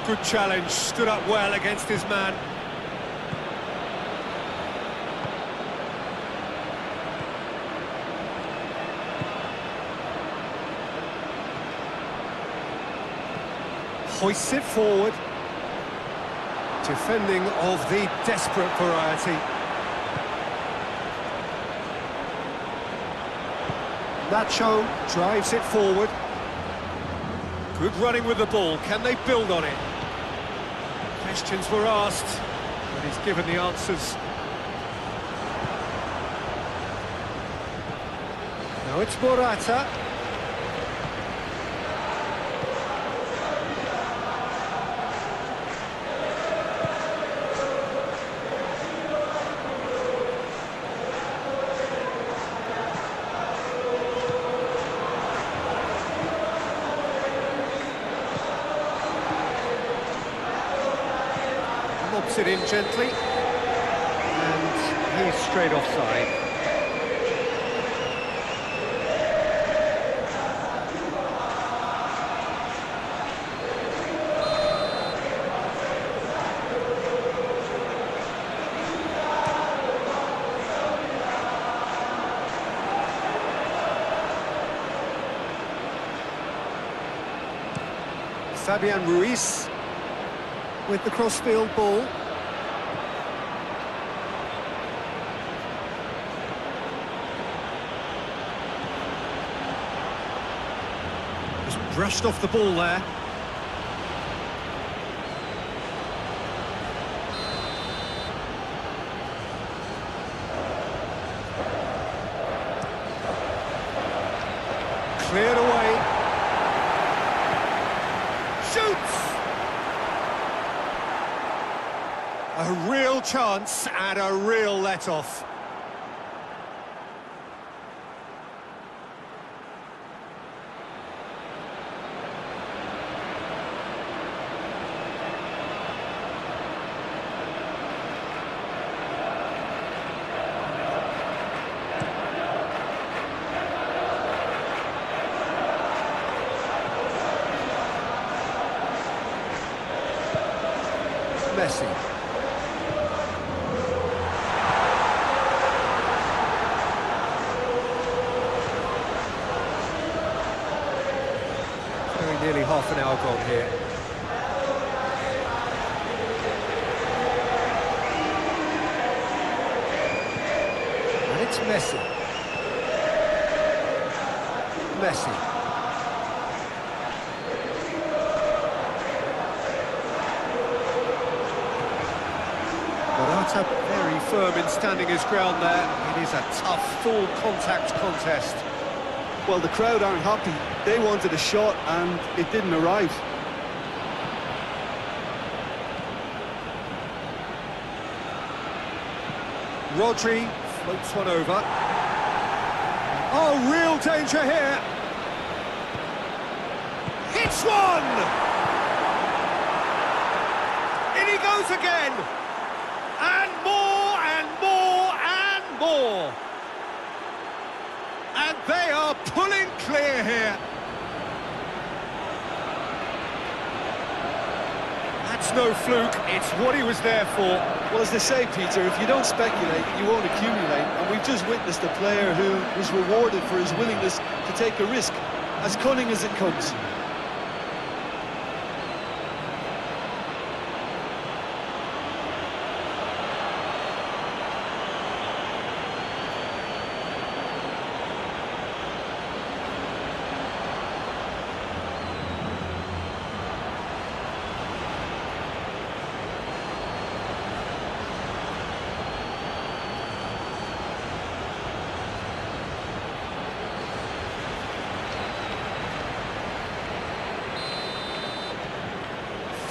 Good challenge, stood up well against his man. Hoists it forward. Defending of the desperate variety. Nacho drives it forward. Good running with the ball. Can they build on it? Questions were asked, but he's given the answers. Now it's Morata. Lobs it in gently, and he's straight offside. Fabian Ruiz with the crossfield ball. Just brushed off the ball there. Cleared away. Shoots! A real chance and a real let-off. Messi. Very nearly half an hour gone here. And it's Messi. Messi. Morata very firm in standing his ground there. It is a tough, full-contact contest. Well, the crowd aren't happy. They wanted a shot and it didn't arrive. Rodri floats one over. Oh, real danger here. Hits one! In he goes again! And more, and more, and more! And they are pulling clear here. That's no fluke, it's what he was there for. Well, as they say, Peter, if you don't speculate, you won't accumulate. And we've just witnessed a player who was rewarded for his willingness to take a risk, as cunning as it comes.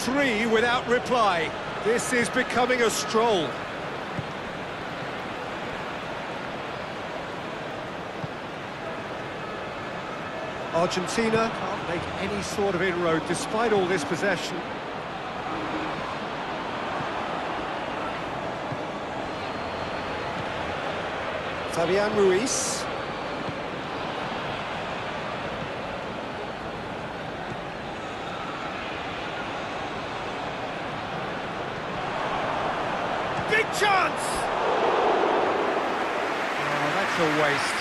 Three without reply. This is becoming a stroll. Argentina can't make any sort of inroad despite all this possession. Fabian Ruiz. Big chance! Oh, that's a waste.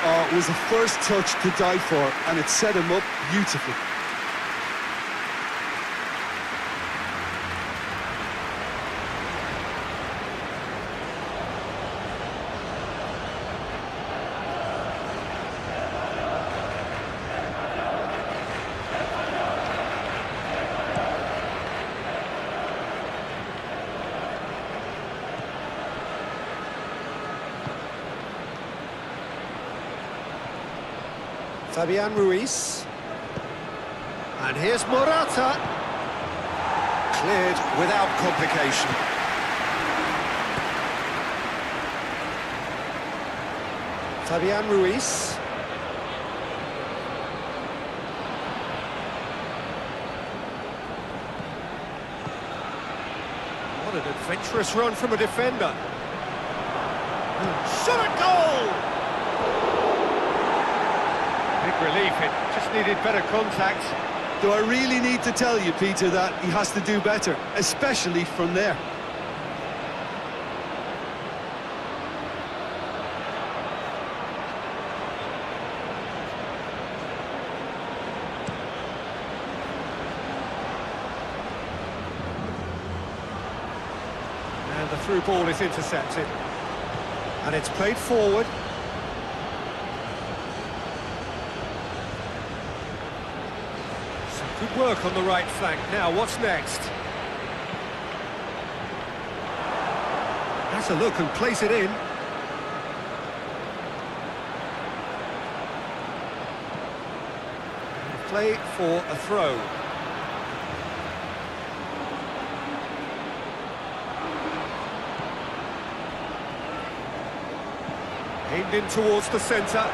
Oh, it was a first touch to die for, and it set him up beautifully. Fabian Ruiz. And here's Morata. Cleared without complication. Fabian Ruiz. What an adventurous run from a defender. Shot at goal! Big relief, it just needed better contact. Do I really need to tell you, Peter, that he has to do better, especially from there? And the through ball is intercepted. And it's played forward. Good work on the right flank. Now, what's next? That's a look and place it in. Play for a throw. Aimed in towards the centre.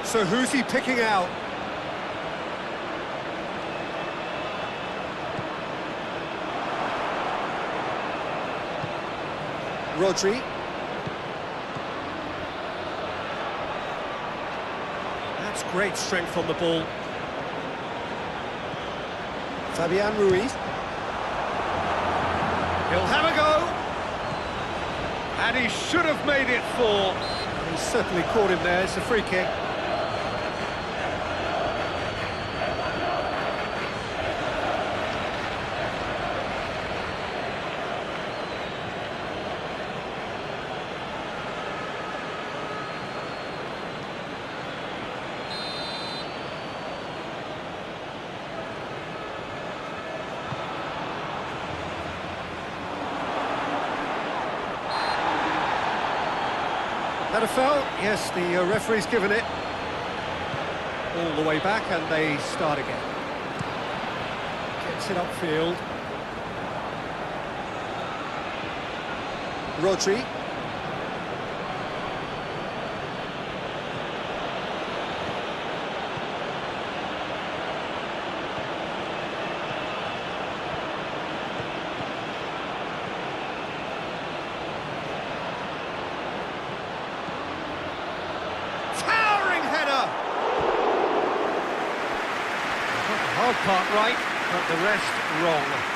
So who's he picking out? Rodri. That's great strength on the ball. Fabian Ruiz. He'll have a go. And he should have made it 4. He's certainly caught him there. It's a free kick. That a foul? Yes, the referee's given it. All the way back and they start again. Gets it upfield. Rodri. Hard part right, but the rest wrong.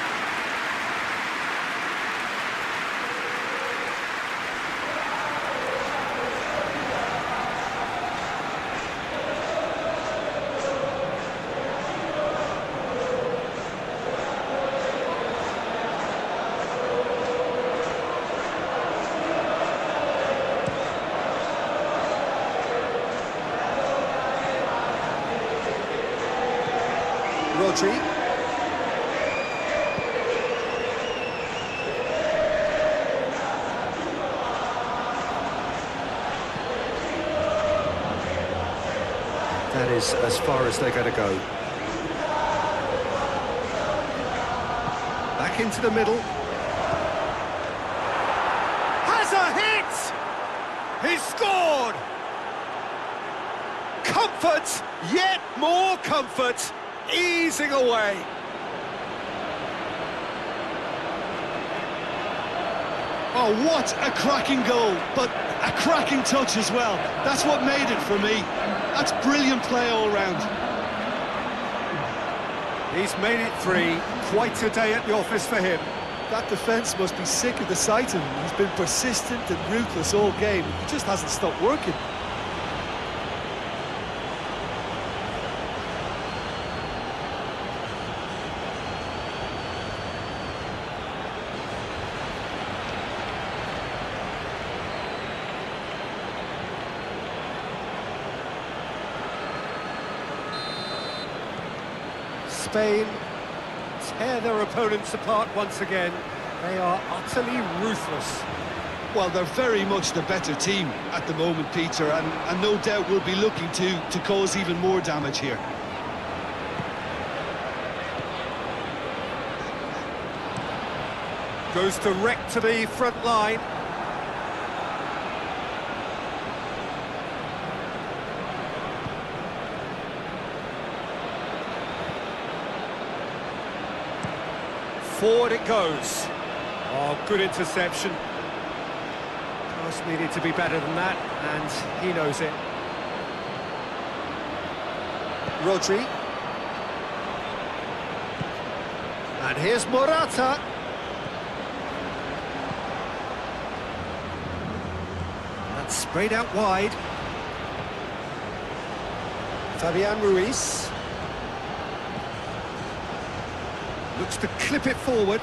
Rodri. That is as far as they're going to go. Back into the middle. Has a hit! He's scored! Comfort, yet more comfort. Easing away. Oh, what a cracking goal, but a cracking touch as well. That's what made it for me. That's brilliant play all round. He's made it 3. Quite a day at the office for him. That defence must be sick of the sight of him. He's been persistent and ruthless all game. He just hasn't stopped working. Spain tear their opponents apart once again. They are utterly ruthless. Well, they're very much the better team at the moment, Peter, and no doubt will be looking to cause even more damage here. Goes direct to the front line. Forward it goes. Oh, good interception. Pass needed to be better than that, and he knows it. Rodri. And here's Morata. That's sprayed out wide. Fabian Ruiz. Looks to clip it forward.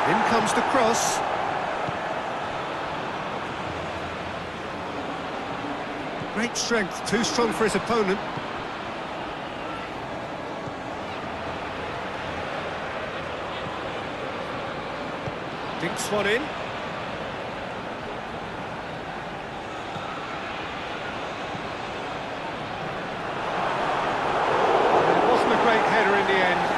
In comes the cross. Great strength, too strong for his opponent. Dinks one in. It wasn't a great header in the end.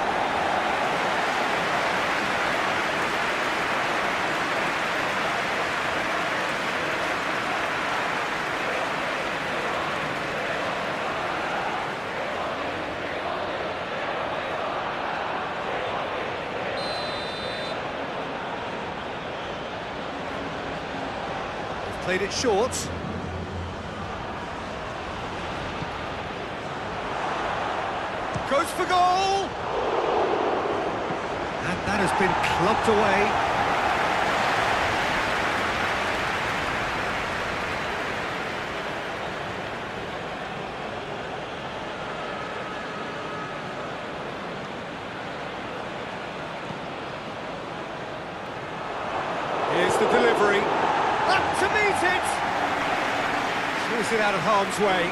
Played it short. Goes for goal! And that has been clubbed away. Here's the delivery. Up to meet it! Clears it out of harm's way.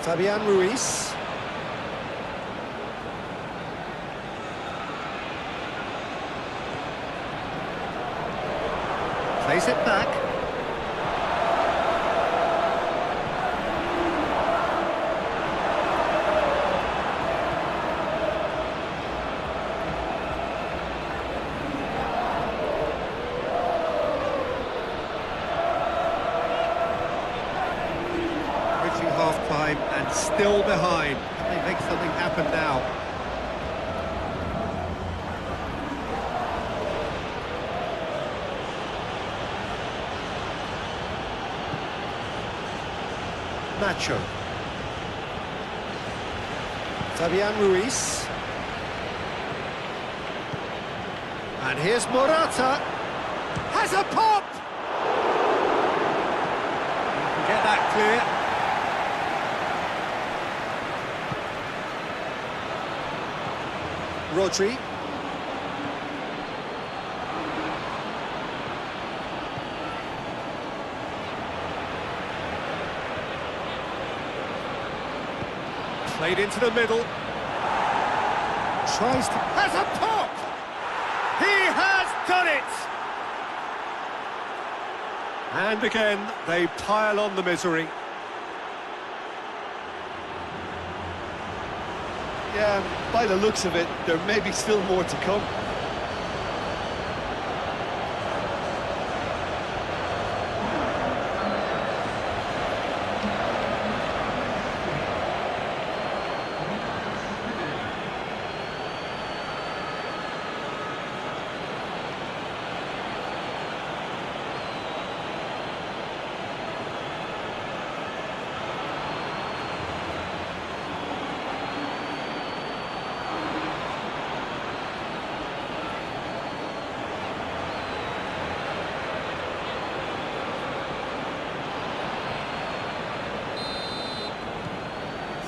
Fabian Ruiz. Plays it back. Half-time and still behind. Can they make something happen now? Nacho. Fabian Ruiz. And here's Morata. Has a pop! You can get that clear. Rodri. Played into the middle. Tries to... Has a pop! He has done it! And again, they pile on the misery. Yeah, by the looks of it, there may be still more to come.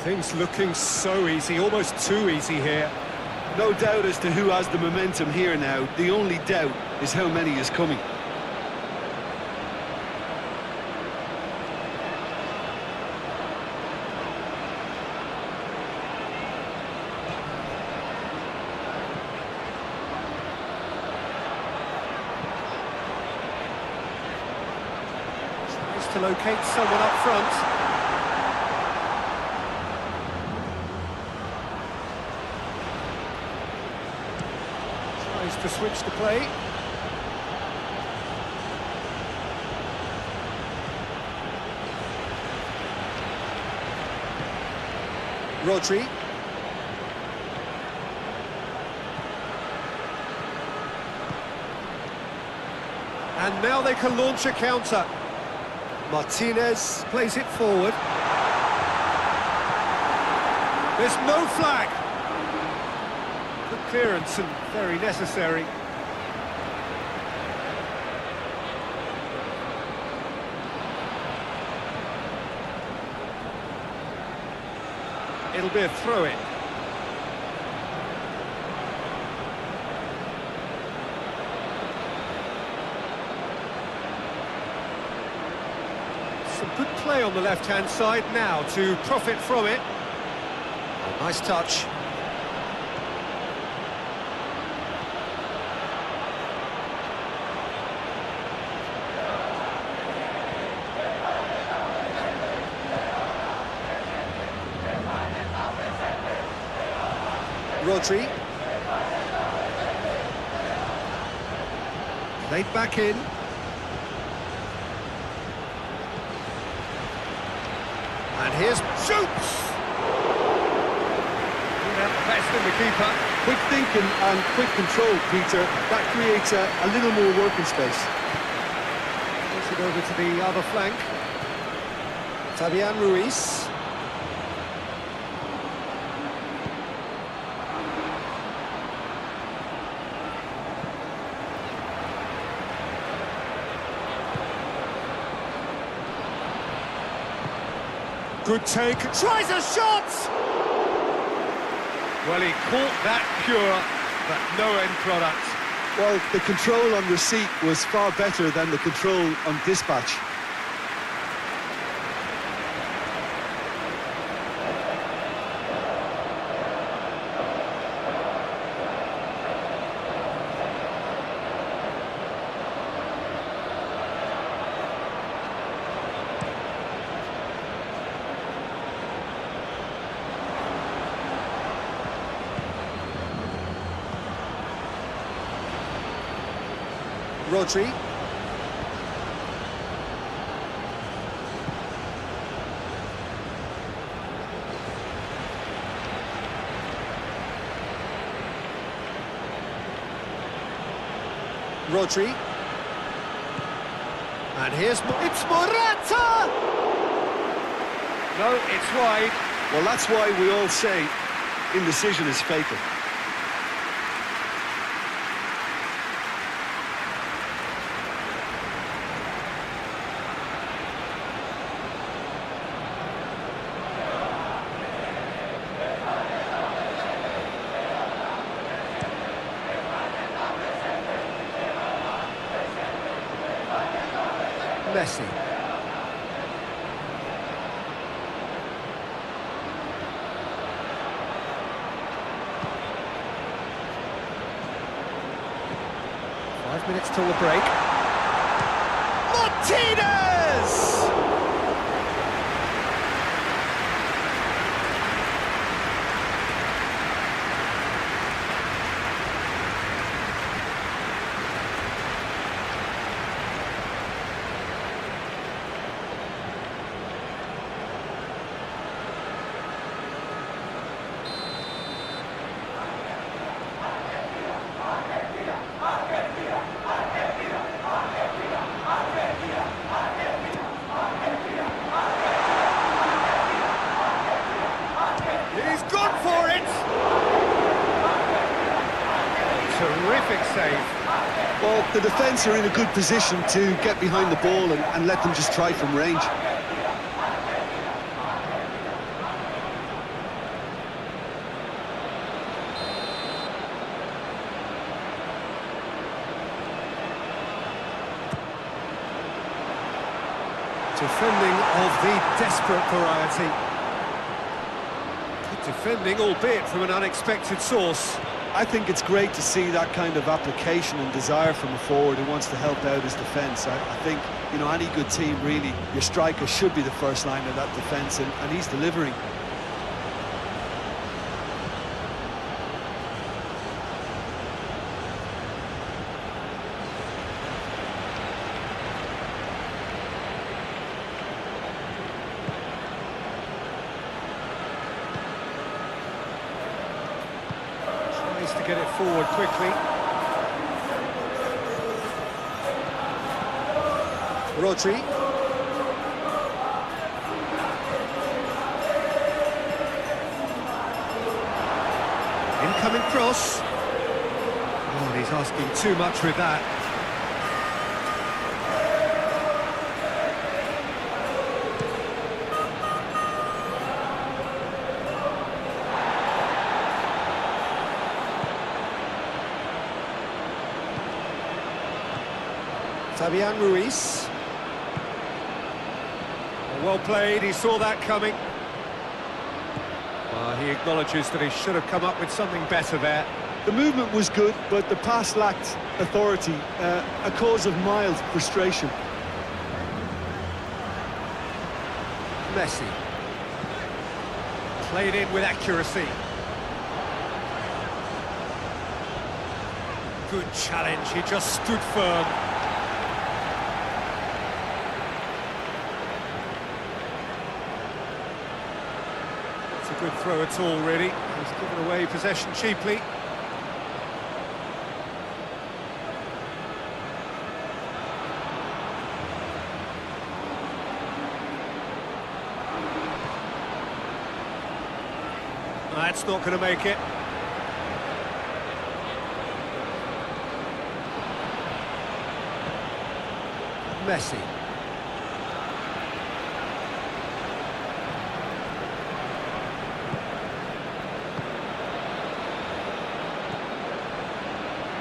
Things looking so easy, almost too easy here. No doubt as to who has the momentum here now. The only doubt is how many is coming. Tries to locate someone up front. To switch the play. Rodri. And now they can launch a counter. Martinez plays it forward. There's no flag. Good clearance and very necessary. It'll be a throw-in. Some good play on the left-hand side now to profit from it. Nice touch. Rodri. Played back in. And here's... Shoots! Best in the keeper. Quick thinking and quick control, Peter. That creates a little more working space. Puts it over to the other flank. Fabian Ruiz. Good take. Tries a shot! Well, he caught that pure, but no end product. Well, the control on receipt was far better than the control on dispatch. Rodri. Rodri. And here's... It's Morata! No, it's wide. Well, that's why we all say indecision is fatal. Messi. Five minutes till the break. Martinez! Terrific save. Well, the defence are in a good position to get behind the ball and let them just try from range. Defending of the desperate variety. Good defending, albeit from an unexpected source. I think it's great to see that kind of application and desire from a forward who wants to help out his defence. I think, you know, any good team, really, your striker should be the first line of that defence, and he's delivering. To get it forward quickly. Rodri. Incoming cross. Oh, he's asking too much with that. Fabian Ruiz. Well played, he saw that coming. He acknowledges that he should have come up with something better there. The movement was good, but the pass lacked authority, a cause of mild frustration. Messi. Played in with accuracy. Good challenge, he just stood firm. It's a good throw at all, really. He's given away possession cheaply. That's not going to make it. Messi.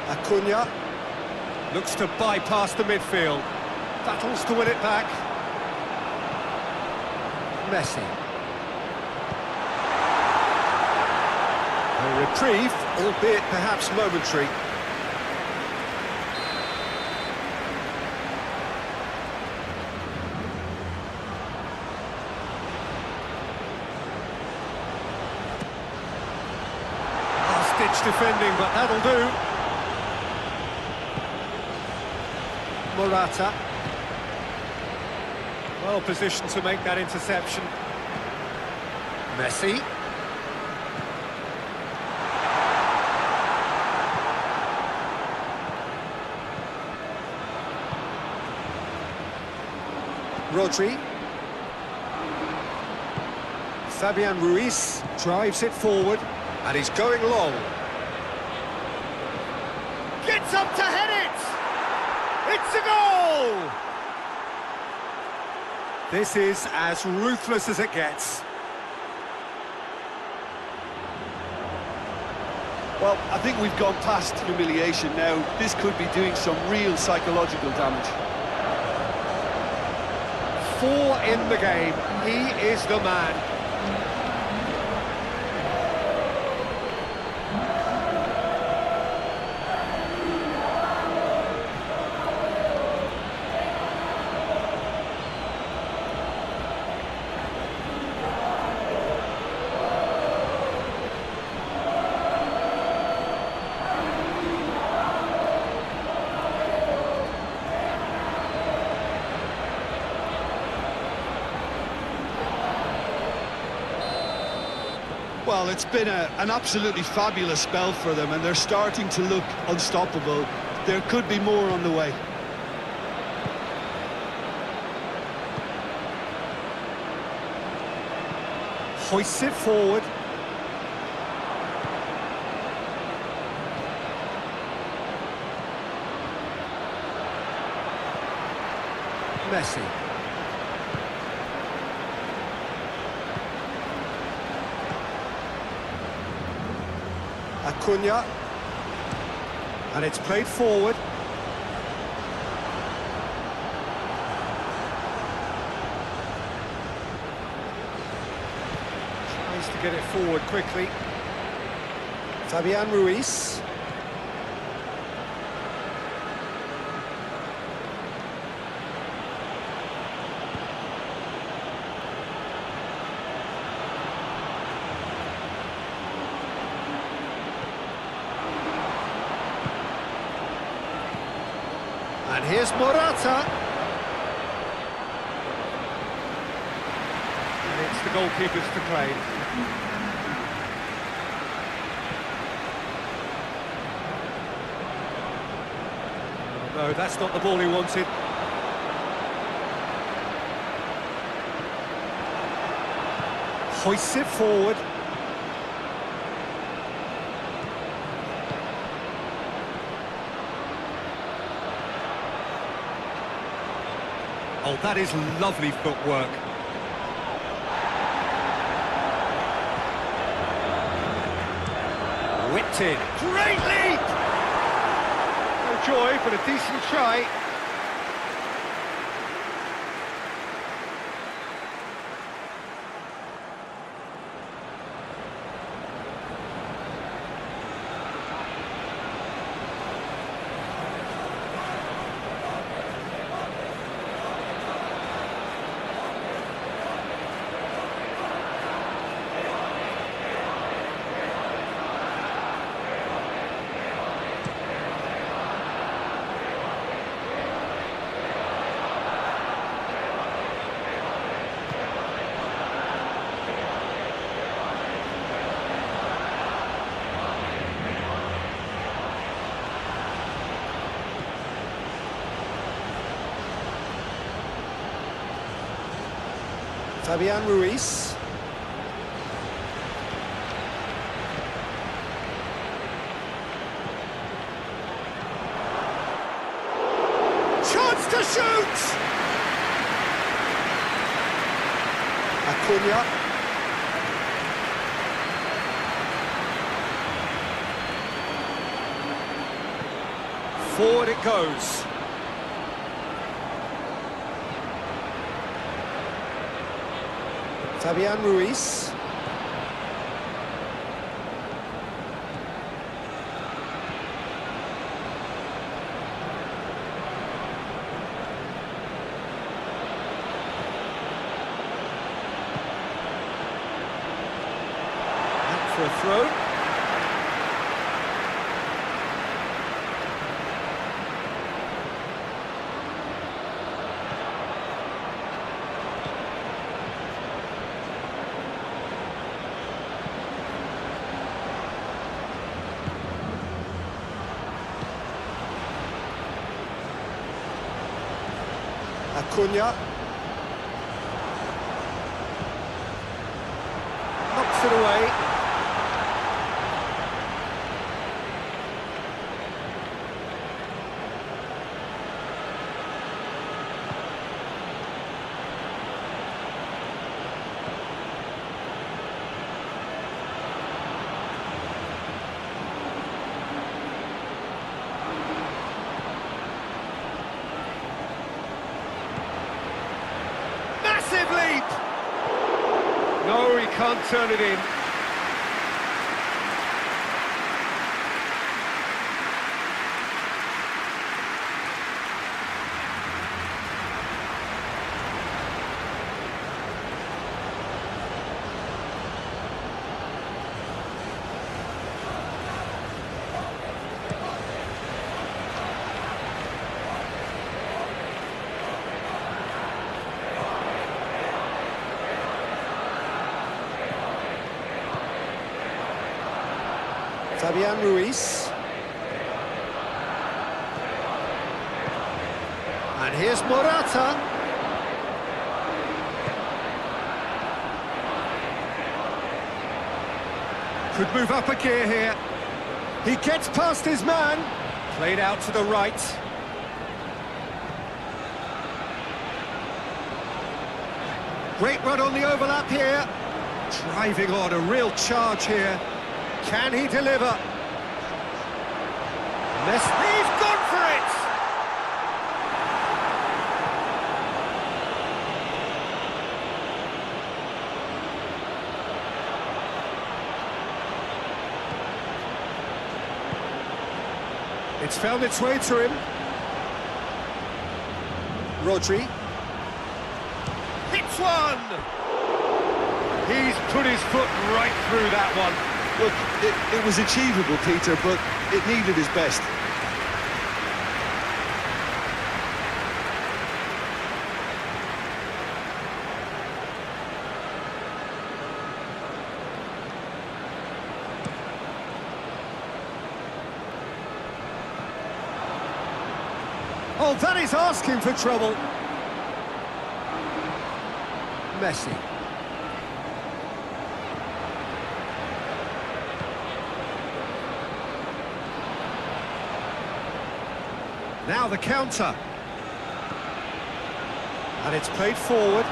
Acuna looks to bypass the midfield. Battles to win it back. Messi. A reprieve, albeit perhaps momentary. Last-ditch defending, but that'll do. Morata. Well positioned to make that interception. Messi. Rodri. Fabian Ruiz drives it forward, and he's going long. Gets up to head it! It's a goal! This is as ruthless as it gets. Well, I think we've gone past humiliation now. This could be doing some real psychological damage. 4 in the game. He is the man. Well, it's been an absolutely fabulous spell for them, and they're starting to look unstoppable. There could be more on the way. Hoists it forward. Messi. Acuna, and it's played forward. Tries to get it forward quickly. Fabian Ruiz. And here's Morata. And it's the goalkeepers to claim. Oh, no, that's not the ball he wanted. Hoists it forward. Oh, that is lovely footwork. Whipped in. Great leap! No joy, but a decent try. Fabian Ruiz. Chance to shoot! Acuna. Forward it goes. Fabian Ruiz. Back for a throw. Acuna. Knocks it away. Massive leap! No, he can't turn it in. Fabian Ruiz. And here's Morata. Could move up a gear here. He gets past his man. Played out to the right. Great run on the overlap here. Driving on, a real charge here. Can he deliver? He's gone for it! It's found its way to him. Rodri. Hits one! He's put his foot right through that one. Look, it was achievable, Peter, but it needed his best. Oh, that is asking for trouble. Messi. Now the counter. And it's played forward.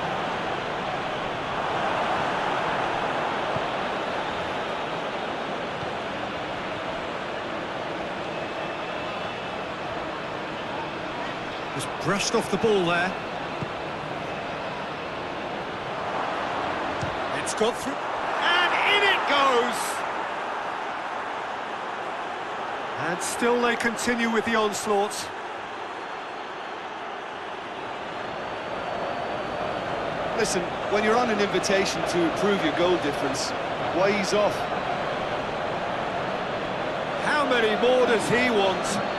Just brushed off the ball there. It's got through. And in it goes! And still they continue with the onslaught. Listen, when you're on an invitation to improve your goal difference, why ease off? How many more does he want?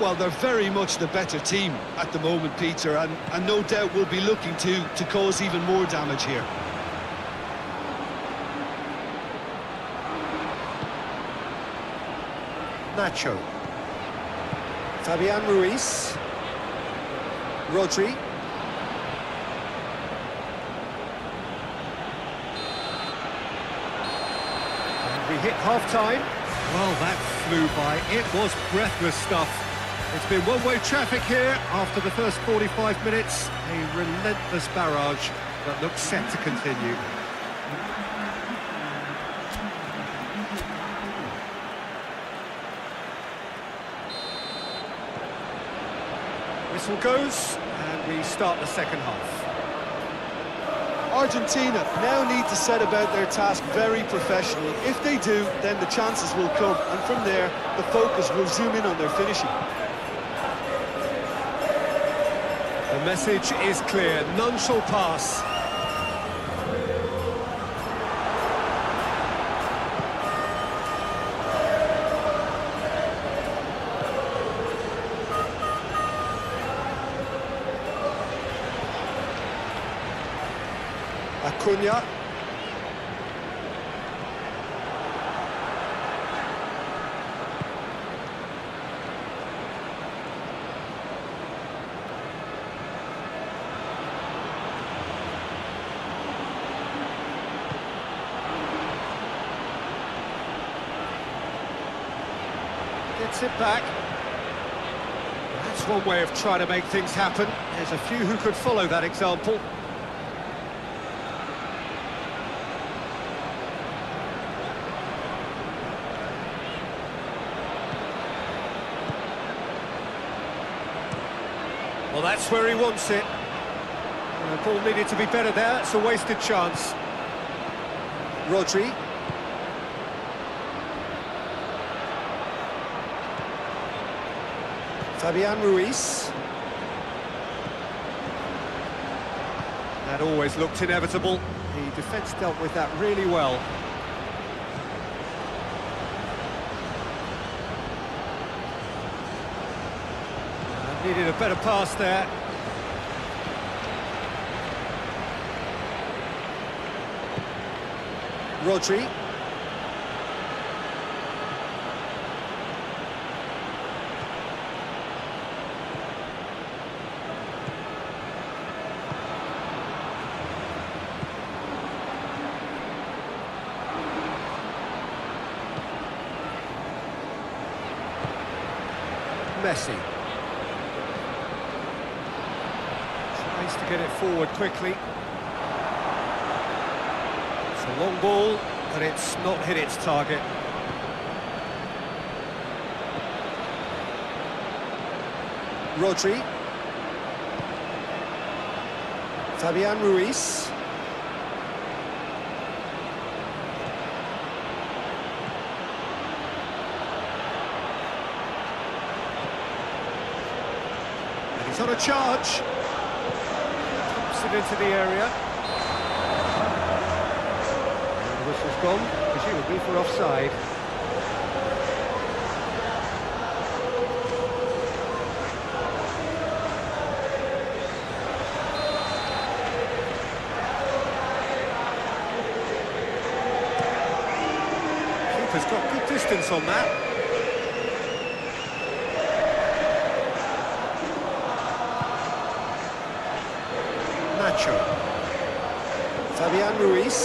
Well, they're very much the better team at the moment, Peter, and no doubt will be looking to cause even more damage here. Nacho. Fabian Ruiz. Rodri. And we hit half-time. Well, that flew by. It was breathless stuff. It's been one-way traffic here after the first 45 minutes. A relentless barrage that looks set to continue. Whistle goes, and we start the second half. Argentina now need to set about their task very professionally. If they do, then the chances will come, and from there, the focus will zoom in on their finishing. The message is clear, none shall pass. Acuna. Gets it back. That's one way of trying to make things happen. There's a few who could follow that example. Well, that's where he wants it. The ball needed to be better there. It's a wasted chance. Rodri. Fabian Ruiz. That always looked inevitable. The defence dealt with that really well. Needed a better pass there. Rodri. Messi. Tries to get it forward quickly. It's a long ball, but it's not hit its target. Rodri. Fabian Ruiz. And he's on a charge. Pumps it into the area. And the whistle's gone, presumably for offside. Keeper's got good distance on that. Nacho. Fabian Ruiz.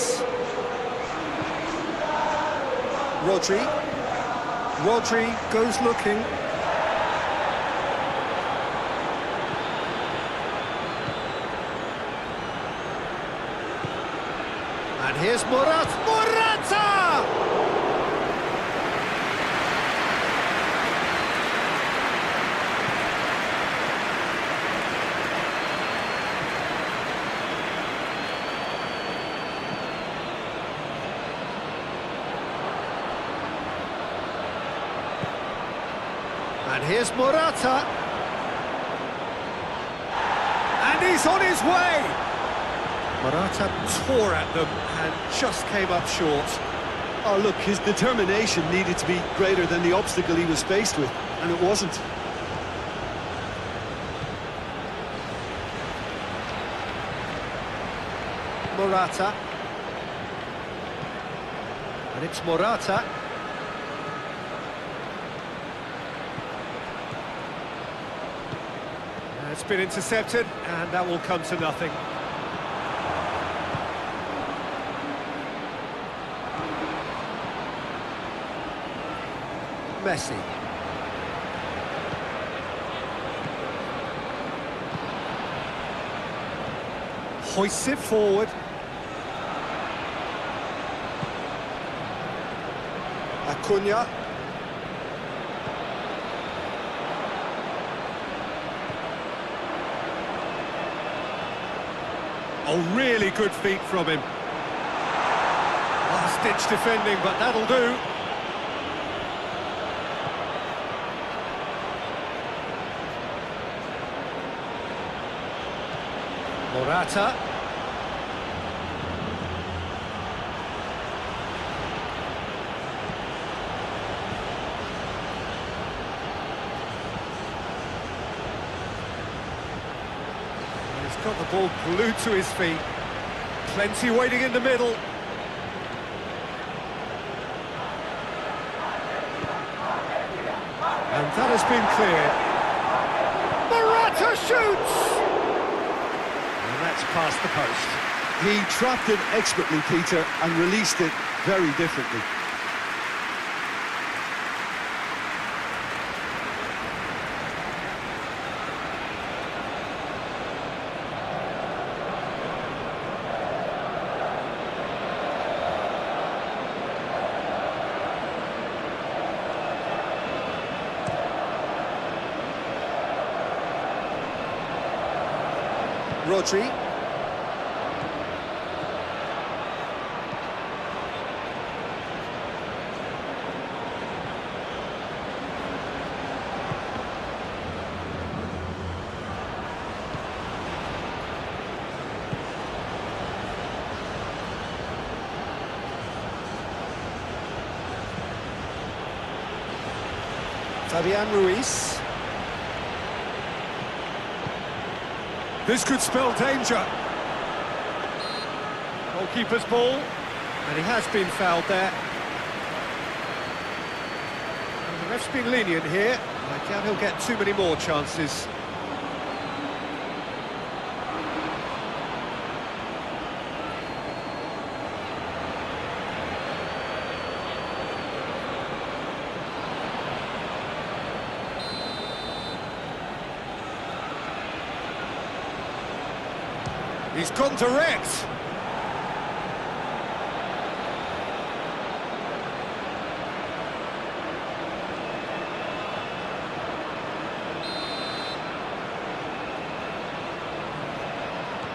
Rodri. Rodri goes looking. And here's Morata! And here's Morata. And he's on his way! Morata tore at them and just came up short. Oh, look, his determination needed to be greater than the obstacle he was faced with, and it wasn't. Morata. And it's Morata. It's been intercepted, and that will come to nothing. Messi. Hoists it forward. Acuna. Oh, really good feet from him. Last-ditch defending, but that'll do. Morata. He's got the ball glued to his feet. Plenty waiting in the middle. And that has been cleared. Morata shoots! And that's past the post. He trapped it expertly, Peter, and released it very differently. Rodri. Fabian Ruiz. This could spell danger. Goalkeeper's ball, and he has been fouled there. And the ref's been lenient here. I doubt he'll get too many more chances. He's gone direct.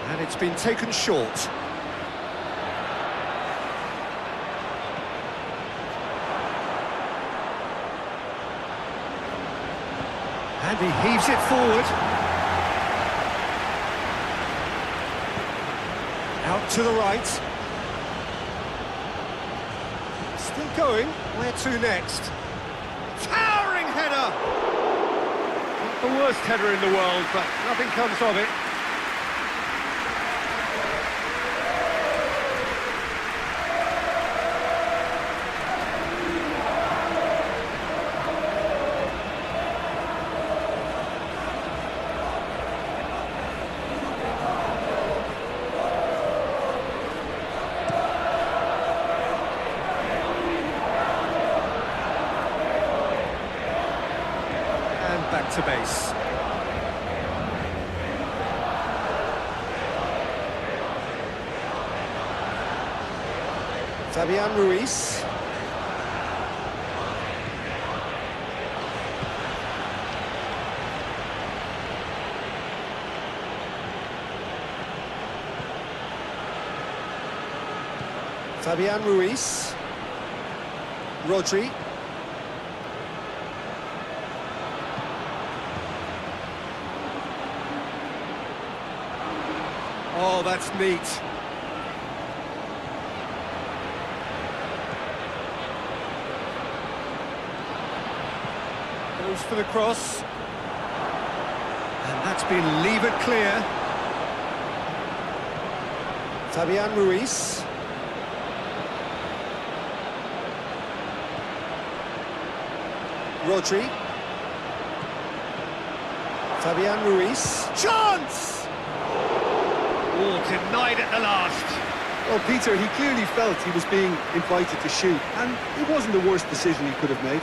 And it's been taken short. And he heaves it forward. Out to the right. Still going. Where to next? Towering header! Not the worst header in the world, but nothing comes of it. Back to base. Fabian Ruiz. Fabian Ruiz. Rodri. Oh, that's neat. Goes for the cross. And that's been levered clear. Fabian Ruiz. Rodri. Fabian Ruiz. Chance! Oh, denied at the last. Well, Peter, he clearly felt he was being invited to shoot, and it wasn't the worst decision he could have made.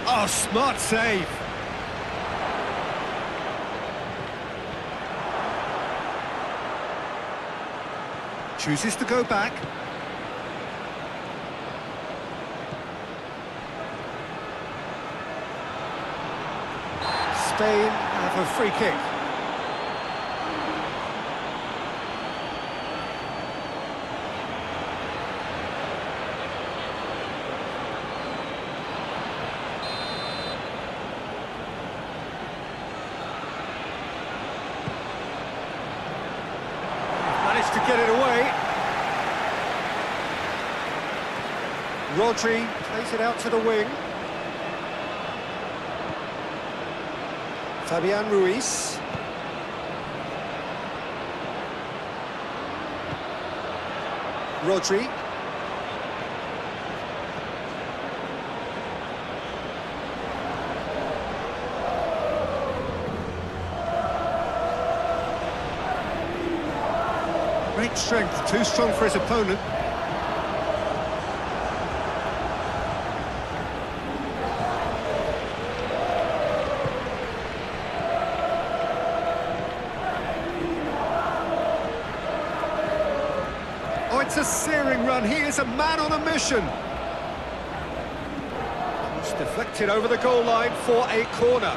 Oh, smart save. Chooses to go back. Spain have a free kick. Managed to get it away. Rodri plays it out to the wing. Fabian Ruiz. Rodri. Great strength, too strong for his opponent. Oh, it's a searing run. He is a man on a mission. It's deflected over the goal line for a corner.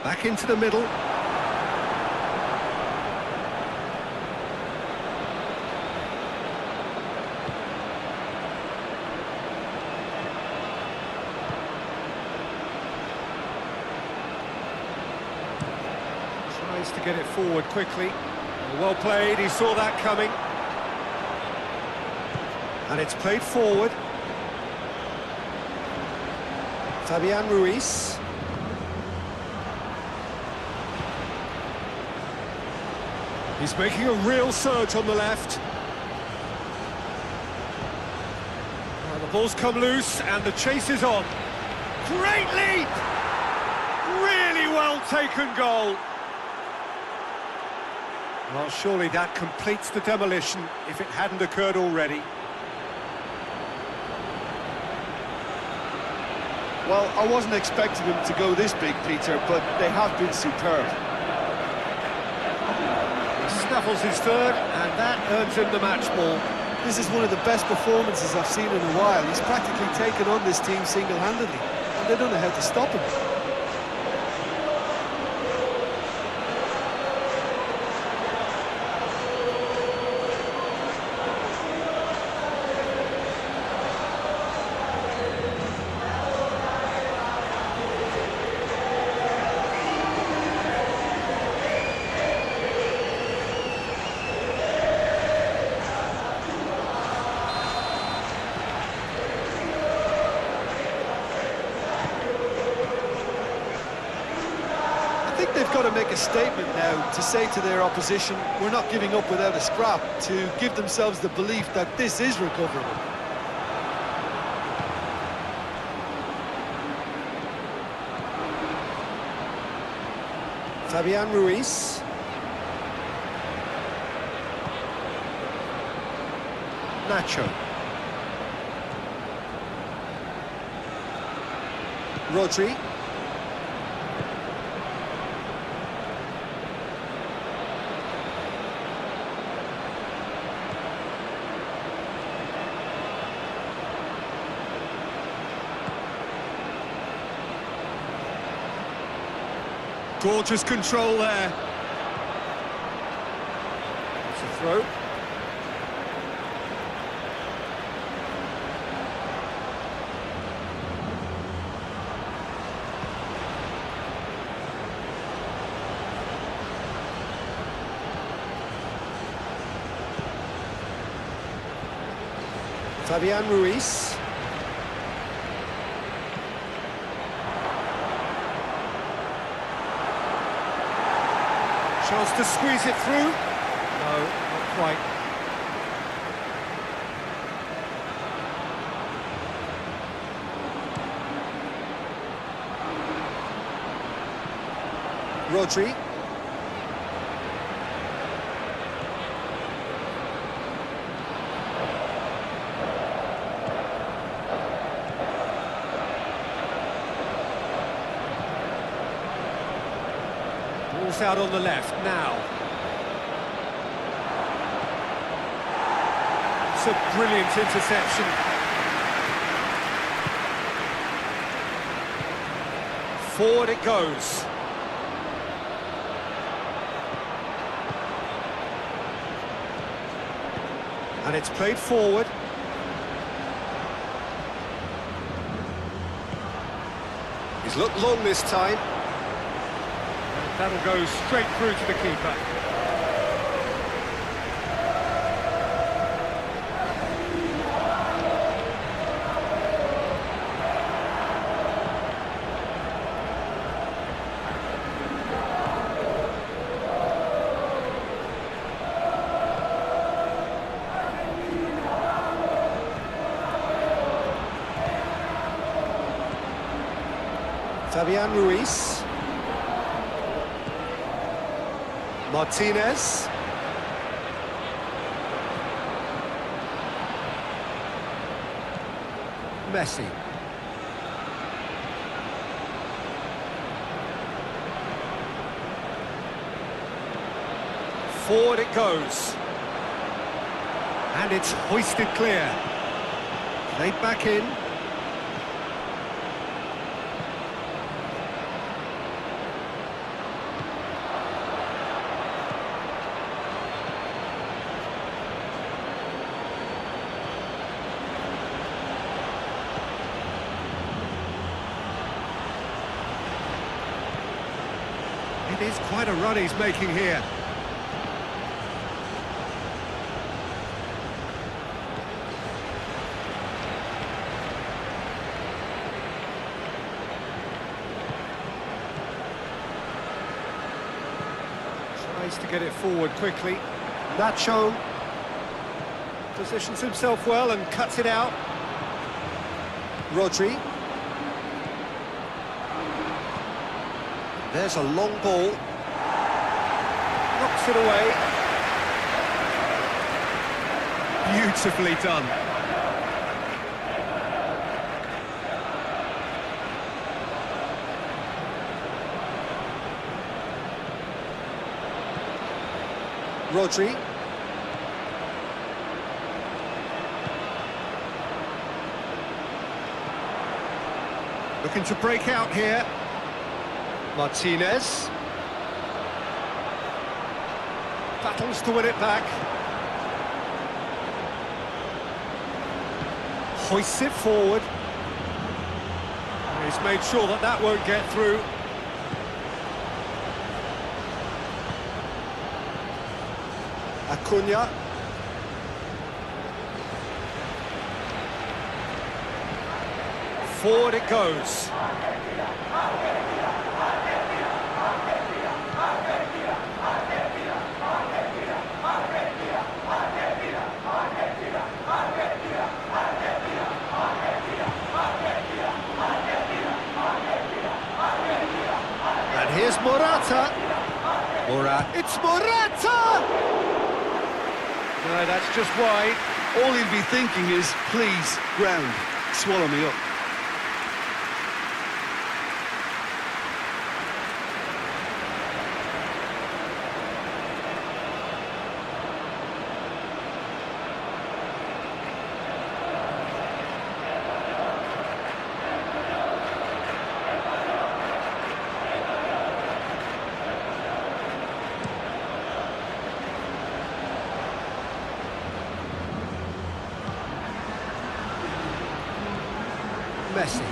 Back into the middle. Tries to get it forward quickly. Well played, he saw that coming. And it's played forward. Fabian Ruiz. He's making a real surge on the left. Well, the ball's come loose and the chase is on. Great leap! Really well taken goal. Well, surely that completes the demolition if it hadn't occurred already. Well, I wasn't expecting them to go this big, Peter, but they have been superb. Snaffles his third, and that earns him the match ball. This is one of the best performances I've seen in a while. He's practically taken on this team single-handedly, and they don't know how to stop him. I think they've got to make a statement now to say to their opposition, we're not giving up without a scrap, to give themselves the belief that this is recoverable. Fabian Ruiz. Nacho. Rodri. Gorgeous control there. throw. Fabian Ruiz. Chance to squeeze it through. No, not quite. Rodri. Ball's out on the left now. It's a brilliant interception. Forward it goes. And it's played forward. He's looked long this time. That'll go straight through to the keeper. Fabian Ruiz. Martinez. Messi. Forward it goes. And it's hoisted clear. Played back in. It is quite a run he's making here. Tries to get it forward quickly. Nacho positions himself well and cuts it out. Rodri. There's a long ball. Knocks it away. Beautifully done. Rodri. Looking to break out here. Martinez. Battles to win it back. Hoists it forward. He's made sure that that won't get through. Acuna. Forward it goes. Here's Morata. It's Morata! No, that's just wide. All he'll be thinking is, please, ground, swallow me up. Messi.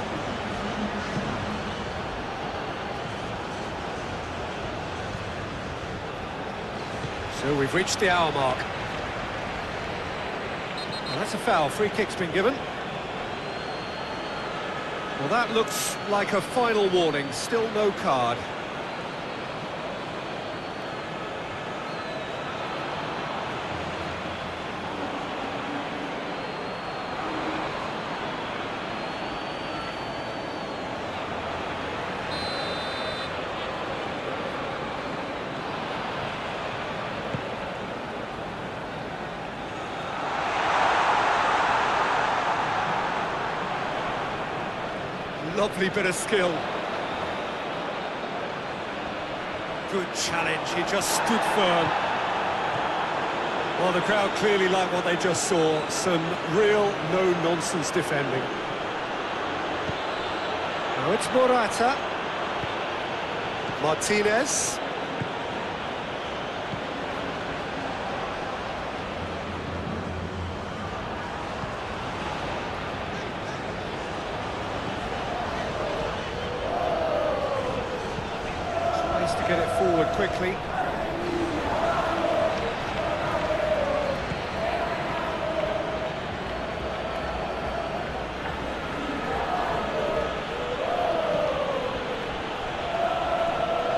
So we've reached the hour mark. Well, that's a foul. Free kick's been given. Well, that looks like a final warning. Still no card. Lovely bit of skill. Good challenge, he just stood firm. Well, the crowd clearly like what they just saw. Some real no-nonsense defending. Now it's Morata. Martinez. To get it forward quickly.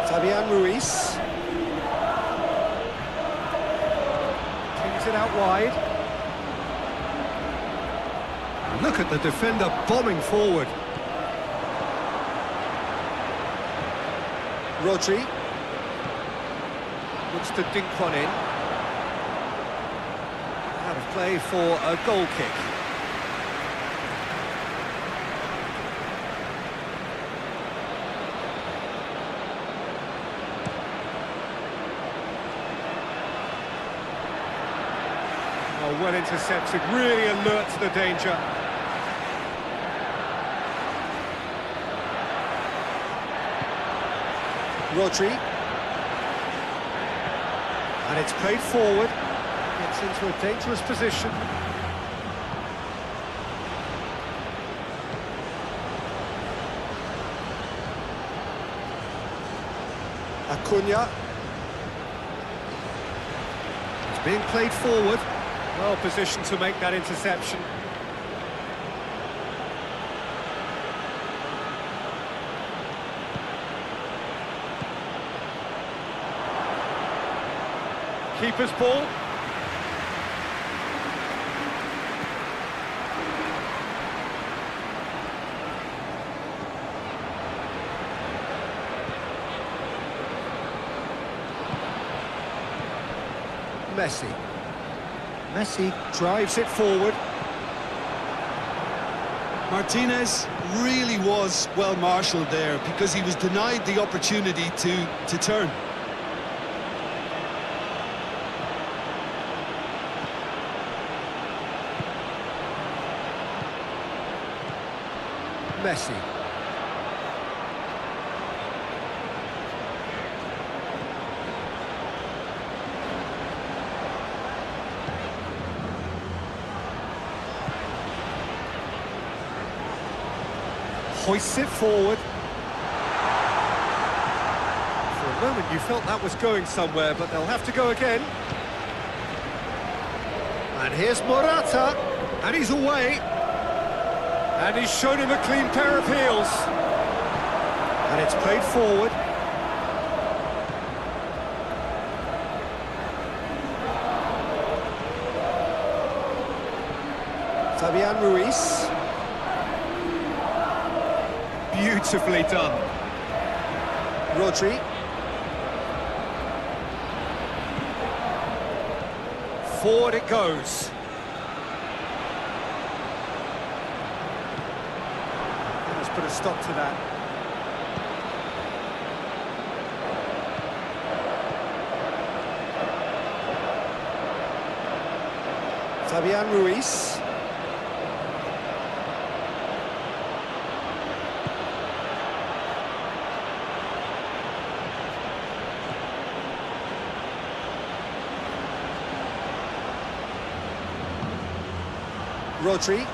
Fabian Ruiz. Kings it out wide. Look at the defender bombing forward. Rodri looks to dink one in. Out of play for a goal kick. Oh, well intercepted, really alert to the danger. Rodri. And it's played forward. Gets into a dangerous position. Acuna. It's being played forward. Well positioned to make that interception. Keeper's ball. Messi. Messi drives it forward. Martinez really was well marshalled there because he was denied the opportunity to turn. Messi. Hoists it forward. For a moment you felt that was going somewhere, but they'll have to go again. And here's Morata, and he's away. And he's shown him a clean pair of heels. And it's played forward. Fabian Ruiz. Beautifully done. Rodri. Forward it goes. Let's put a stop to that. Fabian Ruiz. Rodri.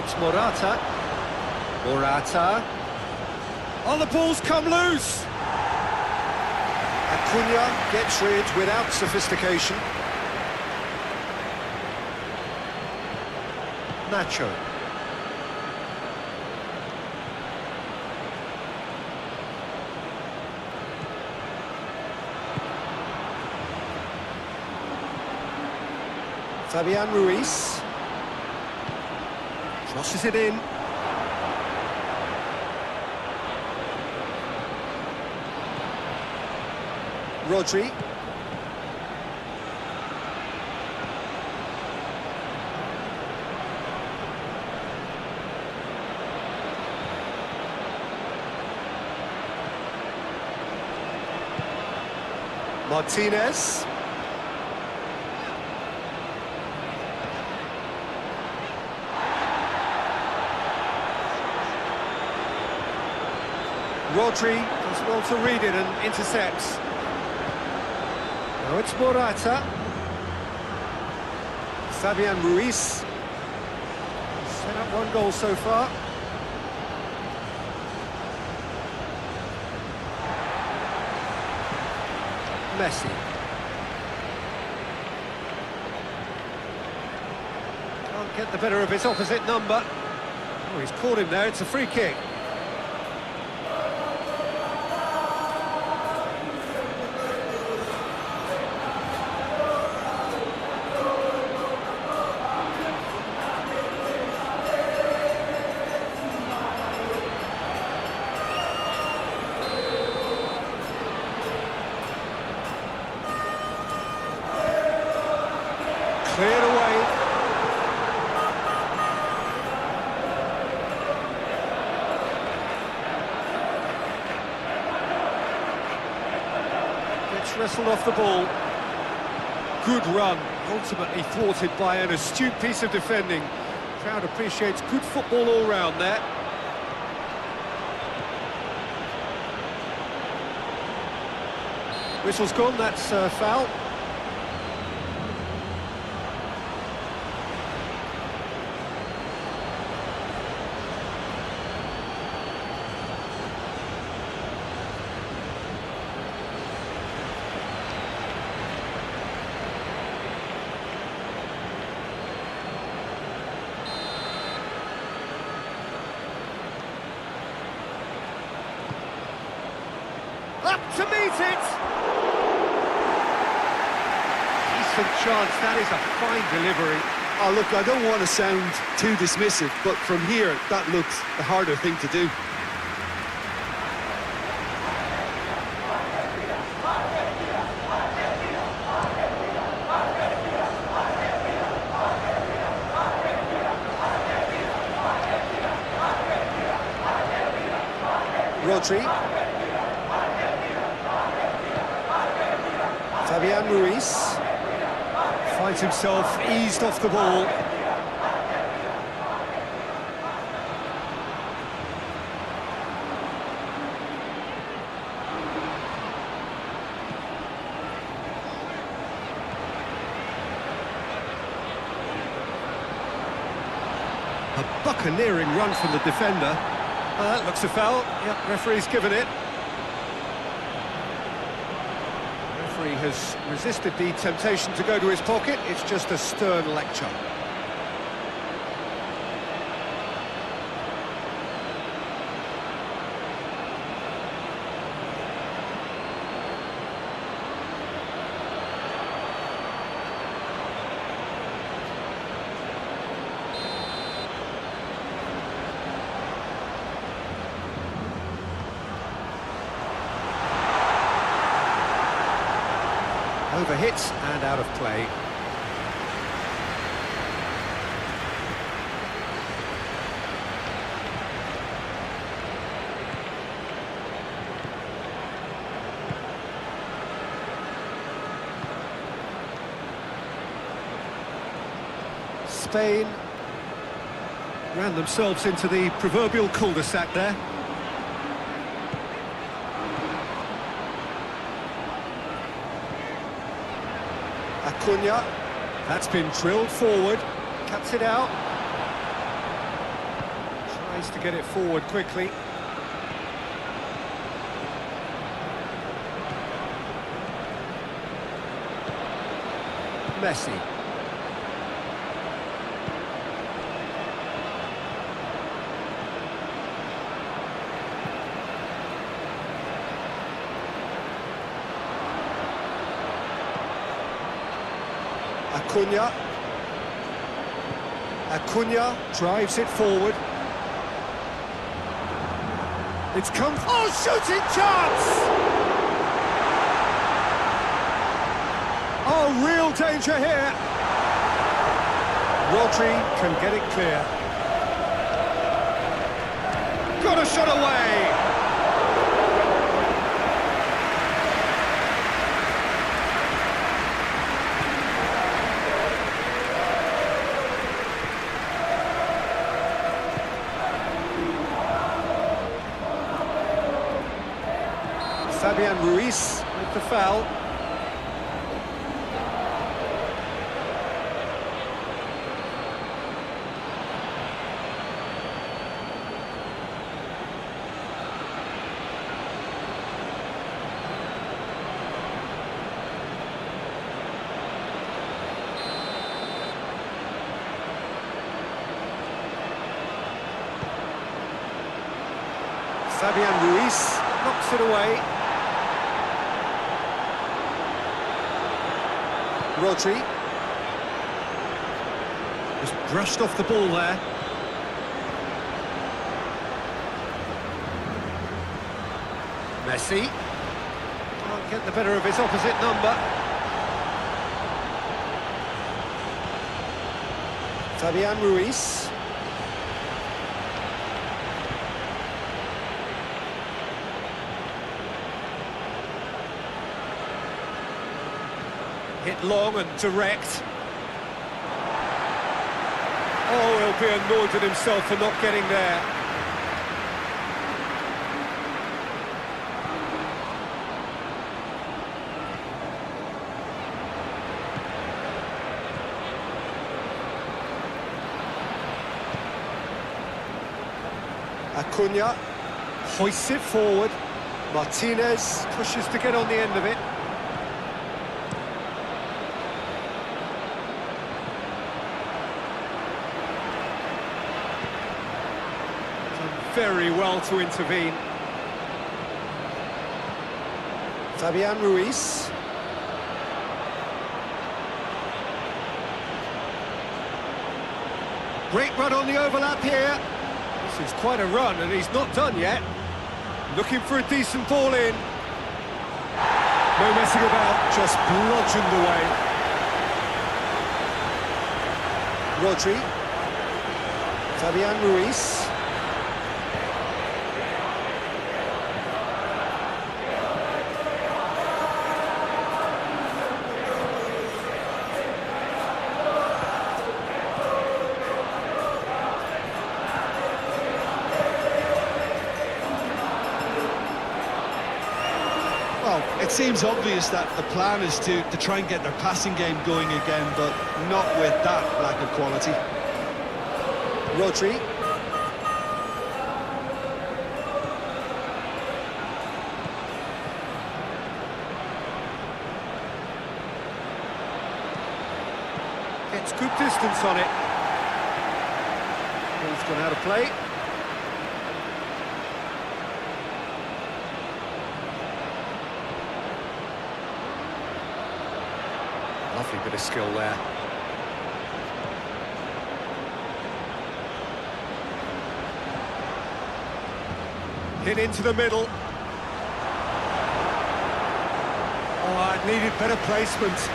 It's Morata. Morata. Oh, the ball's come loose! Acuna gets rid without sophistication. Nacho. Fabian Ruiz. Crosses it in. Rodri. Martinez. Rodri does well to read it and intercepts. Now it's Morata. Fabian Ruiz. Set up one goal so far. Messi. Can't get the better of his opposite number. Oh, he's caught him there, it's a free kick. Cleared away. Gets wrestled off the ball. Good run, ultimately thwarted by an astute piece of defending. Crowd appreciates good football all round there. Whistle's gone, that's foul. Up to meet it! Decent chance, that is a fine delivery. Oh, look, I don't want to sound too dismissive, but from here, that looks the harder thing to do. Rodri. Fabian Ruiz Finds himself eased off the ball. A buccaneering run from the defender. That looks a foul. Yep, referee's given it. Referee has resisted the temptation to go to his pocket. It's just a stern lecture. Overhit and out of play. Spain ran themselves into the proverbial cul-de-sac there. Acuna, that's been drilled forward, cuts it out. Needs to get it forward quickly. Messi. Acuna drives it forward. It's come... Oh, shooting chance! Oh, real danger here. Rodri can get it clear. Got a shot away! Fabian Ruiz with the foul. Fabian Ruiz knocks it away. Rodri. Just brushed off the ball there. Messi. Can't get the better of his opposite number. Fabian Ruiz. Hit long and direct. Oh, he'll be annoyed at himself for not getting there. Acuna hoists it forward. Martinez pushes to get on the end of it. Very well to intervene. Fabian Ruiz. Great run on the overlap here. This is quite a run and he's not done yet. Looking for a decent ball in. No messing about, just bludgeoned away. Rodri. Fabian Ruiz. Well, it seems obvious that the plan is to try and get their passing game going again, but not with that lack of quality. Rodri. Gets good distance on it. Ball's gone out of play. Lovely bit of skill there. Hit into the middle. Oh, it needed better placement.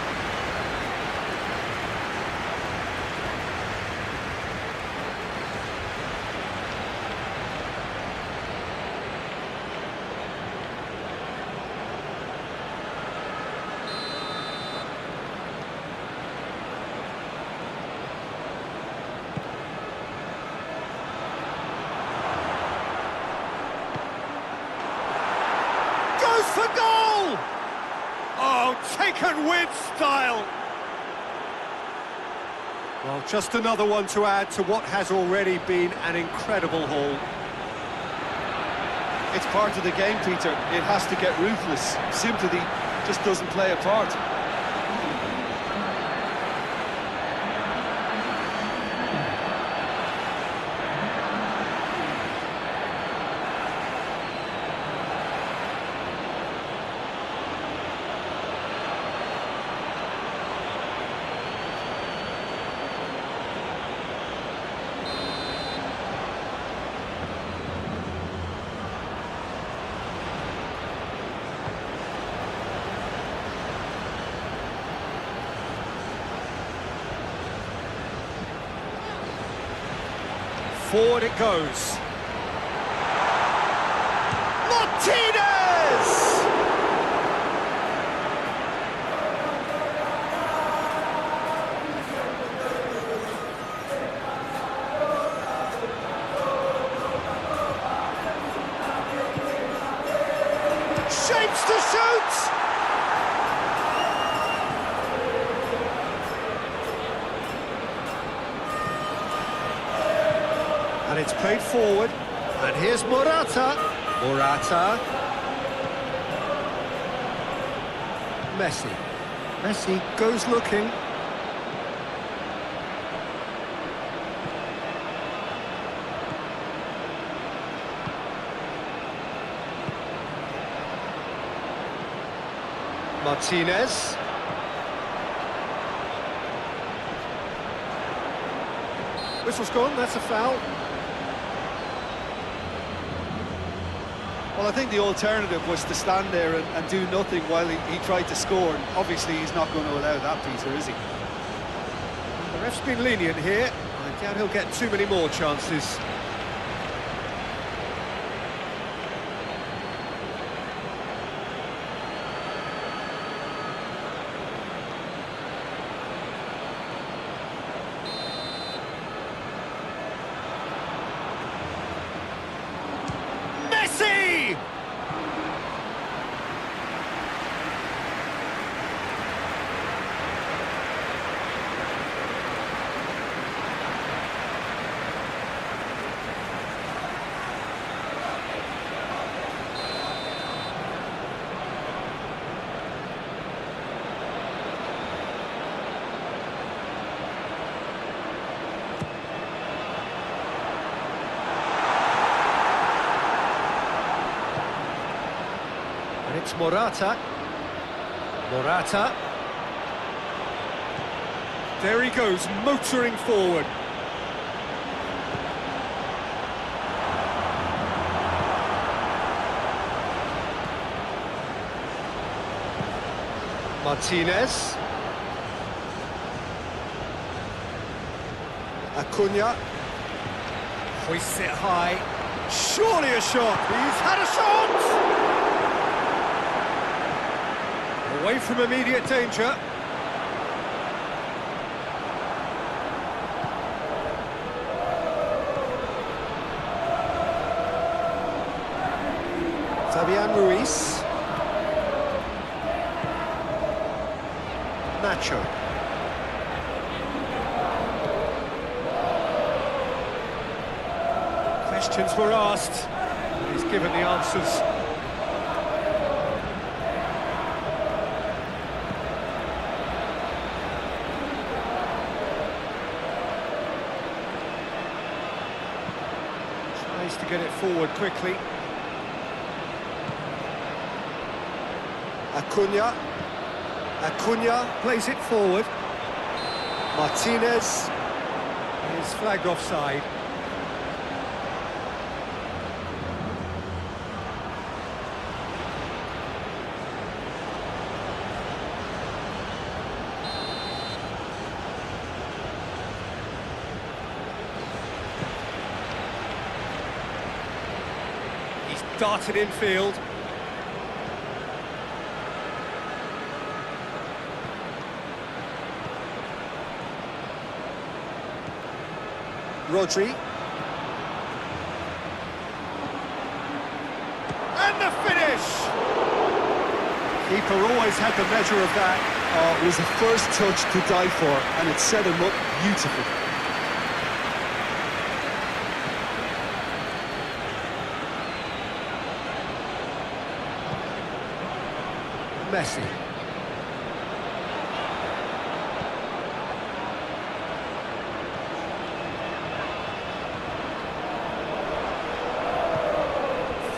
For goal! Oh, taken with style! Well, just another one to add to what has already been an incredible haul. It's part of the game, Peter. It has to get ruthless. Sympathy just doesn't play a part. Forward it goes. Martinez! Shapes to shoot! And it's played forward, and here's Morata. Morata. Messi. Messi goes looking. Martinez. Whistle's gone, that's a foul. Well, I think the alternative was to stand there and do nothing while he tried to score. And obviously, he's not going to allow that, Peter, is he? The ref's been lenient here. I doubt he'll get too many more chances. Messi! And it's Morata. Morata. There he goes, motoring forward. Martinez. Acuna. Hoists it high. Surely a shot. He's had a shot! Away from immediate danger. Fabian Ruiz. Nacho. Questions were asked. He's given the answers. Tries to get it forward quickly. Acuna. Acuna plays it forward. Martinez is flagged offside. He's darted infield. Rodri. And the finish! Keeper always had the measure of that. Oh, it was the first touch to die for, and it set him up beautifully. Messi.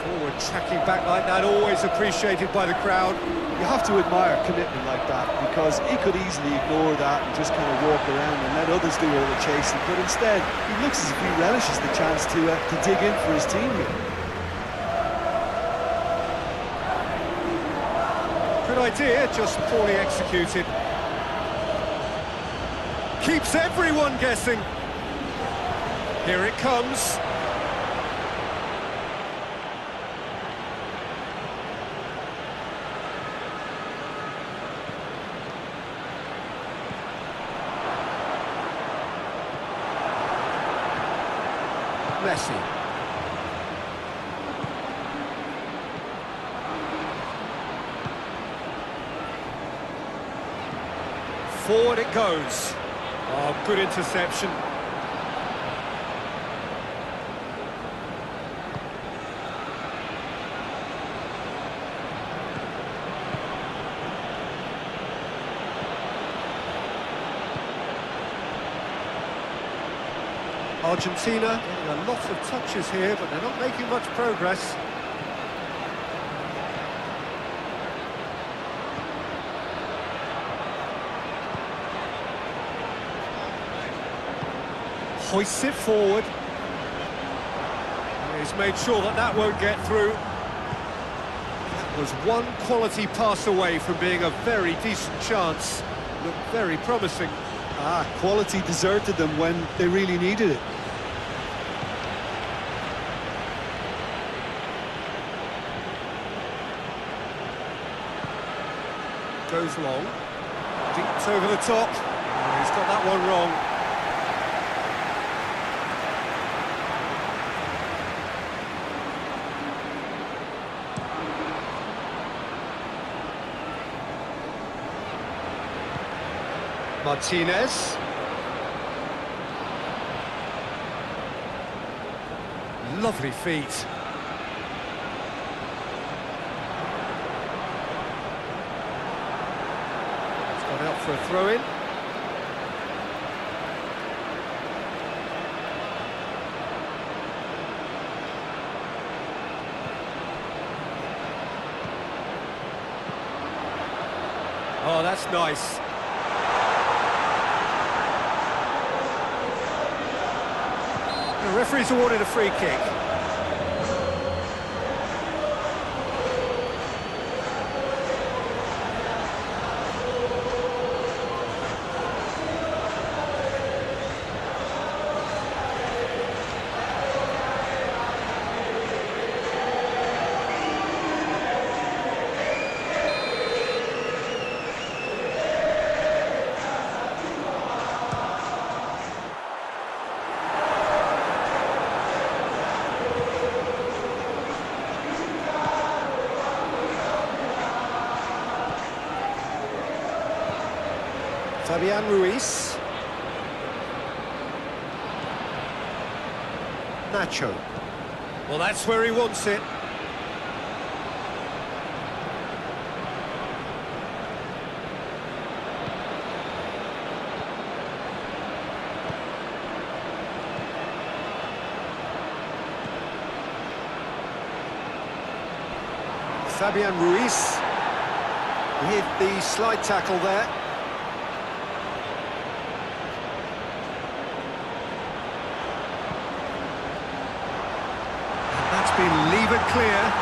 Forward tracking back like that, always appreciated by the crowd. You have to admire commitment like that, because he could easily ignore that and just kind of walk around and let others do all the chasing, but instead he looks as if he relishes the chance to dig in for his team here. Good idea, just poorly executed. Keeps everyone guessing. Here it comes. Messi. Forward it goes. Oh, good interception. Argentina getting a lot of touches here, but they're not making much progress. Hoists it forward. He's made sure that that won't get through. That was one quality pass away from being a very decent chance. Looked very promising. Quality deserted them when they really needed it. Goes long. Deep over the top. Oh, he's got that one wrong. Martinez. Lovely feet. It's gone out for a throw-in. Oh, that's nice. The referee's awarded a free kick. Fabian Ruiz. Nacho. Well, that's where he wants it. Fabian Ruiz. He hit the slide tackle there. Been levered clear.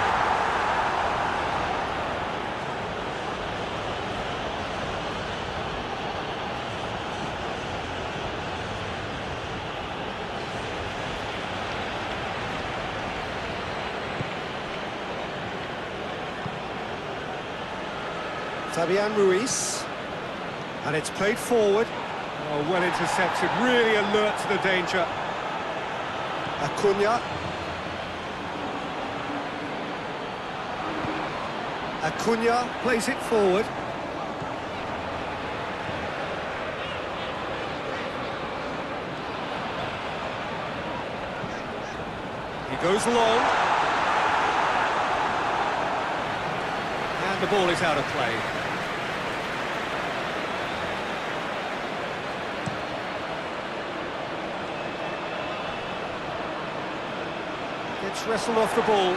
Fabian Ruiz, and it's played forward. Oh, well intercepted, really alert to the danger. Acuna. Acuna plays it forward. Goes long. And the ball is out of play. Gets wrestled off the ball.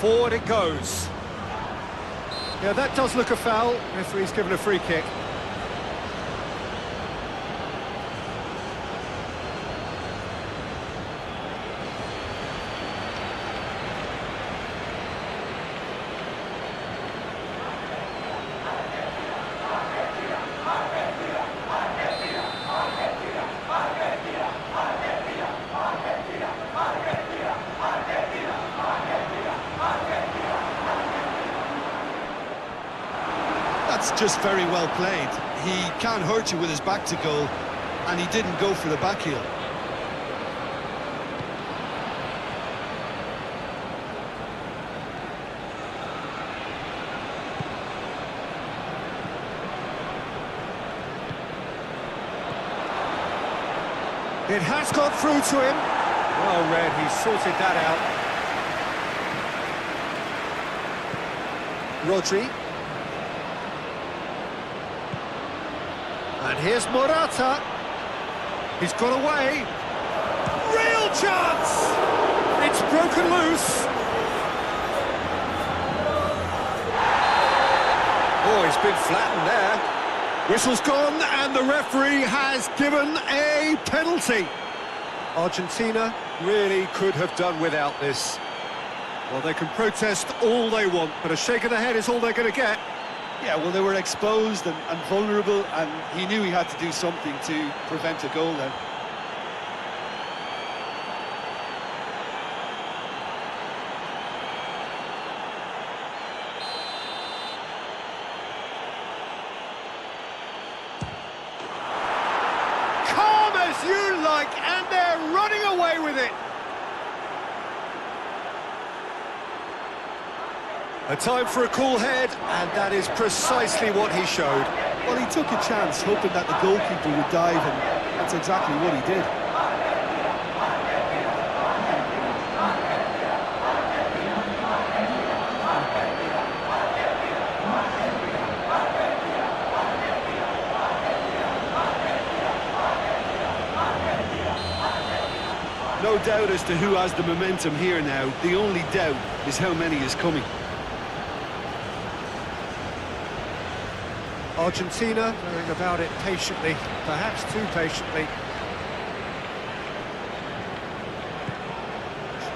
Forward it goes. Yeah, that does look a foul. Referee's given a free kick. That's just very well played. He can't hurt you with his back to goal, and he didn't go for the back heel. It has got through to him. Well read, he sorted that out. Rodri. And here's Morata. He's got away. Real chance! It's broken loose. Oh, he's been flattened there. Whistle's gone, and the referee has given a penalty. Argentina really could have done without this. Well, they can protest all they want, but a shake of the head is all they're going to get. Yeah, well, they were exposed and vulnerable, and he knew he had to do something to prevent a goal then. Calm as you like, and they're running away with it. A time for a cool head, and that is precisely what he showed. Well, he took a chance, hoping that the goalkeeper would dive, and that's exactly what he did. No doubt as to who has the momentum here now. The only doubt is how many is coming. Argentina going about it patiently, perhaps too patiently.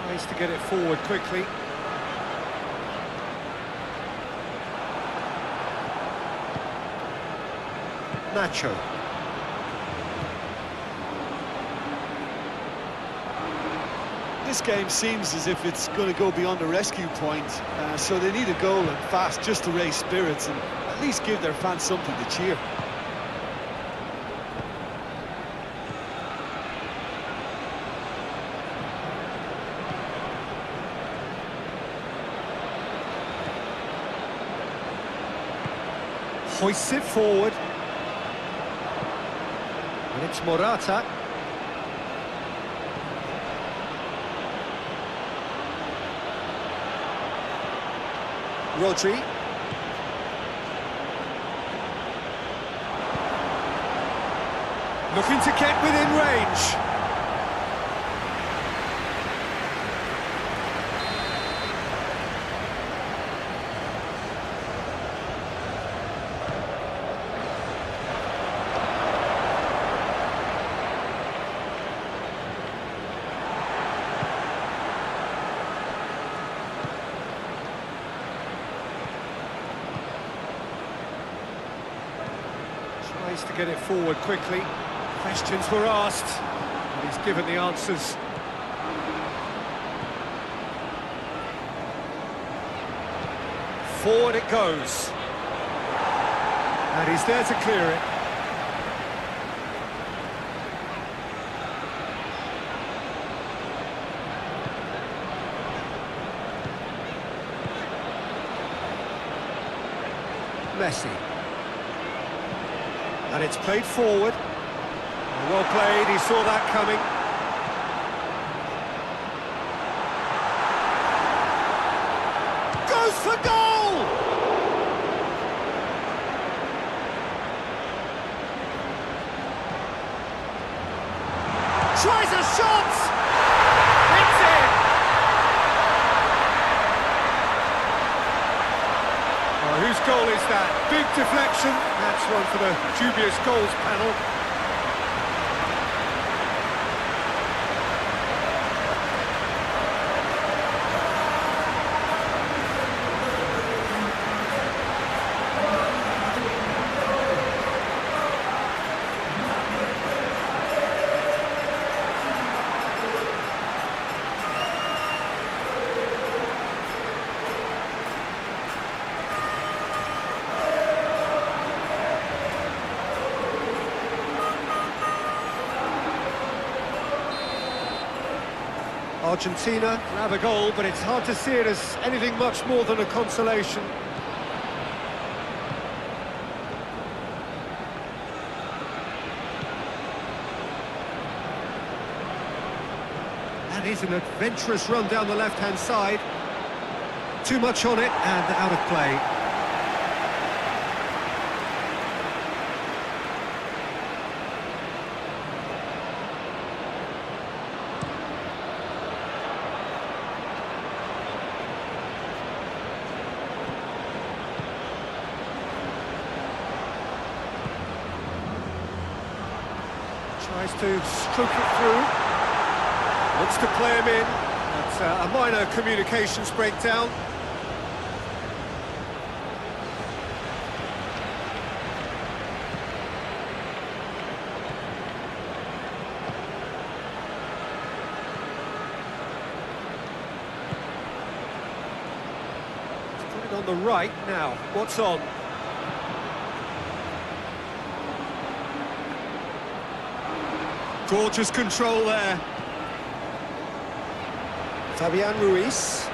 Tries to get it forward quickly. Nacho. This game seems as if it's going to go beyond the rescue point, so they need a goal and fast just to raise spirits and at least give their fans something to cheer. Hoists it forward. And it's Morata. Rodri. Looking to get within range. Tries to get it forward quickly. Questions were asked, and he's given the answers. Forward it goes. And he's there to clear it. Messi. And it's played forward. Well played, he saw that coming. Goes for goal! Tries a shot! It's in! Oh, whose goal is that? Big deflection. That's one for the dubious goals panel. Argentina have a goal, but it's hard to see it as anything much more than a consolation. That is an adventurous run down the left-hand side. Too much on it and out of play. Tries to stroke it through. Looks to play him in. That's a minor communications breakdown. He's put it on the right now. What's on? Gorgeous control there. Fabian Ruiz.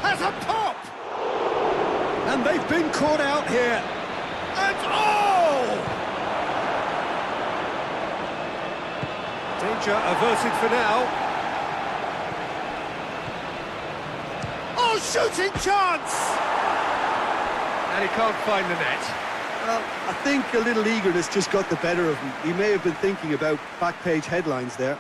Has a pop! And they've been caught out here. And oh! Danger averted for now. Oh, shooting chance! And he can't find the net. Well, I think a little eagerness just got the better of him. He may have been thinking about back-page headlines there.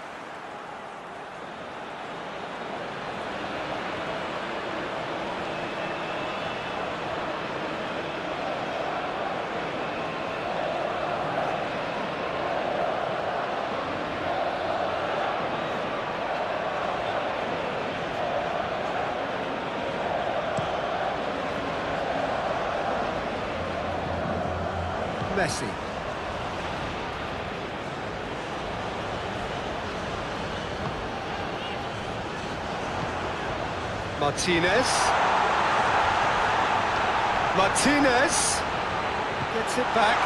Messi. Martinez. Martinez gets it back.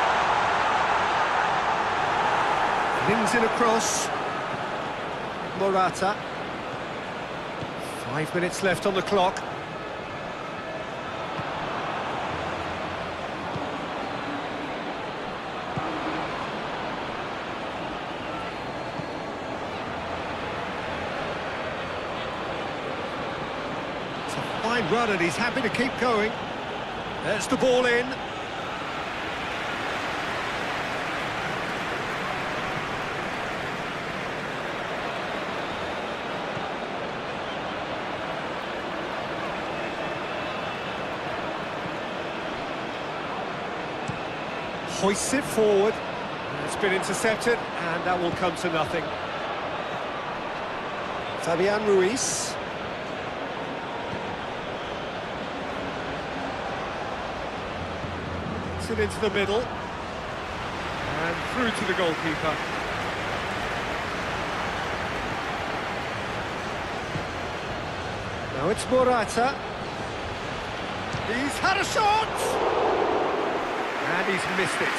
Lings in across. Morata. 5 minutes left on the clock. Fine run, and he's happy to keep going. There's the ball in. Hoists it forward. It's been intercepted, and that will come to nothing. Fabian Ruiz. It into the middle and through to the goalkeeper. Now it's Morata. He's had a shot and he's missed it.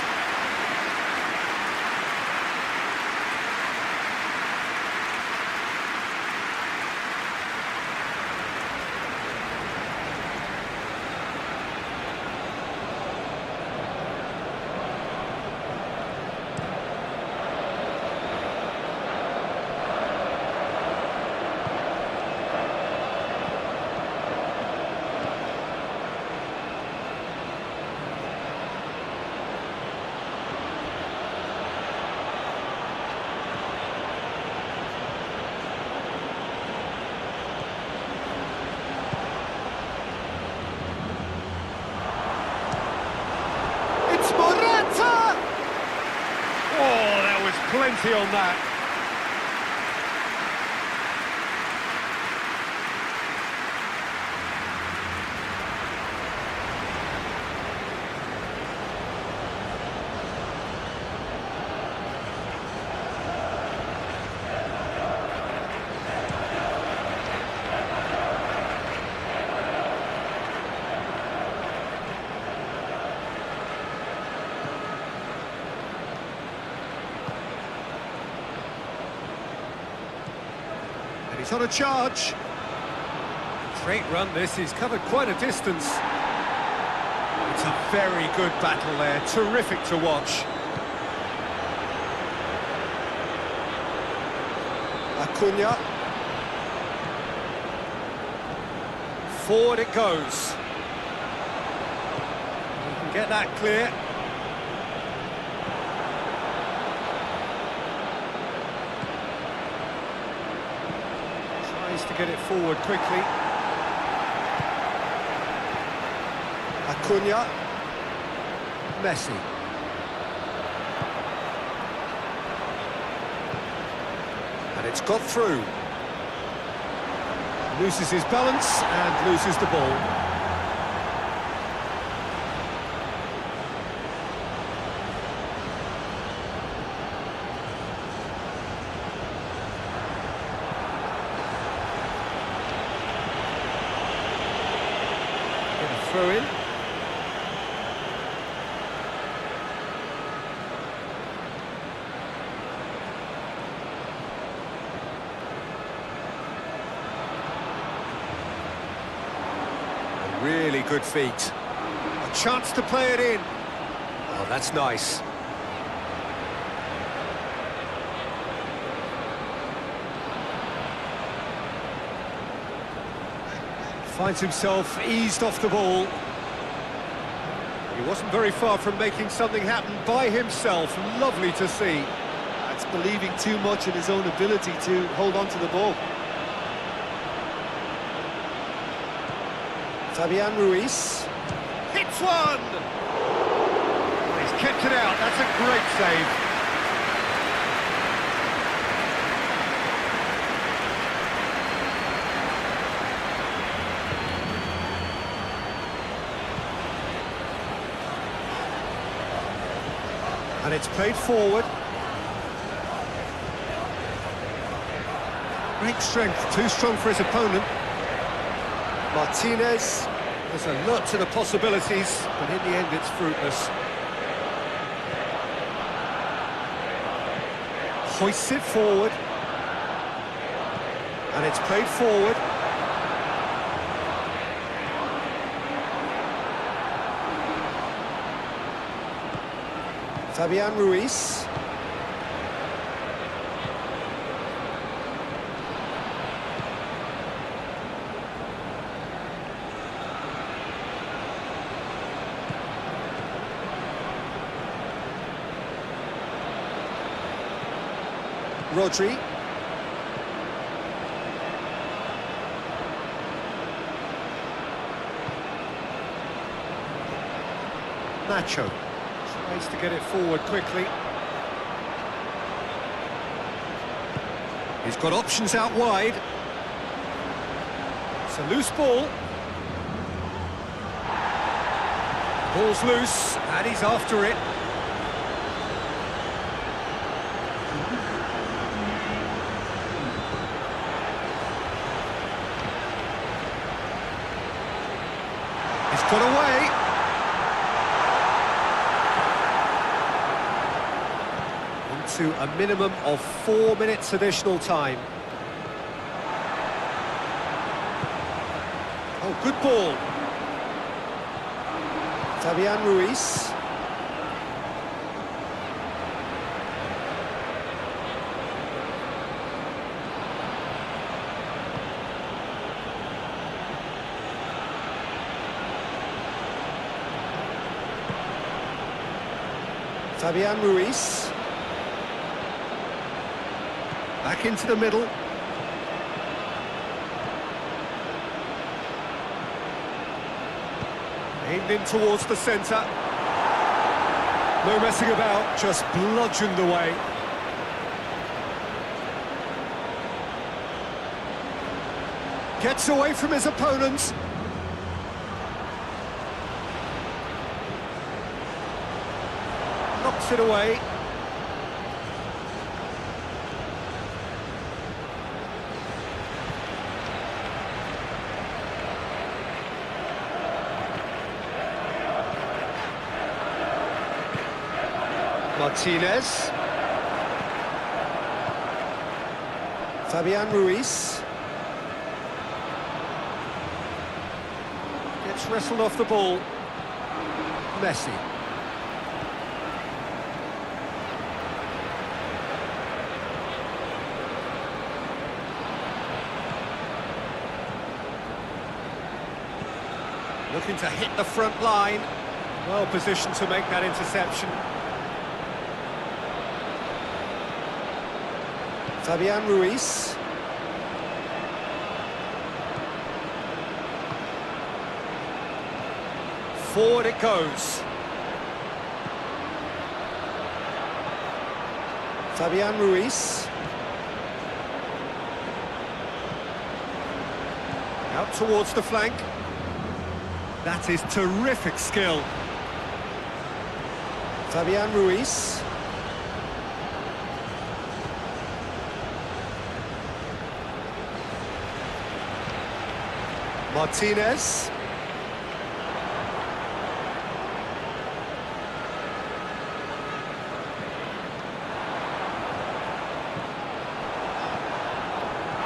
plenty on that. He's on a charge. Great run this, he's covered quite a distance. It's a very good battle there, terrific to watch. Acuna. Forward it goes. You can get that clear. To get it forward quickly. Acuna. Messi. And it's got through. Loses his balance and loses the ball. Throw in. A really good feat. A chance to play it in. Oh, that's nice. Finds himself eased off the ball. He wasn't very far from making something happen by himself. Lovely to see. That's believing too much in his own ability to hold on to the ball. Fabian Ruiz. Hits one! He's kept it out. That's a great save. And it's played forward. Great strength, too strong for his opponent. Martinez, there's a lot to the possibilities, but in the end it's fruitless. Hoists it forward. And it's played forward. Fabian Ruiz. Rodri. Nacho. Tries to get it forward quickly. He's got options out wide. It's a loose ball. Ball's loose, and he's after it. He's got away. To a minimum of 4 minutes additional time. Oh, good ball. Fabian Ruiz. Fabian Ruiz. Back into the middle. Aimed in towards the centre. No messing about, just bludgeoned away. Gets away from his opponents. Knocks it away. Martinez. Fabian Ruiz. Gets wrestled off the ball. Messi. Looking to hit the front line. Well positioned to make that interception. Fabian Ruiz. Forward it goes. Fabian Ruiz. Out towards the flank. That is terrific skill. Fabian Ruiz. Martinez.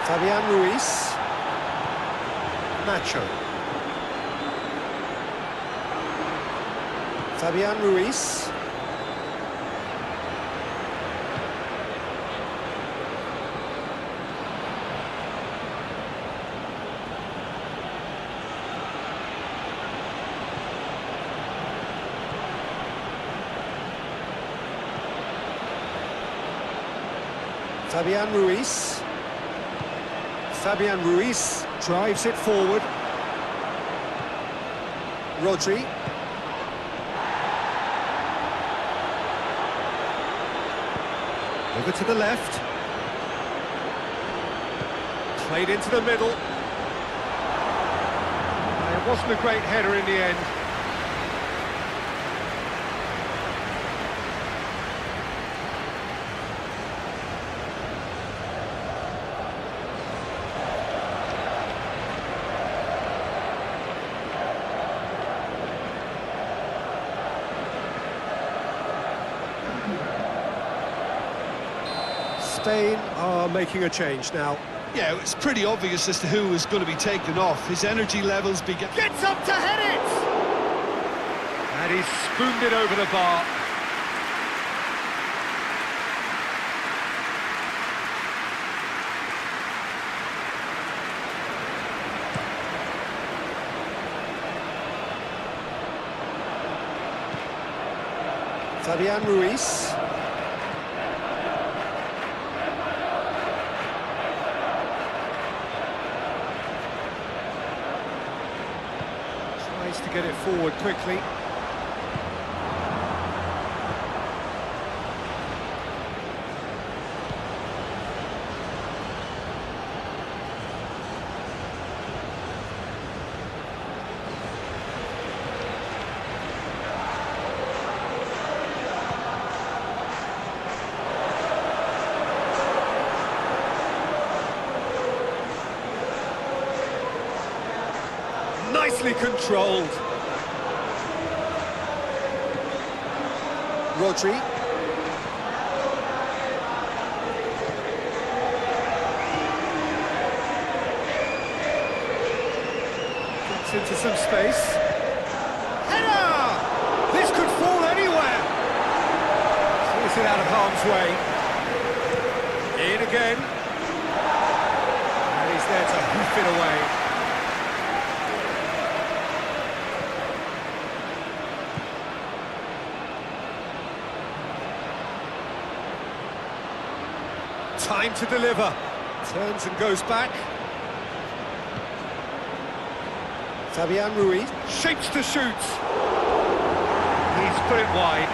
Fabian Ruiz. Nacho. Fabian Ruiz. Fabian Ruiz. Fabian Ruiz drives it forward. Rodri. Over to the left. Played into the middle. It wasn't a great header in the end. Spain are making a change now. Yeah, it's pretty obvious as to who was going to be taken off. His energy levels began... Gets up to head it! And he's spooned it over the bar. Fabian Ruiz. To get it forward quickly. Nicely controlled. Rodri. Gets into some space. Header! This could fall anywhere. Clears it out of harm's way. In again. And he's there to hoof it away. Time to deliver. Turns and goes back. Fabian Ruiz. Shapes to shoot. He's put it wide.